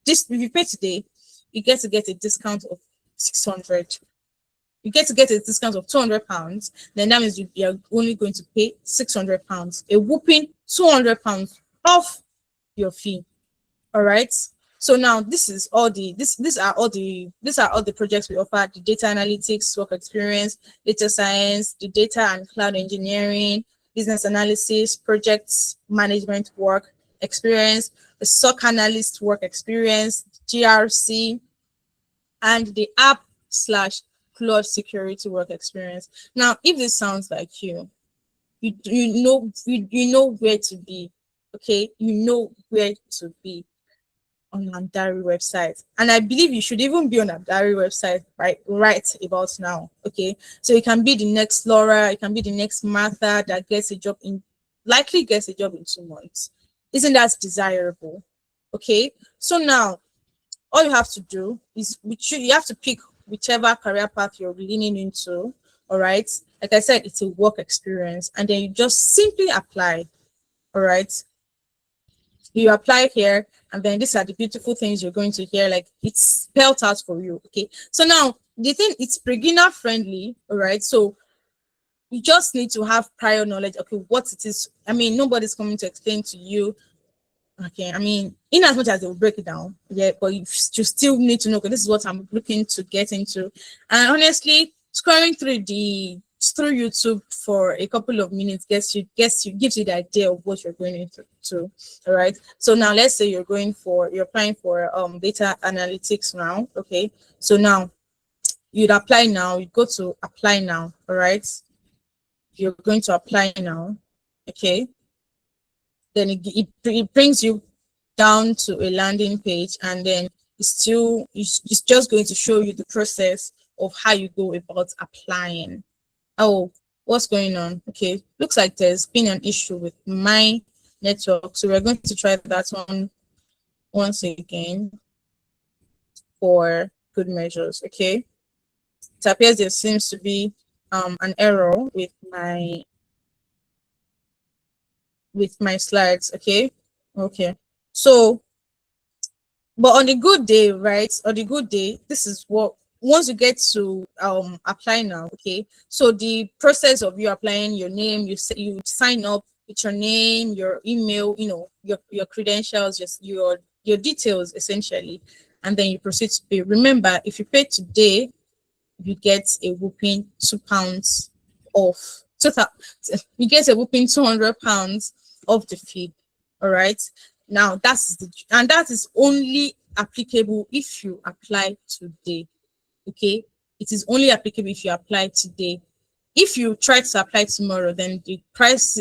Speaker 1: if you pay today, you get to get a discount of 600. You get to get a discount of £200. Then that means you are only going to pay £600, a whooping £200 off your fee. All right. So now this is all the these are all the projects we offer: the data analytics work experience, data science, the data and cloud engineering, business analysis, projects management work experience, the SOC analyst work experience, GRC, and the app/cloud security work experience. Now, if this sounds like you know where to be. Okay, you know where to be on Andari website, and I believe you should even be on Andari website right about now. Okay, so you can be the next Laura, you can be the next Martha that likely gets a job in 2 months. Isn't that desirable? Okay, so now all you have to do is you have to pick whichever career path you're leaning into. All right, like I said, it's a work experience, and then you just simply apply. All right, you apply here, and then these are the beautiful things you're going to hear, like it's spelled out for you. Okay, so now the thing, it's beginner friendly. All right, so you just need to have prior knowledge. Okay, what it is. I mean, nobody's coming to explain to you. Okay, I mean, in as much as they will break it down, yeah, but you still need to know, okay, this is what I'm looking to get into. And honestly, scrolling through YouTube for a couple of minutes gives you the idea of what you're going into. All right, so now let's say you're applying for data analytics now. Okay, so now you'd apply now, you go to apply now. All right, you're going to apply now. Okay, then it brings you down to a landing page, and then it's just going to show you the process of how you go about applying. Oh, what's going on? Okay, looks like there's been an issue with my network, so we're going to try that one once again for good measures. Okay, it appears there seems to be an error with my slides. Okay, so but on the good day, right, on the good day, this is what, once you get to apply now. Okay, so the process of you applying, your name, you sign up with your name, your email, your credentials, just your details essentially, and then you proceed to pay. Remember, if you pay today, you get a whooping £2 off. You get a whooping £200 off the fee. All right, now that is only applicable if you apply today. Okay, it is only applicable if you apply today. If you try to apply tomorrow, then the price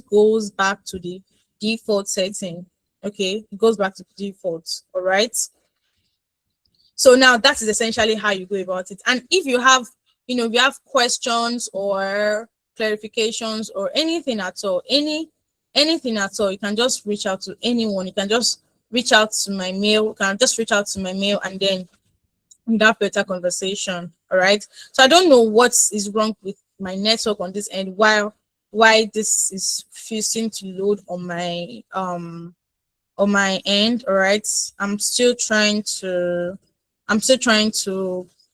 Speaker 1: goes back to the default setting. Okay, it goes back to the default. All right, so now that is essentially how you go about it. And if you have if you have questions or clarifications or anything at all, anything at all, you can just reach out to anyone. You can just reach out to my mail. And then we have better conversation. All right, so I don't know what is wrong with my network on this end, why this is refusing to load on my end. All right, I'm still trying to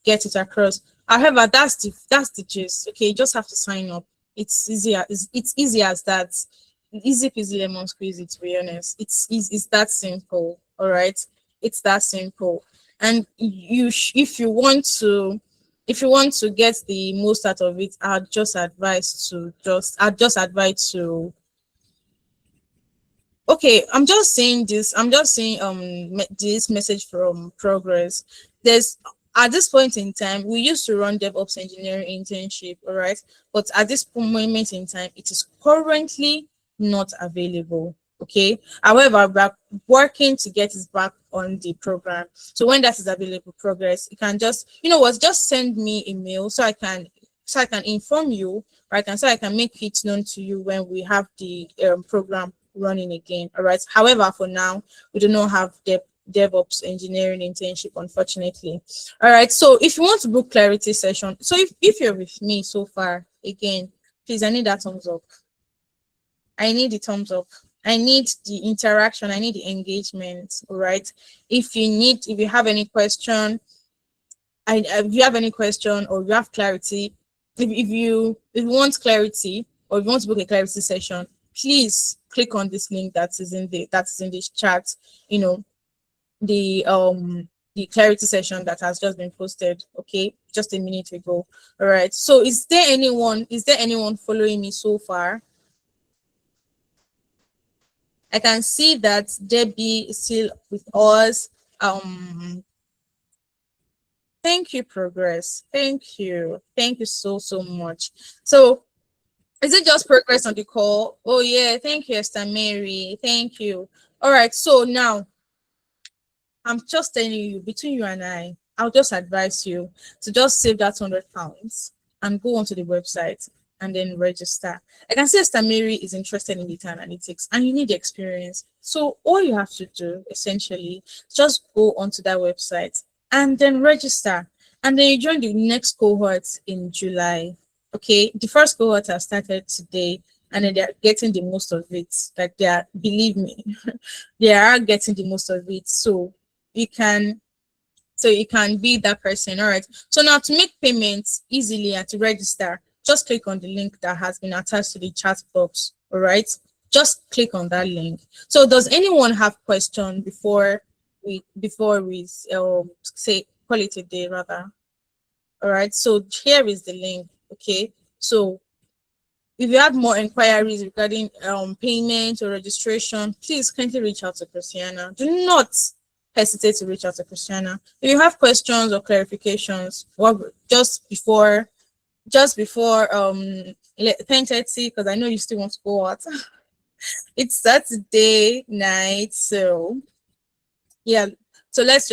Speaker 1: get it across. However, that's the gist. Okay, you just have to sign up. It's easy as that. Easy peasy lemon squeezy, to be honest. It's that simple. All right, it's that simple. And if you want to get the most out of it, I'd just advise to okay, I'm just saying this this message from Progress. There's At this point in time, we used to run DevOps engineering internship, all right, but at this moment in time, it is currently not available. Okay. However, we're working to get it back on the program. So when that is available, progress, you can just, you know what, just send me a mail so I can inform you, right? And so I can make it known to you when we have the program running again. All right. However, for now, we do not have DevOps engineering internship, unfortunately. All right. So if you want to book clarity session, so if you're with me so far, again, please, I need that thumbs up. I need the thumbs up. I need the interaction. I need the engagement. All right. If you have any question, if you have any question or you have clarity, if you want clarity or if you want to book a clarity session, please click on this link that is in this chat. You know, the clarity session that has just been posted, okay, just a minute ago. All right. So is there anyone following me so far? I can see that Debbie is still with us. Thank you, Progress. Thank you so much. So is it just Progress on the call? Oh yeah, thank you, Esther Mary. Thank you. All right, so now I'm just telling you, between you and I'll just advise you to just save that £100 and go onto the website and then register. I can see Esther Mary is interested in data analytics and you need the experience. So all you have to do essentially, just go onto that website and then register. And then you join the next cohort in July. Okay, the first cohort has started today and then they're getting the most of it. Like believe me, they are getting the most of it. So you can be that person. All right, so now to make payments easily and to register, just click on the link that has been attached to the chat box. All right, just click on that link. So does anyone have question before we say call it a day rather? All right, so here is the link. Okay, so if you have more inquiries regarding payment or registration, please kindly reach out to Christiana. Do not hesitate to reach out to Christiana. If you have questions or clarifications, just before 10:30, because I know you still want to go out. It's Saturday night, so yeah. So let's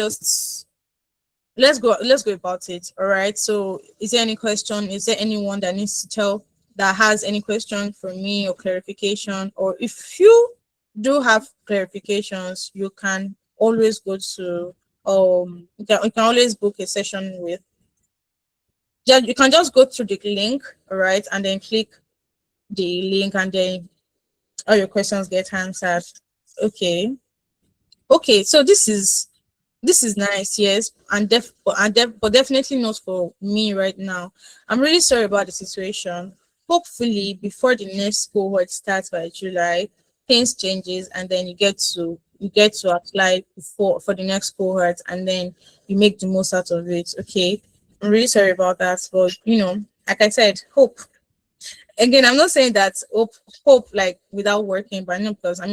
Speaker 1: go about it. All right. So is there any question? Is there anyone that needs to tell that has any question for me or clarification? Or if you do have clarifications, you can always go to you can always book a session with. Yeah, you can just go through the link, all right, and then click the link, and then all your questions get answered. Okay. So this is nice, yes, but definitely not for me right now. I'm really sorry about the situation. Hopefully, before the next cohort starts by July, things changes, and then you get to apply for the next cohort, and then you make the most out of it. Okay, I'm really sorry about that, but like I said, hope. Again, I'm not saying that hope like without working, but I know, because I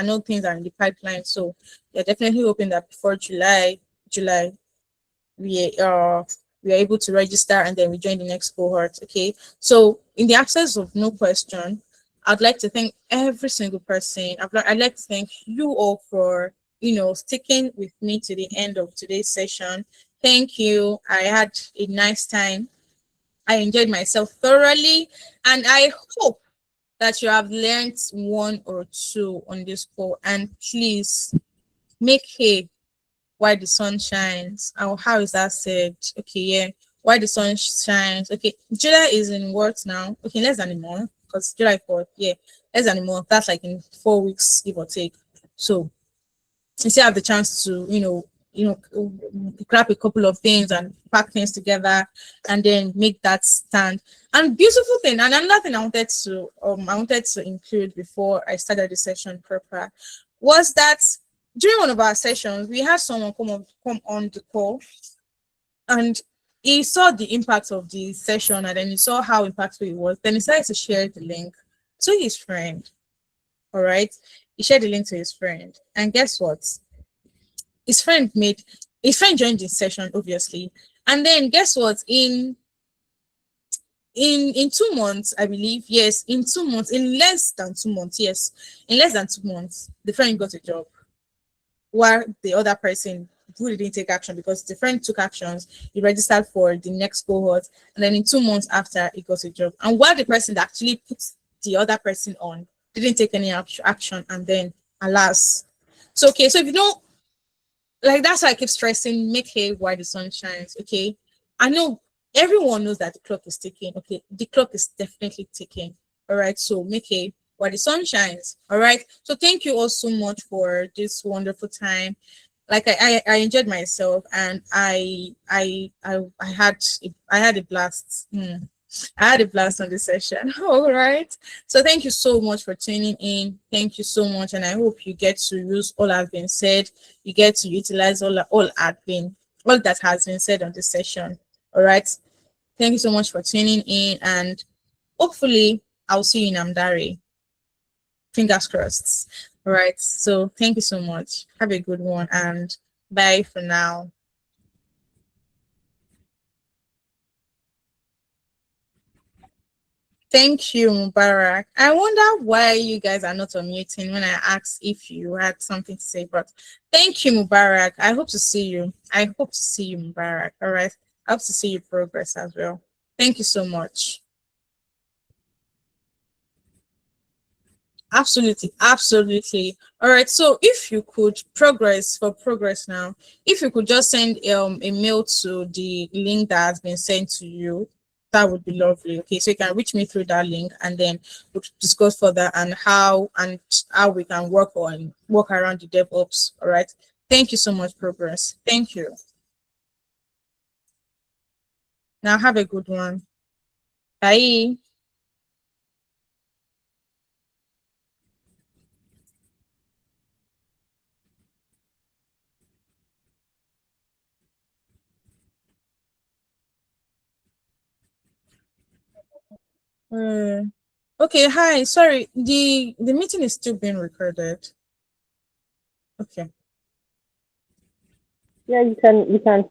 Speaker 1: know things are in the pipeline, so we're definitely hoping that before July we are able to register and then we join the next cohort. Okay, so in the absence of no question, I'd like to thank every single person. I'd like to thank you all for sticking with me to the end of today's session. Thank you. I had a nice time. I enjoyed myself thoroughly, and I hope that you have learned one or two on this call. And please make hay while the sun shines. Oh, how is that said? Okay, yeah. While the sun shines. Okay, July is in what now? Okay, less than a month, because July 4th, yeah, less than a month. That's like in 4 weeks, give or take. So you still have the chance to, grab a couple of things and pack things together and then make that stand. And beautiful thing, and another thing I wanted to include before I started the session proper was that during one of our sessions, we had someone come on the call, and he saw the impact of the session, and then he saw how impactful it was. Then he decided to share the link to his friend. All right, he shared the link to his friend, and guess what? His friend joined the session, obviously, and then guess what? In in 2 months, I believe, yes, in 2 months, in less than 2 months, yes, in less than 2 months, the friend got a job, while the other person who didn't take action, because the friend took actions, he registered for the next cohort, and then in 2 months after, he got a job. And while the person that actually put the other person on didn't take any action, and then alas. So okay, so if you don't, like, that's why I keep stressing, make hay while the sun shines. Okay, I know everyone knows that the clock is ticking. Okay, the clock is definitely ticking. All right, so make hay while the sun shines. All right, so thank you all so much for this wonderful time. Like I enjoyed myself, and I had a blast. I had a blast on this session. All right. So thank you so much for tuning in. Thank you so much. And I hope you get to use all I've been said. You get to utilize all that has been said on this session. All right. Thank you so much for tuning in. And hopefully I'll see you in Amdari. Fingers crossed. All right. So thank you so much. Have a good one, and bye for now. Thank you, Mubarak. I wonder why you guys are not unmuting when I asked if you had something to say, but thank you, Mubarak. I hope to see you. I hope to see you, Mubarak. All right. I hope to see your progress as well. Thank you so much. Absolutely, absolutely. All right. So if you could progress now, if you could just send a mail to the link that has been sent to you, that would be lovely. Okay, so you can reach me through that link, and then we'll discuss further and how we can work around the DevOps. All right. Thank you so much, progress. Thank you. Now have a good one. Bye. Okay, hi. Sorry, the meeting is still being recorded. Okay.
Speaker 5: Yeah, you can